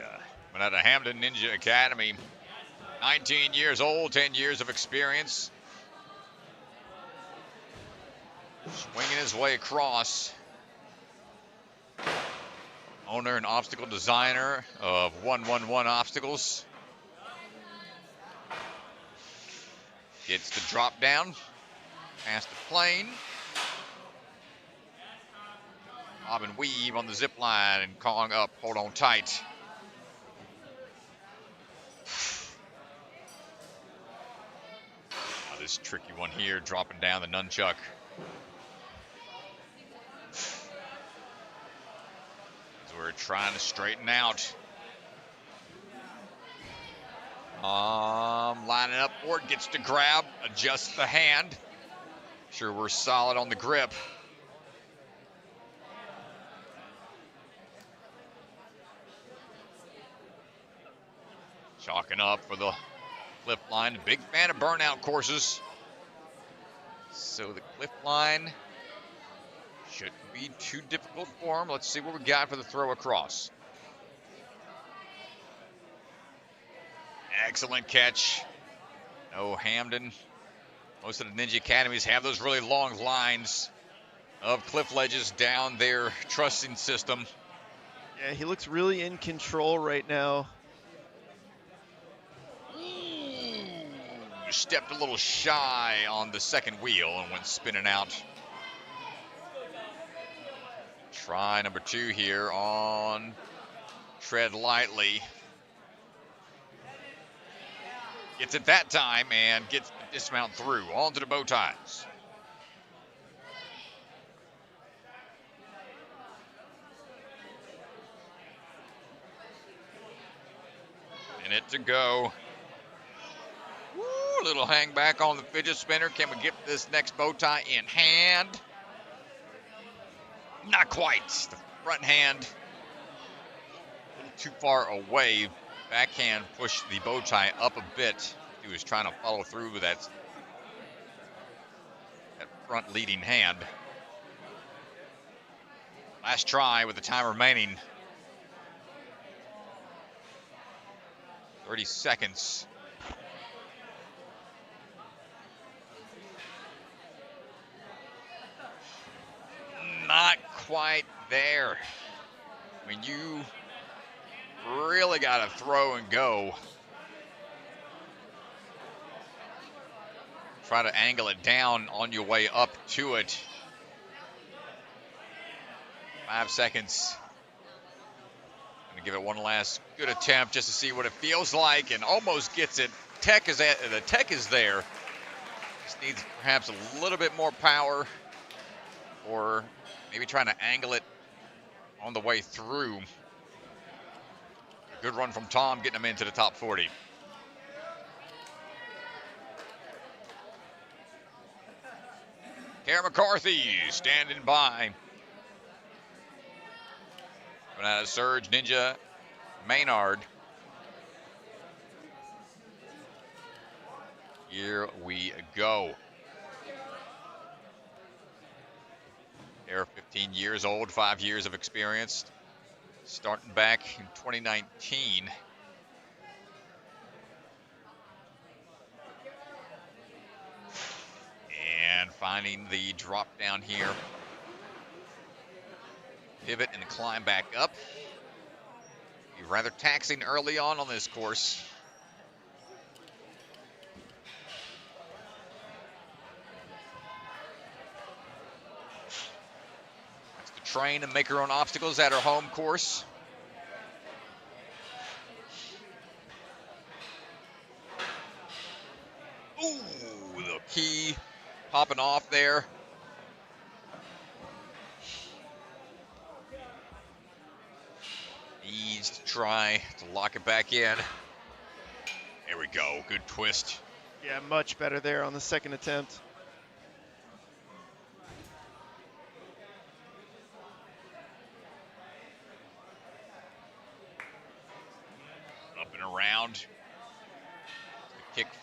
went out of Hamden Ninja Academy. 19 years old, 10 years of experience. Swinging his way across. Owner and obstacle designer of 111 Obstacles. Gets the drop down. Past the plane. Bob and weave on the zip line and Kong up. Hold on tight. Now this tricky one here, dropping down the nunchuck. We're trying to straighten out. Lining up for it, gets to grab, adjusts the hand. Sure we're solid on the grip. Chalking up for the cliff line. Big fan of burnout courses. So the cliff line shouldn't be too difficult for him. Let's see what we got for the throw across. Excellent catch. No Hamden. Most of the Ninja Academies have those really long lines of cliff ledges down their trussing system. Yeah, he looks really in control right now. Ooh, stepped a little shy on the second wheel and went spinning out. Try number 2 here on tread lightly. Gets it that time and gets the dismount through. Onto the bow ties. Minute to go. Woo, little hang back on the fidget spinner. Can we get this next bow tie in hand? Not quite. The front hand a little too far away. Backhand pushed the bow tie up a bit. He was trying to follow through with that front leading hand. Last try with the time remaining. 30 seconds. Not quite there. I mean, you really got to throw and go. Try to angle it down on your way up to it. 5 seconds. Gonna give it one last good attempt just to see what it feels like, and almost gets it. The tech is there. Just needs perhaps a little bit more power, or maybe trying to angle it on the way through. A good run from Tom, getting him into the top 40. Cara McCarthy standing by. Coming out of Surge Ninja Maynard. Here we go. They're 15 years old, 5 years of experience. Starting back in 2019. And finding the drop down here. Pivot and climb back up. Be rather taxing early on this course. That's to train and make her own obstacles at her home course. Ooh, the key popping off there. Needs to try to lock it back in. There we go, good twist. Yeah, much better there on the second attempt.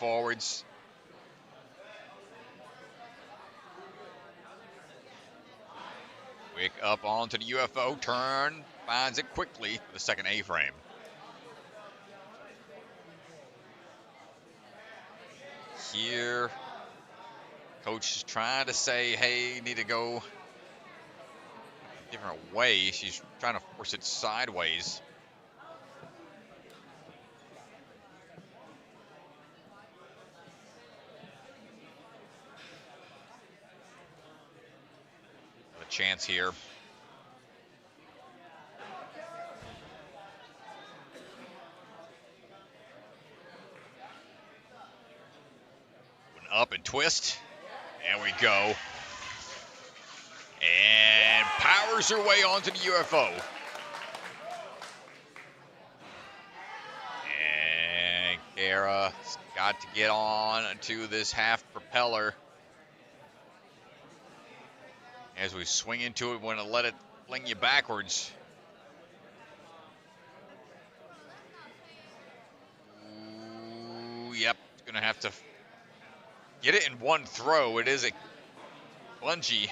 forwards. Quick up onto the UFO, turn, finds it quickly for the second A-frame. Here, coach is trying to say, hey, need to go a different way. She's trying to force it sideways. A chance here. Up and twist. There we go. And powers her way onto the UFO. And Cara's got to get on to this half propeller. As we swing into it, we want to let it fling you backwards. Ooh, yep, it's going to have to get it in one throw. It is a bungee.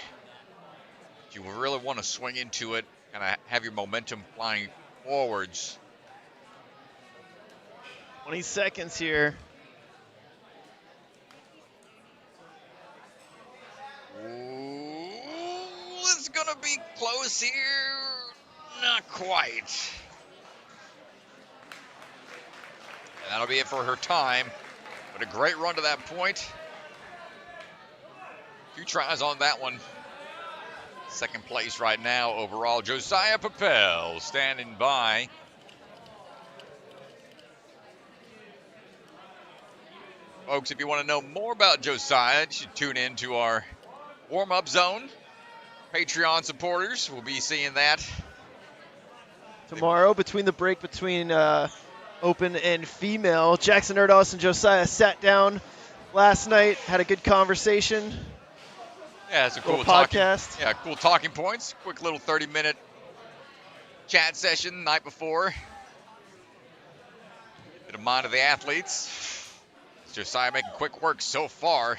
You really want to swing into it, kind of have your momentum flying forwards. 20 seconds here. Ooh, it's going to be close here. Not quite. And that'll be it for her time. But a great run to that point. 2 tries on that one. Second place right now overall. Josiah Pippel standing by. Folks, if you want to know more about Josiah, you should tune in to our warm-up zone. Patreon supporters will be seeing that Tomorrow, between the break between open and female, Jackson Erdos and Josiah sat down last night, had a good conversation. Yeah, it's a cool podcast. Cool talking points. Quick little 30-minute chat session the night before. Bit of mind of the athletes. Josiah making quick work so far.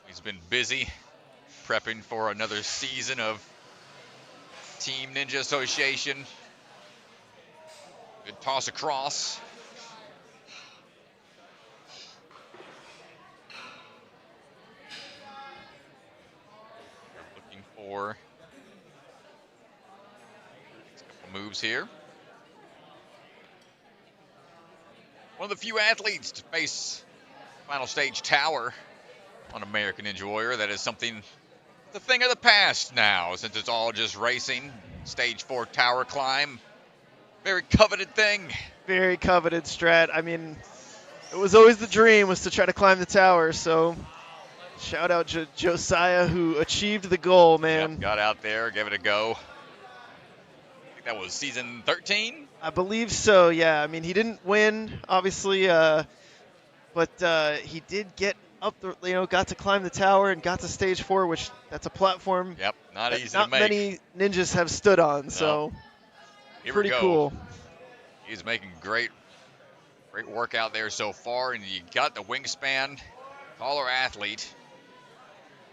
He's been busy prepping for another season of Team Ninja Association. Good toss across. Looking for next couple moves here. One of the few athletes to face final stage tower on American Ninja Warrior. That is something, the thing of the past now, since it's all just racing. Stage 4 tower climb. Very coveted thing. Very coveted strat. I mean, it was always the dream was to try to climb the tower. So shout out Josiah, who achieved the goal, man. Yep, got out there, gave it a go. I think that was season 13. I believe so, yeah. I mean, he didn't win, obviously, but he did get up, got to climb the tower and got to stage 4, which that's a platform. Yep, not easy not to make. many ninjas have stood on, so Here pretty we go. cool. He's making great work out there so far, and you got the wingspan, taller athlete,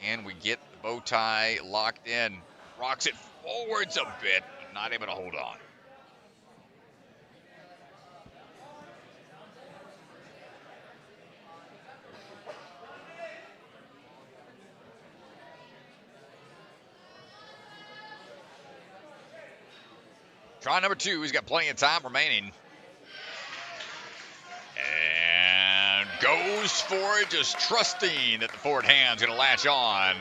and we get the bow tie locked in. Rocks it forwards a bit, but not able to hold on. Try number 2. He's got plenty of time remaining. And goes for it, just trusting that the forward hand's going to latch on.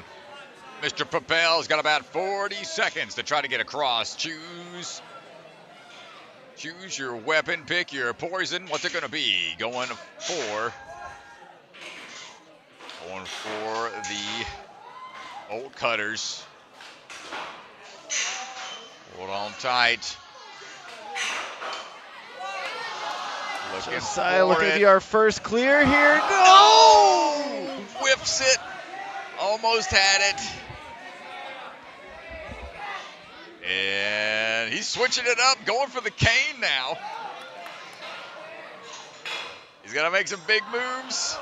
Mr. Pippel's got about 40 seconds to try to get across. Choose your weapon, pick your poison. What's it going to be? Going for the bolt cutters. Hold on tight. Josiah looking to be our first clear here. No! Whips it. Almost had it. And he's switching it up, going for the cane now. He's going to make some big moves.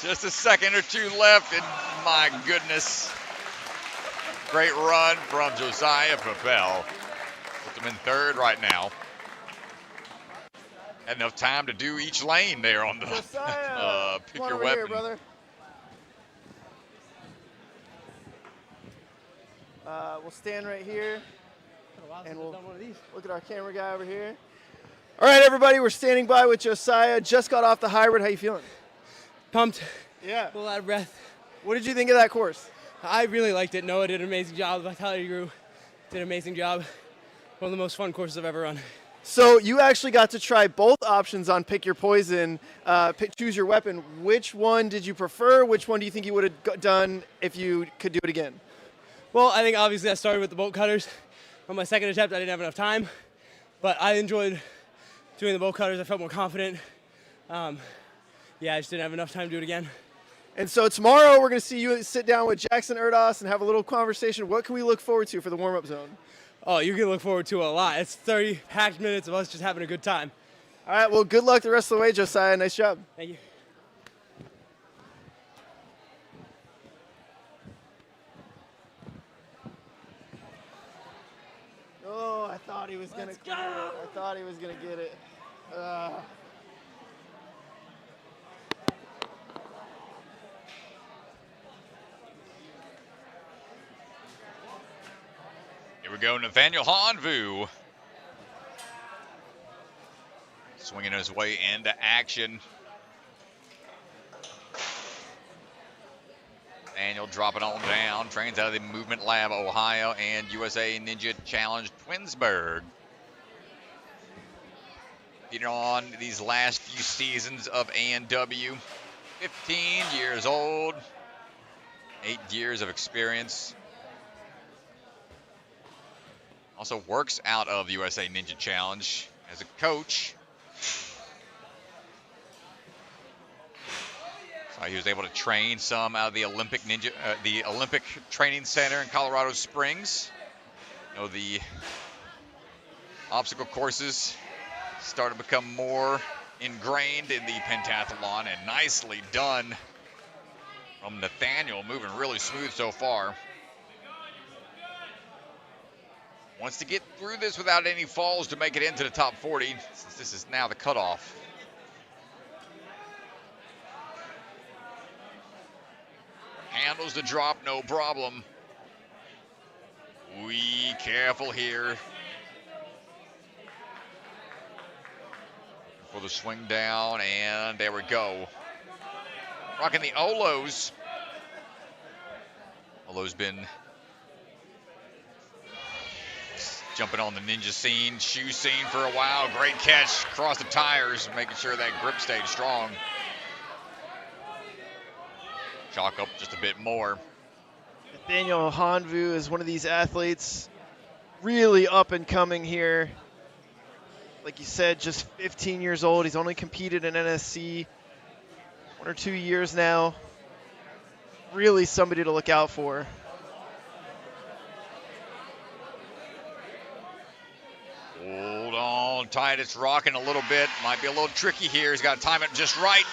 Just a second or two left, and my goodness. Great run from Josiah Pippel. Puts him in third right now. Had enough time to do each lane there on the pick your weapon. Here, brother. We'll stand right here, and we'll look at our camera guy over here. All right, everybody, we're standing by with Josiah. Just got off the hybrid. How you feeling? Pumped. Yeah. A little out of breath. What did you think of that course? I really liked it. Noah did an amazing job. Vitality Group did an amazing job. One of the most fun courses I've ever run. So you actually got to try both options on Pick Your Poison, choose your weapon. Which one did you prefer? Which one do you think you would have done if you could do it again? Well, I think obviously I started with the bolt cutters. On my second attempt, I didn't have enough time, but I enjoyed doing the bolt cutters. I felt more confident. Yeah, I just didn't have enough time to do it again. And so tomorrow we're going to see you sit down with Jackson Erdos and have a little conversation. What can we look forward to for the warm-up zone? Oh, you can look forward to a lot. It's 30 packed minutes of us just having a good time. All right, well, good luck the rest of the way, Josiah. Nice job. Thank you. Oh, I thought he was going to get it. I thought he was going to get it. Here we go, Nathanael Honvou. Swinging his way into action. Nathanael dropping on down. Trains out of the Movement Lab, Ohio, and USA Ninja Challenge, Twinsburg. Being on these last few seasons of A&W. 15 years old. 8 years of experience. Also works out of the USA Ninja Challenge as a coach. So he was able to train some out of the Olympic Training Center in Colorado Springs. You know, the obstacle courses started to become more ingrained in the pentathlon, and nicely done from Nathanael, moving really smooth so far. Wants to get through this without any falls to make it into the top 40, since this is now the cutoff. Handles the drop, no problem. Careful here. For the swing down, and there we go. Rocking the Olos. Olo's been jumping on the ninja scene, shoe scene for a while. Great catch across the tires, making sure that grip stayed strong. Chalk up just a bit more. Nathanael Honvou is one of these athletes, really up and coming here. Like you said, just 15 years old. He's only competed in NSC 1 or 2 years now. Really somebody to look out for. Hold on tight, it's rocking a little bit. Might be a little tricky here. He's got to time it just right.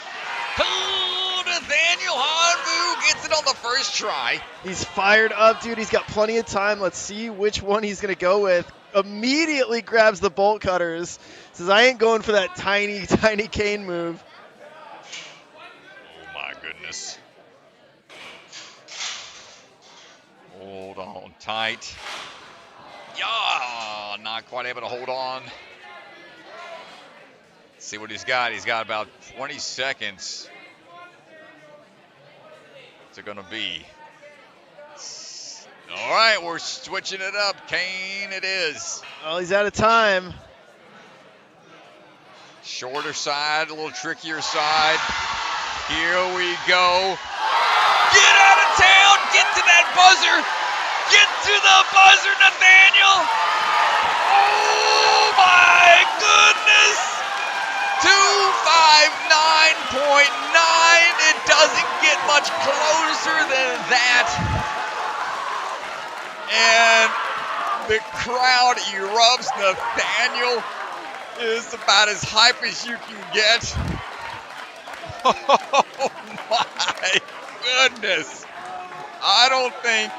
Oh, Nathanael Honvou gets it on the first try. He's fired up, dude. He's got plenty of time. Let's see which one he's going to go with. Immediately grabs the bolt cutters. Says, I ain't going for that tiny, tiny cane move. Oh, my goodness. Hold on tight. Yeah, not quite able to hold on. Let's see what he's got. He's got about 20 seconds. What's it going to be? All right, we're switching it up. Cane it is. Well, he's out of time. Shorter side, a little trickier side. Here we go. Get out of town. Get to that buzzer. Get to the buzzer, Nathanael. Oh, my goodness. 259.9. It doesn't get much closer than that. And the crowd erupts. Nathanael is about as hype as you can get. Oh my goodness. I don't think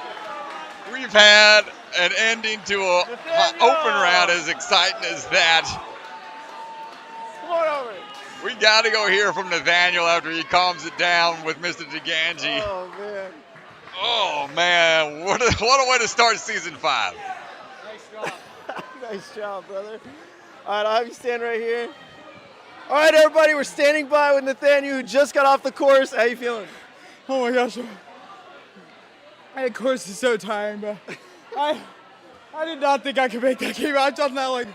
we've had an ending to a open round as exciting as that. We got to go hear from Nathanael after he calms it down with Mr. DeGangi. Oh, man. Oh, man. What a way to start season 5. Nice job. Nice job, brother. All right, I'll have you stand right here. All right, everybody, we're standing by with Nathanael, who just got off the course. How you feeling? Oh, my gosh. That course is so tiring, but I did not think I could make that game. I've done that like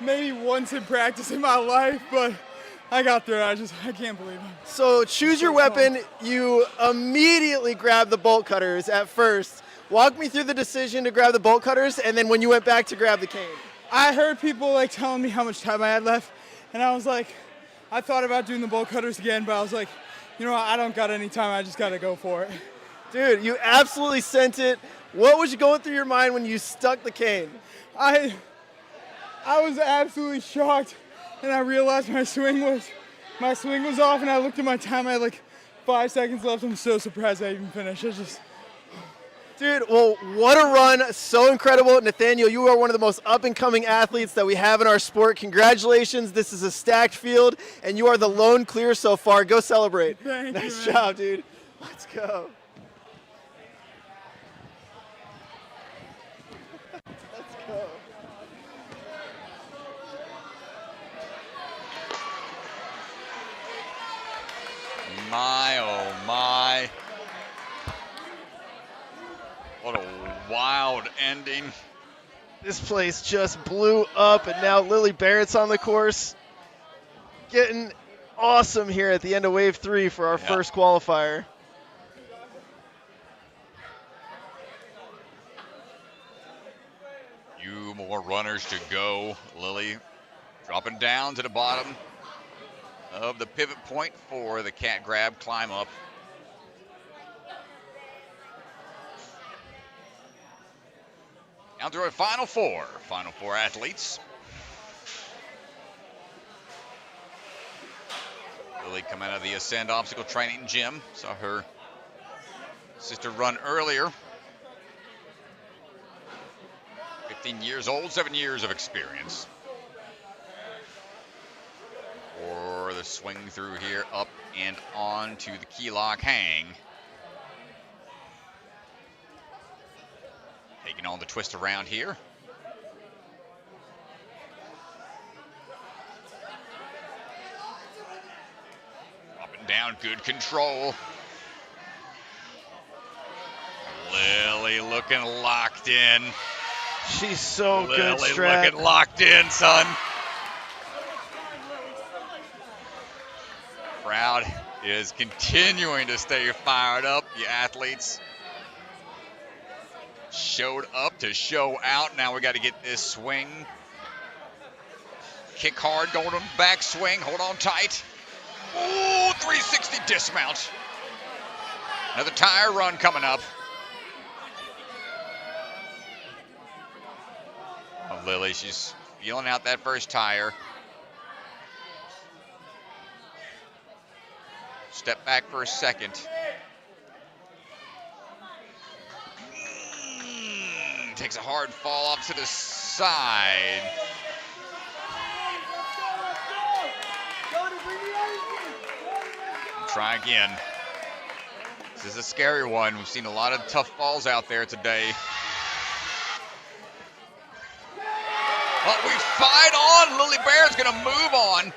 maybe once in practice in my life, but I got through it. I can't believe it. So choose your weapon. You immediately grabbed the bolt cutters at first. Walk me through the decision to grab the bolt cutters, and then when you went back to grab the cane. I heard people like telling me how much time I had left, and I was like, I thought about doing the bolt cutters again, but I was like, you know what, I don't got any time. I just got to go for it. Dude, you absolutely sent it. What was going through your mind when you stuck the cane? I was absolutely shocked, and I realized my swing was off, and I looked at my time. I had like 5 seconds left. I'm so surprised I even finished. Dude, well, what a run. So incredible. Nathanael, you are one of the most up-and-coming athletes that we have in our sport. Congratulations. This is a stacked field, and you are the lone clear so far. Go celebrate. Thank you, nice man. job, dude. Let's go. Let's go. My, oh my. What a wild ending. This place just blew up, and now Lily Barrett's on the course. Getting awesome here at the end of Wave 3 for our first qualifier. Few more runners to go. Lily dropping down to the bottom of the pivot point for the cat grab climb up. Down to our final four athletes. Lily coming out of the Ascend Obstacle Training Gym. Saw her sister run earlier. 15 years old, 7 years of experience. For the swing through here, up and on to the key lock hang. Taking on the twist around here. Up and down, good control. Lily looking locked in. She's so Lily good, Strat. looking locked in, son. Crowd is continuing to stay fired up. The athletes showed up to show out. Now we got to get this swing. Kick hard, going on back swing. Hold on tight. Ooh, 360 dismount. Another tire run coming up. Oh, Lily, she's feeling out that first tire. Step back for a second. Takes a hard fall off to the side. Try again. This is a scary one. We've seen a lot of tough falls out there today. But we fight on. Lily Barrett's going to move on.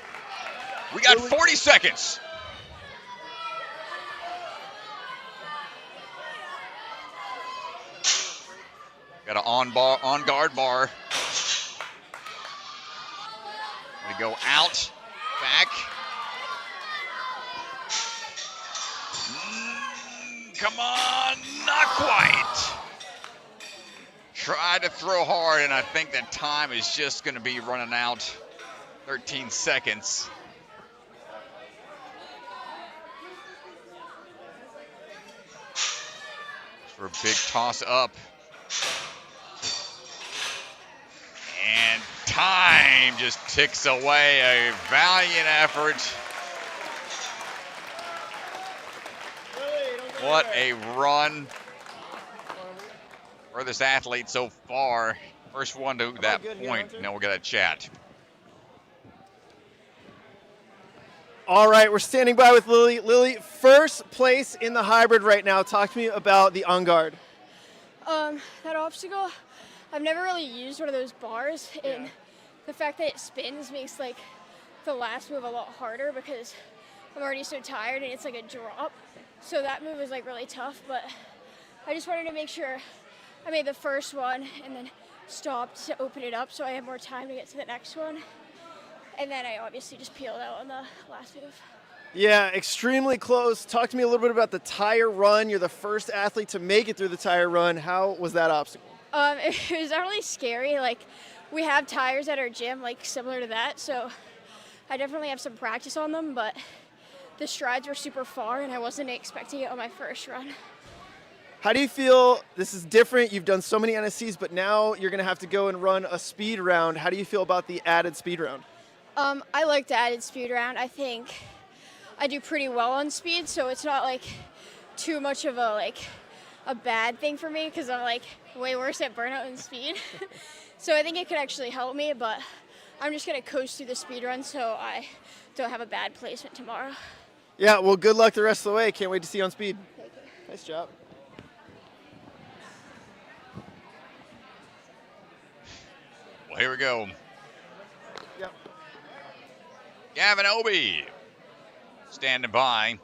We got 40 seconds. Got an on guard bar. We go out, back. Come on, not quite. Tried to throw hard, and I think that time is just going to be running out. 13 seconds. For a big toss up. And time just ticks away. A valiant effort. What a run for this athlete so far. First one to that point. Now we'll get a chat. All right, we're standing by with Lily. Lily, first place in the hybrid right now. Talk to me about the on guard. That obstacle, I've never really used one of those bars, and the fact that it spins makes like the last move a lot harder because I'm already so tired and it's like a drop. So that move was like really tough, but I just wanted to make sure I made the first one and then stopped to open it up so I had more time to get to the next one. And then I obviously just peeled out on the last move. Yeah, extremely close. Talk to me a little bit about the tire run. You're the first athlete to make it through the tire run. How was that obstacle? It was really scary. Like, we have tires at our gym, like similar to that, so I definitely have some practice on them, but the strides were super far and I wasn't expecting it on my first run. How do you feel? This is different. You've done so many NSCs, but now you're going to have to go and run a speed round. How do you feel about the added speed round? I like the added speed round. I think I do pretty well on speed, so it's not like too much of a bad thing for me because I'm like way worse at burnout than speed. So I think it could actually help me, but I'm just going to coast through the speed run so I don't have a bad placement tomorrow. Yeah, well, good luck the rest of the way. Can't wait to see you on speed. Thank you. Nice job. Well, here we go. Yep. Gavin Obey standing by.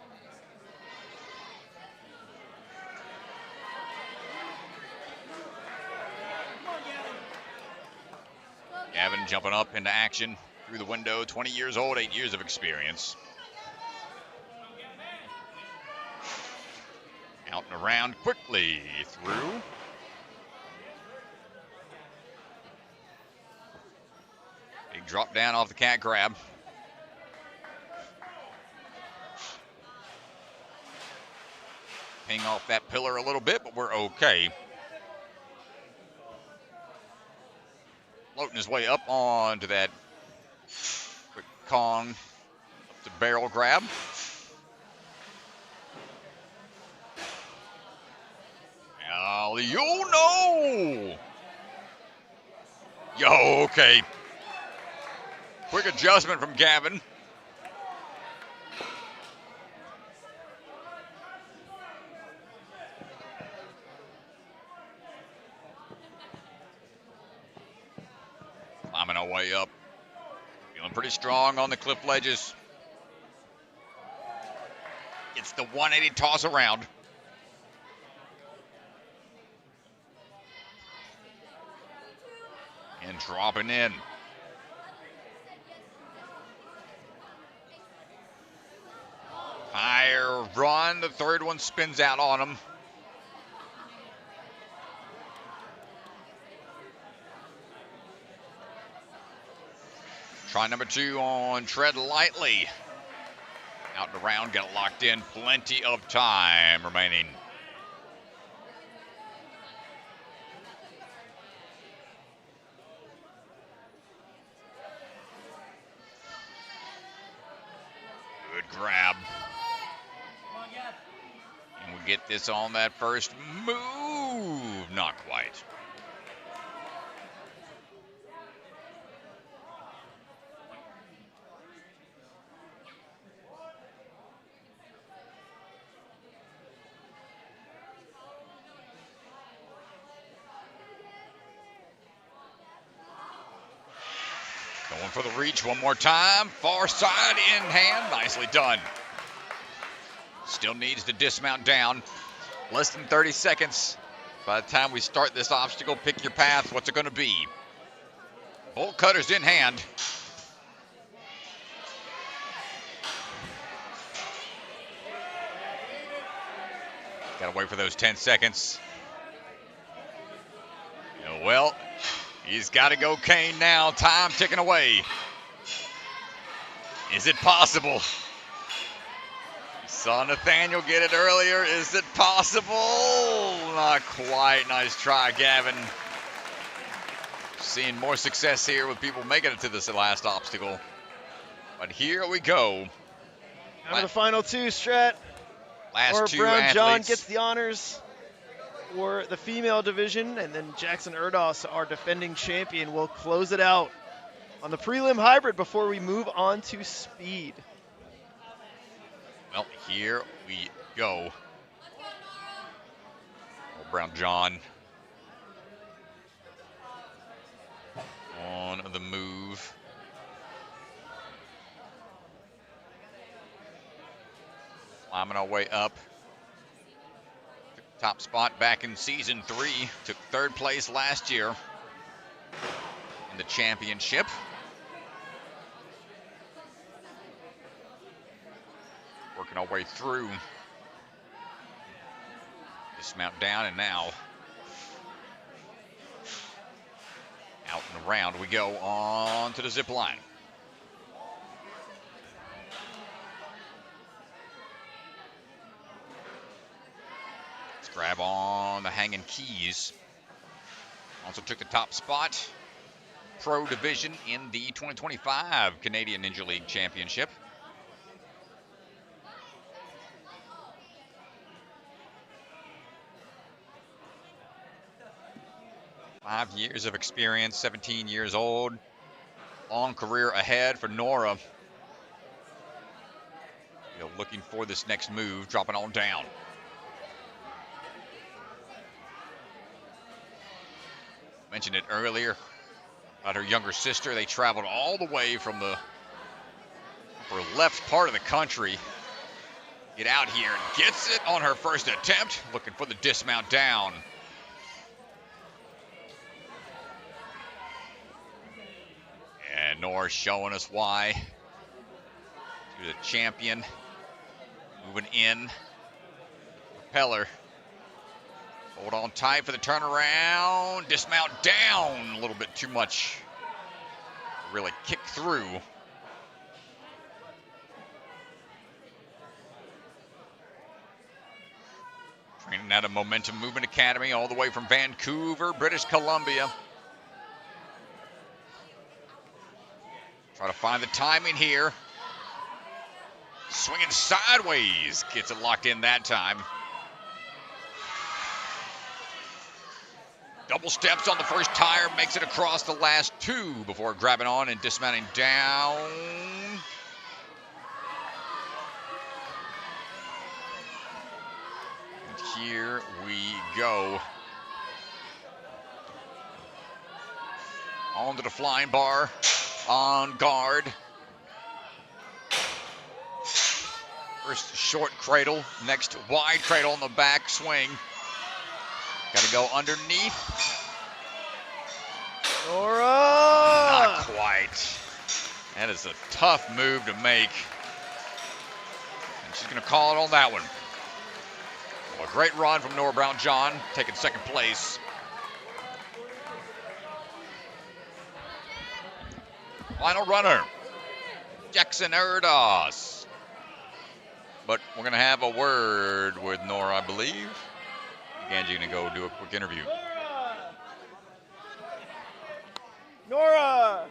Gavin jumping up into action through the window, 20 years old, 8 years of experience. Out and around quickly through. Big drop down off the cat grab. Ping off that pillar a little bit, but we're okay. Floating his way up onto that quick Kong up to barrel grab. Oh, you know. Yo, okay. Quick adjustment from Gavin. Climbing our way up. Feeling pretty strong on the cliff ledges. It's the 180 toss around. And dropping in. Higher run. The third one spins out on him. Try number 2 on tread lightly. Out and around, got it locked in. Plenty of time remaining. Good grab. And we get this on that first move. Not quite. Going for the reach one more time. Far side in hand. Nicely done. Still needs to dismount down. Less than 30 seconds. By the time we start this obstacle, pick your path. What's it going to be? Bolt cutters in hand. Got to wait for those 10 seconds. Well, he's got to go Kane now. Time ticking away. Is it possible? Saw Nathanael get it earlier. Is it possible? Not quite. Nice try, Gavin. Seeing more success here with people making it to this last obstacle. But here we go. Down to the final 2, Strat. Last Nora two Brown John athletes. gets the honors for the female division, and then Jackson Erdos, our defending champion, will close it out on the prelim hybrid before we move on to speed. Well, here we go. Nora Brown John on the move. Climbing our way up. Took the top spot back in season 3. Took 3rd place last year in the championship. Working our way through. Dismount down, and now out and around we go on to the zip line. Grab on the hanging keys. Also took the top spot. Pro division in the 2025 Canadian Ninja League Championship. Five years of experience, 17 years old. Long career ahead for Nora. Looking for this next move, dropping on down. Mentioned it earlier about her younger sister. They traveled all the way from the upper left part of the country. Get out here and gets it on her first attempt. Looking for the dismount down. And Nora showing us why. She was a champion. Moving in. Propeller. Hold on tight for the turnaround. Dismount down a little bit too much. Really kick through. Training at a Momentum Movement Academy all the way from Vancouver, British Columbia. Try to find the timing here. Swinging sideways. Gets it locked in that time. Double steps on the first tire, makes it across the last two before grabbing on and dismounting down. And here we go. Onto the flying bar, on guard. First short cradle, next wide cradle on the back swing. Got to go underneath. Nora! Not quite. That is a tough move to make. And she's going to call it on that one. Well, a great run from Nora Brown John, taking 2nd place. Final runner, Jackson Erdos. But we're going to have a word with Nora, I believe. Angie going to go do a quick interview. Nora!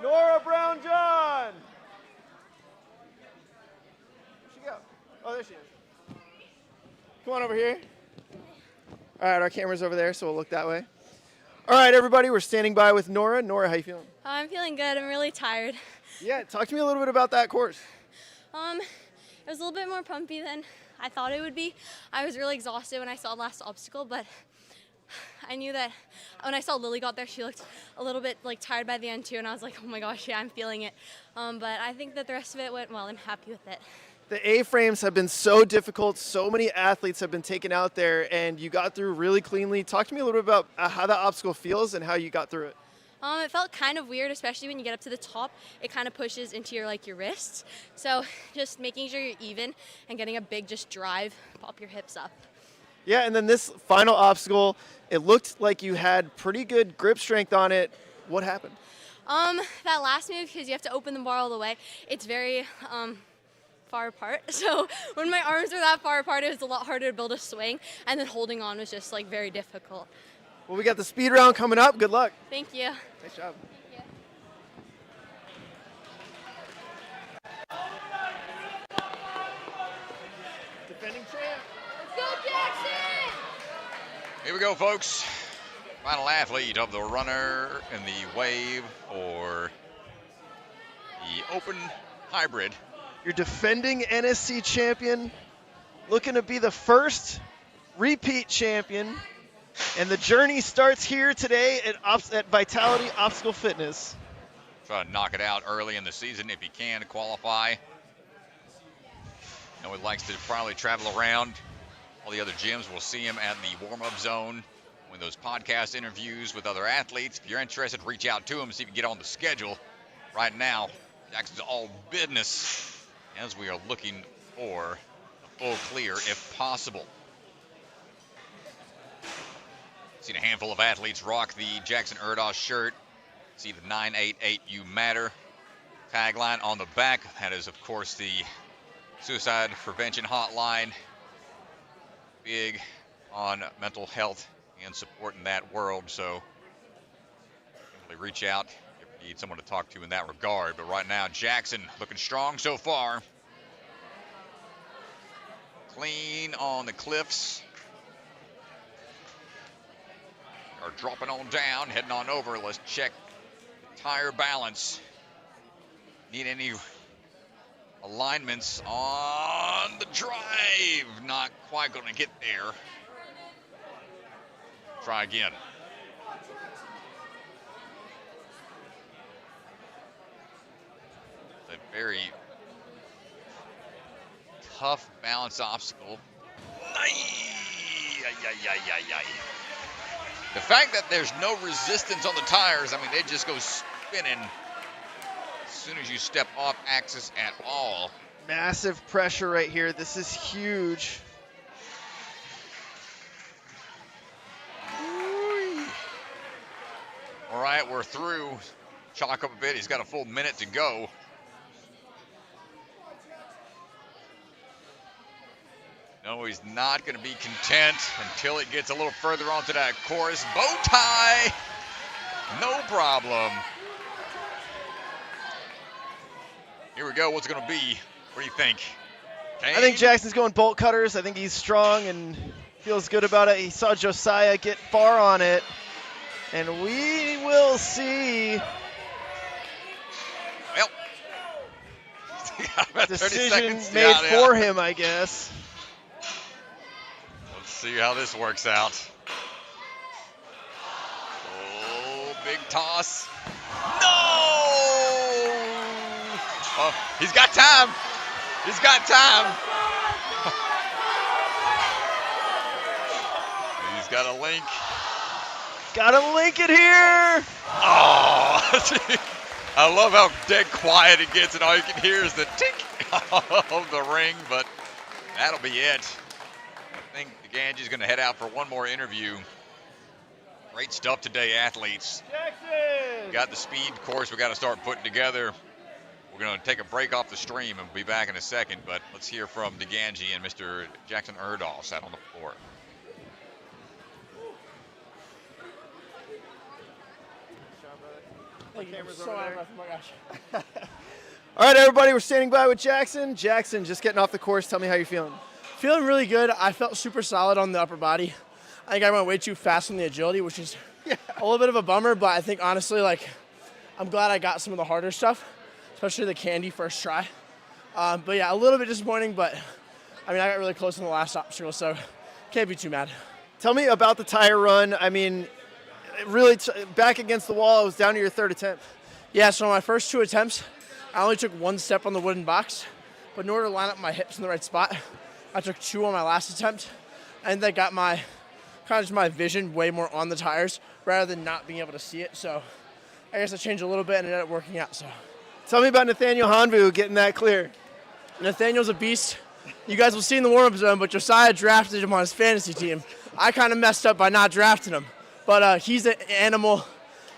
Nora Brown John! Where'd she go? Oh, there she is. Come on over here. All right, our camera's over there, so we'll look that way. All right, everybody, we're standing by with Nora. Nora, how you feeling? I'm feeling good. I'm really tired. Yeah, talk to me a little bit about that course. It was a little bit more pumpy than I thought it would be. I was really exhausted when I saw the last obstacle, but I knew that when I saw Lily got there, she looked a little bit tired by the end too, and I was like, oh my gosh, yeah, I'm feeling it. But I think that the rest of it went well. I'm happy with it. The A-frames have been so difficult. So many athletes have been taken out there, and you got through really cleanly. Talk to me a little bit about how that obstacle feels and how you got through it. It felt kind of weird, especially when you get up to the top. It kind of pushes into your wrists. So just making sure you're even and getting a big drive, pop your hips up. Yeah, and then this final obstacle, it looked like you had pretty good grip strength on it. What happened? That last move, because you have to open the bar all the way, it's very far apart. So when my arms were that far apart, it was a lot harder to build a swing, and then holding on was just very difficult. Well, we got the speed round coming up. Good luck. Thank you. Nice job. Yeah. Go, Jackson! Here we go, folks. Final athlete of the runner in the wave for the open hybrid. Your defending NSC champion, looking to be the first repeat champion. And the journey starts here today at Vitality Obstacle Fitness. Try to knock it out early in the season if he can qualify. He likes to probably travel around all the other gyms. We'll see him at the warm-up zone when those podcast interviews with other athletes. If you're interested, reach out to him, see if you can get on the schedule. Right now, Jackson's all business as we are looking for a full clear if possible. Seen a handful of athletes rock the Jackson Erdos shirt. See the 988 You Matter tagline on the back. That is, of course, the suicide prevention hotline. Big on mental health and supporting that world, so really reach out if you need someone to talk to in that regard. But right now, Jackson looking strong so far. Clean on the cliffs. Are dropping on down, heading on over. Let's check the tire balance. Need any alignments on the drive? Not quite going to get there. Try again. It's a very tough balance obstacle. The fact that there's no resistance on the tires, I mean, they just go spinning as soon as you step off axis at all. Massive pressure right here. This is huge. All right, we're through. Chalk up a bit. He's got a full minute to go. No, he's not going to be content until it gets a little further onto that course. Bow tie, no problem. Here we go. What's it going to be? What do you think? Kane? I think Jackson's going bolt cutters. I think he's strong and feels good about it. He saw Josiah get far on it. And we will see. Well, decision made for him, I guess. Let's see how this works out. Oh, big toss. No! Oh, he's got time. He's got time. He's got a link. Gotta link it here. Oh, I love how dead quiet it gets, and all you can hear is the tink of the ring, but that'll be it. I think Ganji's going to head out for one more interview. Great stuff today, athletes. Jackson! We got the speed course we got to start putting together. We're going to take a break off the stream and we'll be back in a second, but let's hear from DeGangi and Mr. Jackson Erdos out on the floor. All right, everybody, we're standing by with Jackson. Jackson, just getting off the course. Tell me how you're feeling. Feeling really good. I felt super solid on the upper body. I think I went way too fast on the agility, which is a little bit of a bummer, but I think honestly, I'm glad I got some of the harder stuff, especially the candy first try. But yeah, a little bit disappointing, but I mean, I got really close in the last obstacle, so can't be too mad. Tell me about the tire run. I mean, really back against the wall. It was down to your third attempt. Yeah, so on my first two attempts, I only took one step on the wooden box, but in order to line up my hips in the right spot, I took two on my last attempt, and that got my vision way more on the tires rather than not being able to see it. So I guess I changed a little bit and it ended up working out. So tell me about Nathanael Honvou getting that clear. Nathaniel's a beast. You guys will see in the warm-up zone, but Josiah drafted him on his fantasy team. I kind of messed up by not drafting him, but he's an animal.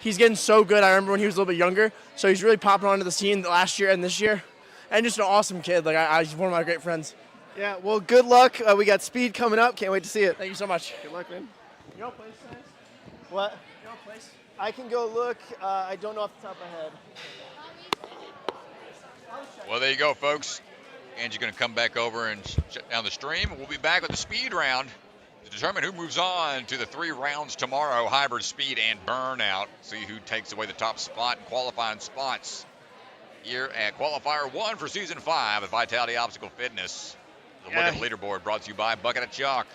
He's getting so good. I remember when he was a little bit younger, so he's really popping onto the scene last year and this year, and just an awesome kid. He's one of my great friends. Yeah, well, good luck. We got speed coming up. Can't wait to see it. Thank you so much. Good luck, man. You know place, guys? What? You know place? I can go look. I don't know off the top of my head. Well, there you go, folks. Angie's going to come back over and shut down the stream. We'll be back with the speed round to determine who moves on to the 3 rounds tomorrow, hybrid speed and burnout. See who takes away the top spot and qualifying spots here at qualifier 1 for season 5 of Vitality Obstacle Fitness. The look at the leaderboard brought to you by Bucket of Chalk.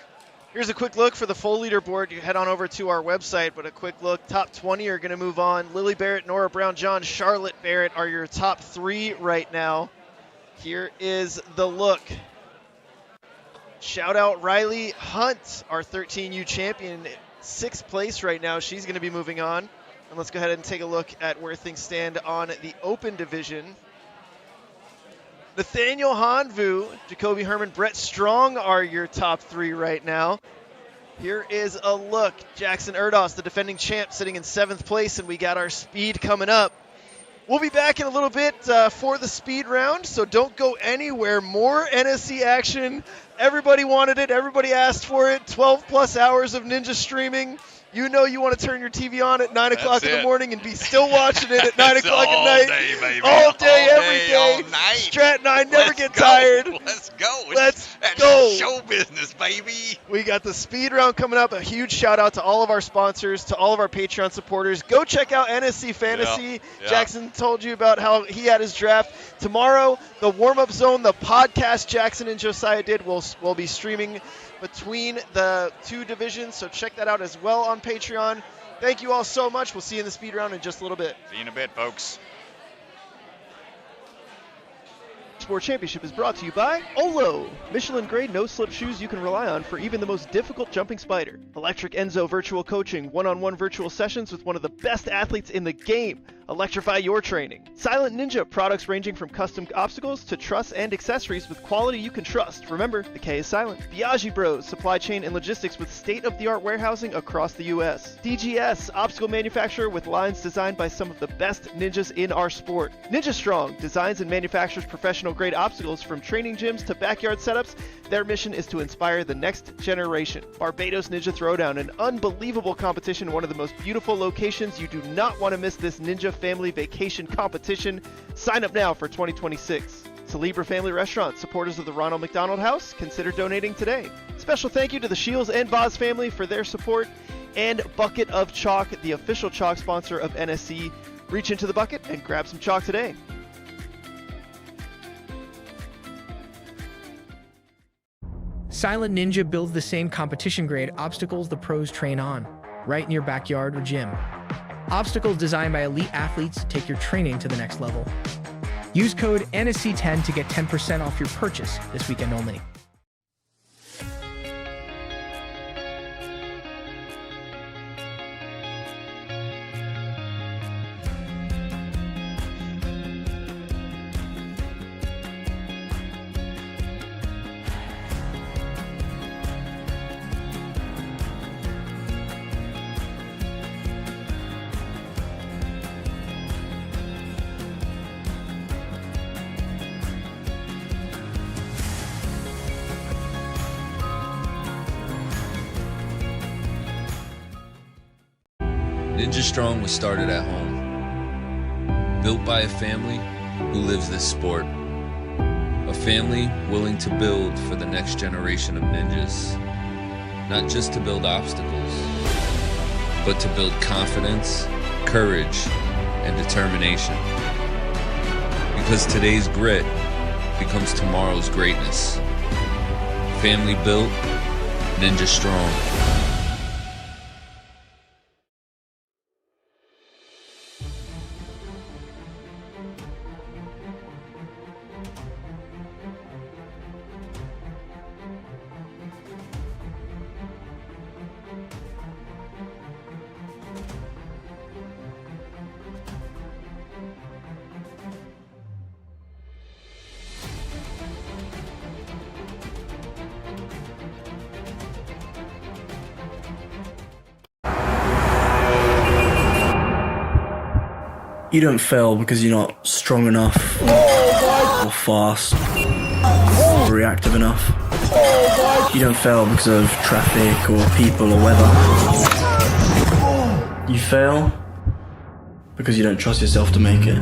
Here's a quick look for the full leaderboard. You head on over to our website, but a quick look. Top 20 are going to move on. Lily Barrett, Nora Brown, John, Charlotte Barrett are your top 3 right now. Here is the look. Shout out Riley Hunt, our 13U champion, 6th place right now. She's going to be moving on. And let's go ahead and take a look at where things stand on the open division. Nathanael Honvou, Jacoby Herman, Brett Strong are your top 3 right now. Here is a look. Jackson Erdos, the defending champ, sitting in 7th place, and we got our speed coming up. We'll be back in a little bit for the speed round, so don't go anywhere. More NSC action. Everybody wanted it. Everybody asked for it. 12-plus hours of Ninja streaming. You know you want to turn your TV on at 9 o'clock in the morning and be still watching it at 9 o'clock at night. All day, baby. All day, every day. All night. Strat and I never get tired. Let's go. Let's go. Show business, baby. We got the speed round coming up. A huge shout out to all of our sponsors, to all of our Patreon supporters. Go check out NSC Fantasy. Yeah. Jackson told you about how he had his draft. Tomorrow, the warm-up zone, the podcast Jackson and Josiah did, will be streaming between the 2 divisions, so check that out as well on Patreon. Thank you all so much. We'll see you in the speed round in just a little bit. See you in a bit, folks. Sport Championship is brought to you by Olo, Michelin-grade no-slip shoes you can rely on for even the most difficult jumping spider. Electric Enzo virtual coaching, one-on-one virtual sessions with one of the best athletes in the game. Electrify your training. Silent Ninja, products ranging from custom obstacles to truss and accessories with quality you can trust. Remember, the K is silent. Biaggi Bros, supply chain and logistics with state-of-the-art warehousing across the U.S. DGS, obstacle manufacturer with lines designed by some of the best ninjas in our sport. Ninja Strong, designs and manufactures professional-grade obstacles from training gyms to backyard setups. Their mission is to inspire the next generation. Barbados Ninja Throwdown, an unbelievable competition, one of the most beautiful locations. You do not want to miss this Ninja Family Vacation competition. Sign up now for 2026. Celebra Family Restaurant, supporters of the Ronald McDonald House, consider donating today. Special thank you to the Shields and Voz family for their support, and Bucket of Chalk, the official chalk sponsor of NSC. Reach into the bucket and grab some chalk today. Silent Ninja builds the same competition-grade obstacles the pros train on, right in your backyard or gym. Obstacles designed by elite athletes take your training to the next level. Use code NSC10 to get 10% off your purchase this weekend only. Ninja Strong was started at home, built by a family who lives this sport. A family willing to build for the next generation of ninjas. Not just to build obstacles, but to build confidence, courage, and determination. Because today's grit becomes tomorrow's greatness. Family built, Ninja Strong. You don't fail because you're not strong enough, or fast, or reactive enough. You don't fail because of traffic or people or weather. You fail because you don't trust yourself to make it.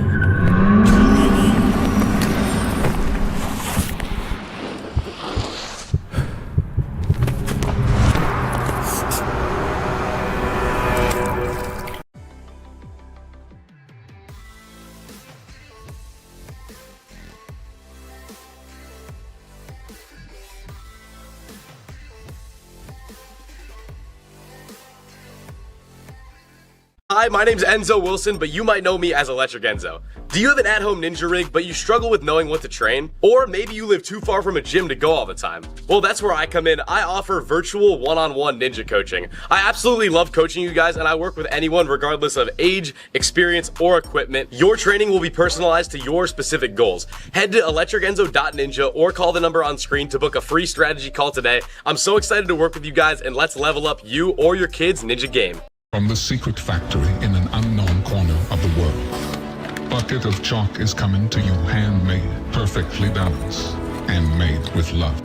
Hi, my name's Enzo Wilson, but you might know me as Electric Enzo. Do you have an at-home ninja rig, but you struggle with knowing what to train? Or maybe you live too far from a gym to go all the time? Well, that's where I come in. I offer virtual one-on-one ninja coaching. I absolutely love coaching you guys, and I work with anyone regardless of age, experience, or equipment. Your training will be personalized to your specific goals. Head to electricenzo.ninja or call the number on screen to book a free strategy call today. I'm so excited to work with you guys, and let's level up you or your kids' ninja game. From the secret factory in an unknown corner of the world, bucket of chalk is coming to you handmade, perfectly balanced, and made with love.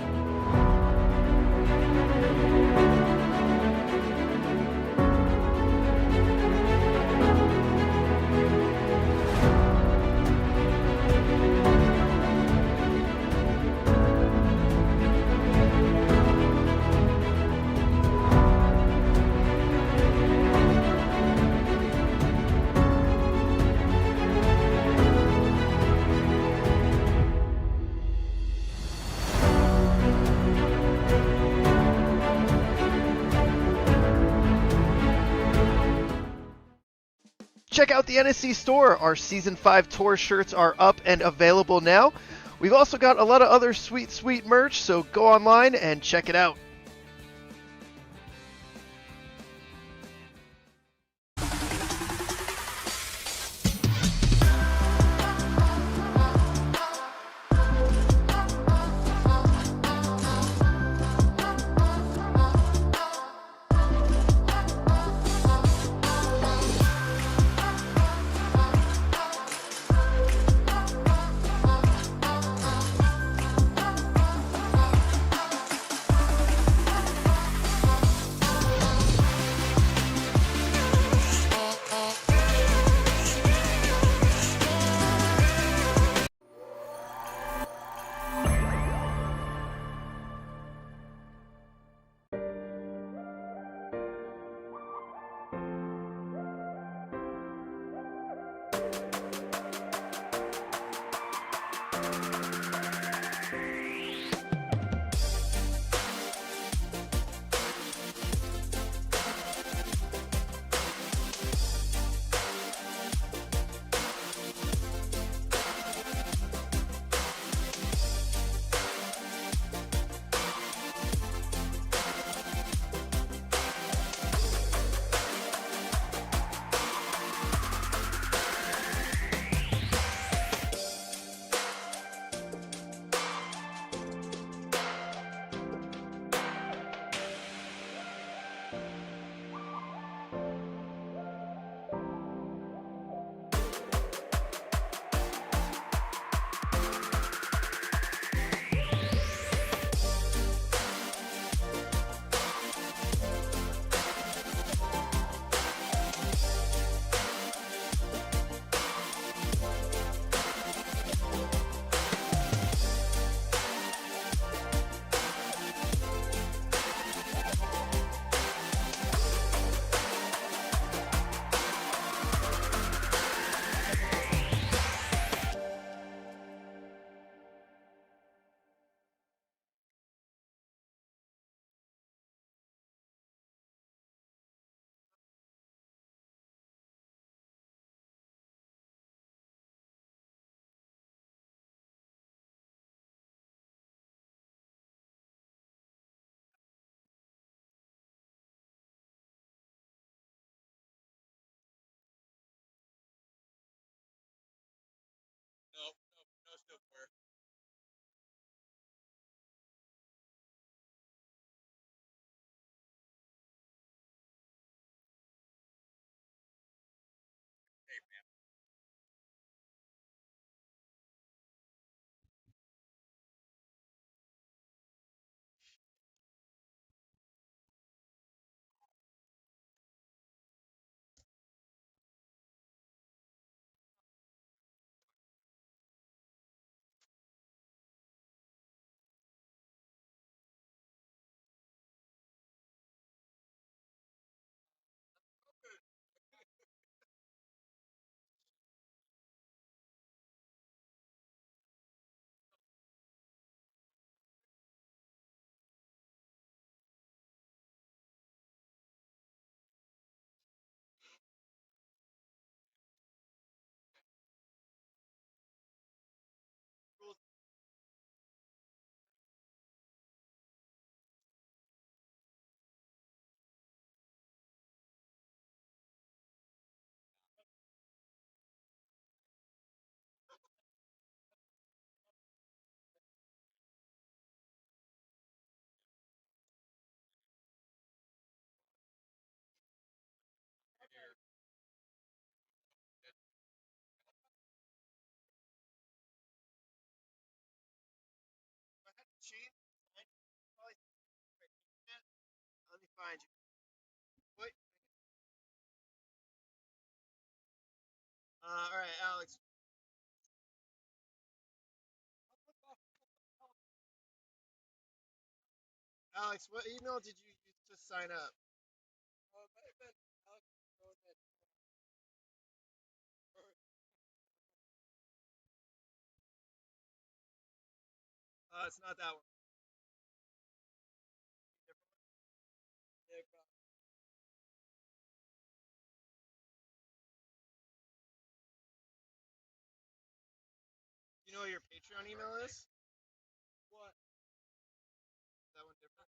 Check out the NSC store. Our Season 5 tour shirts are up and available now. We've also got a lot of other sweet merch, so go online and check it out. All right, Alex. Alex, what email did you use to sign up? It's not that one. You know what your Patreon email is? What? Is that one different?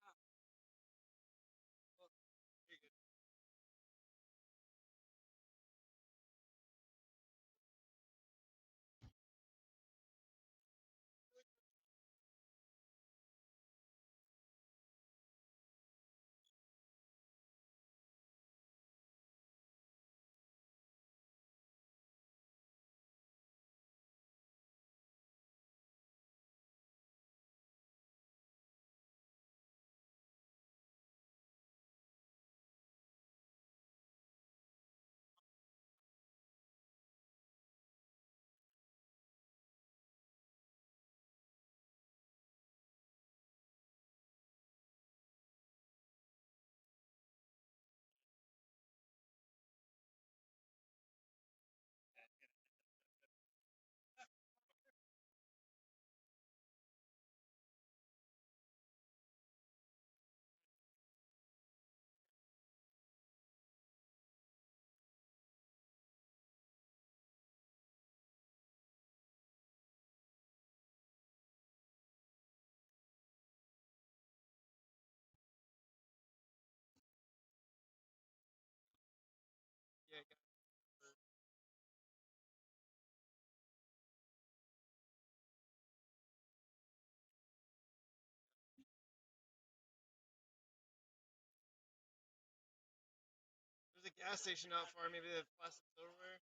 Well, you're good. Yeah, got it. There's a gas station not far. Maybe they have plastic silverware.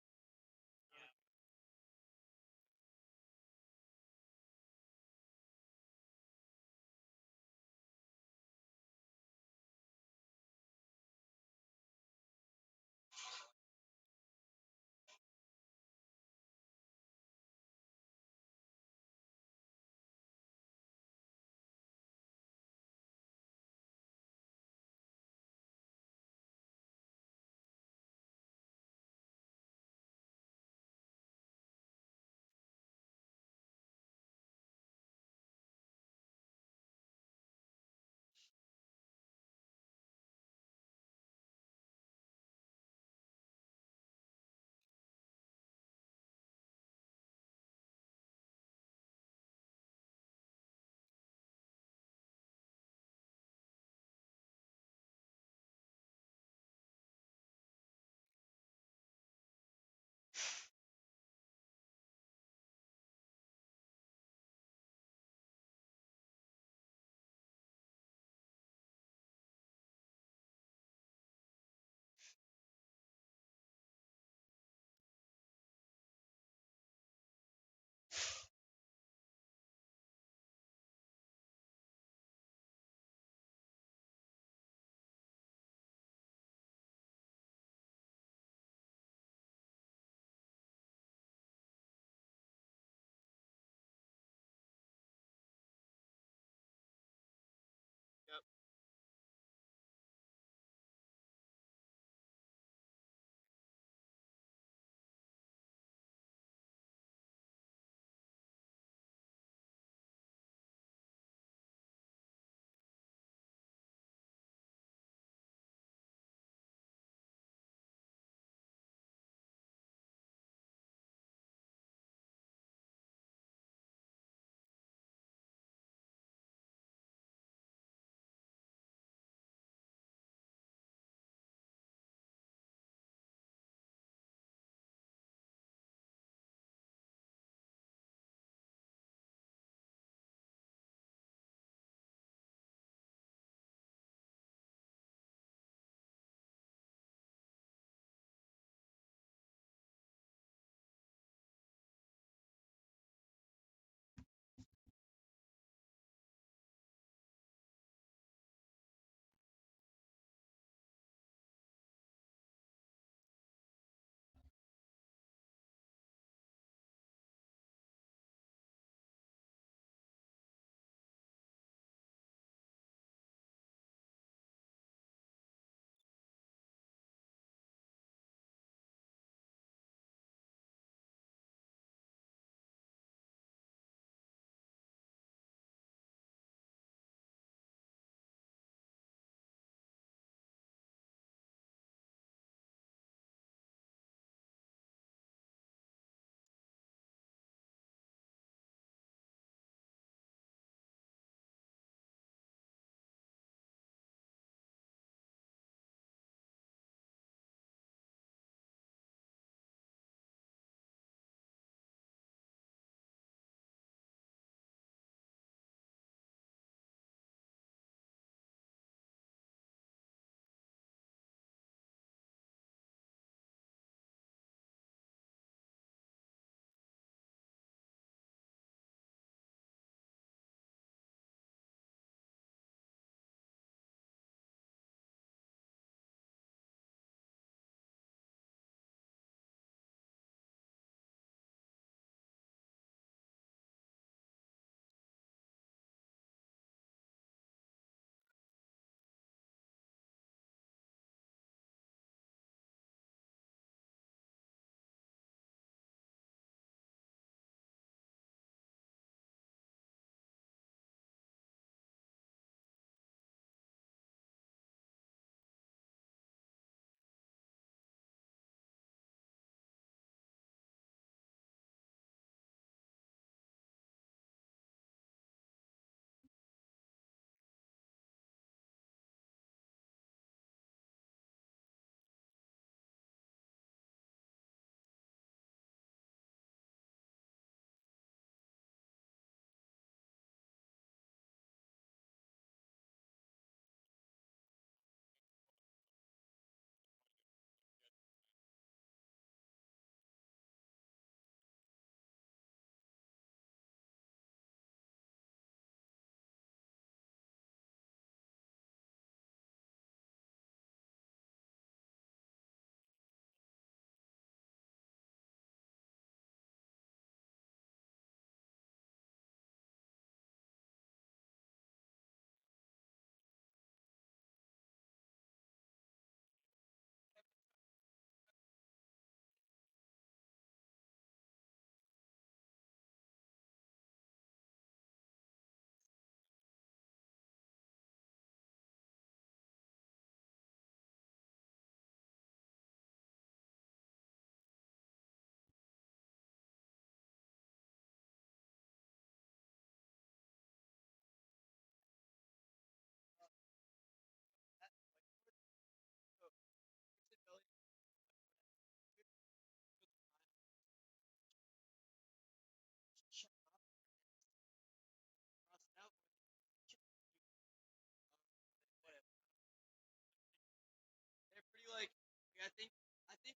I think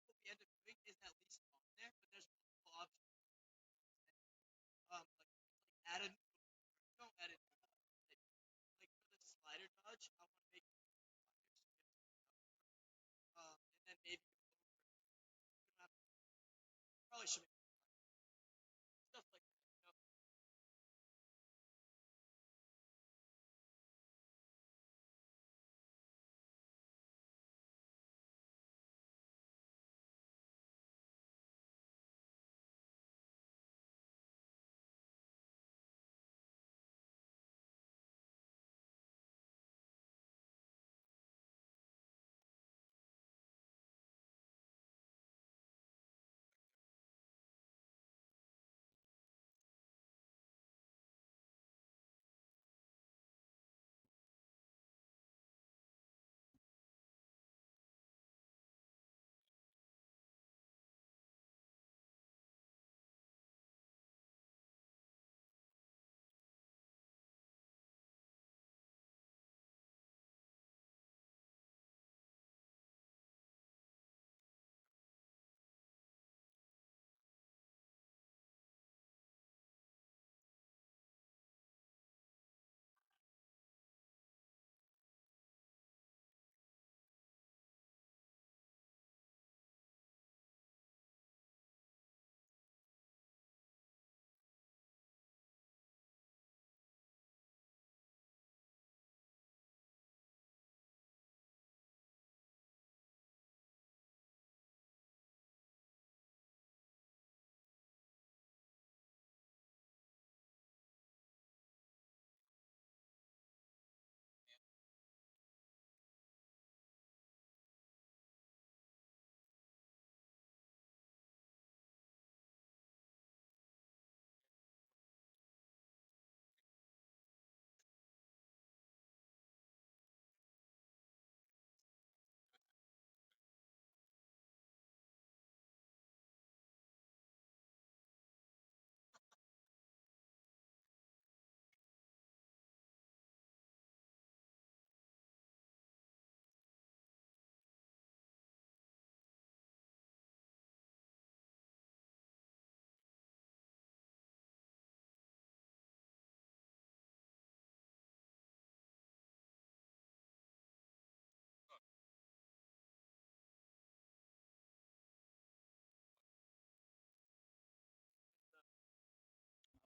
what we end up doing is at least on there, but there's multiple options. Like add a don't add it. Like for the slider dodge, I want to make sliders. And then maybe go over. You don't have to, probably should make stuff like that. You know.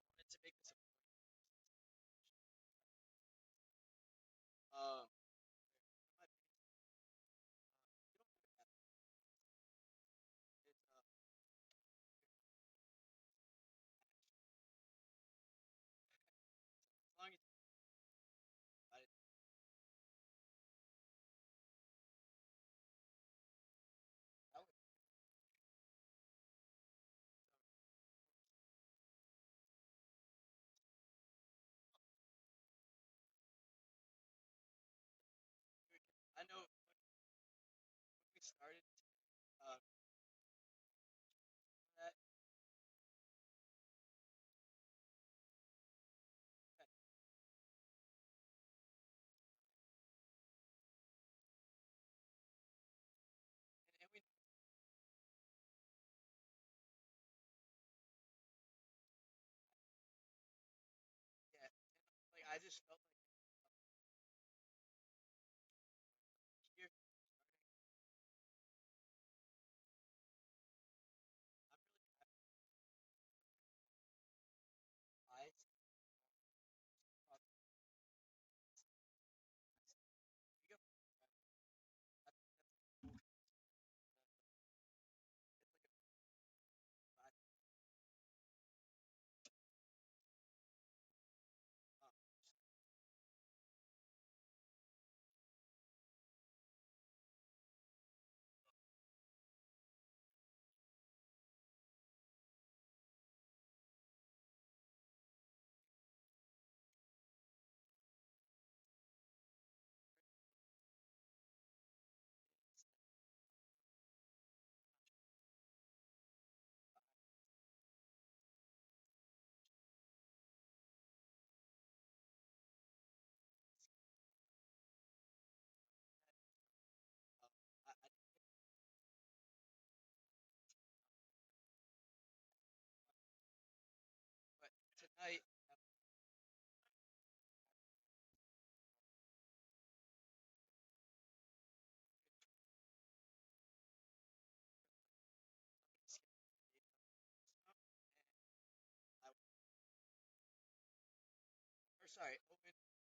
I wanted to make this a um. My base, you don't have that. It's as long as I that would I know when we started um that and we yeah and like I just felt like here starting I'm really happy eyes we go I think that's cool. It's like a class sorry, open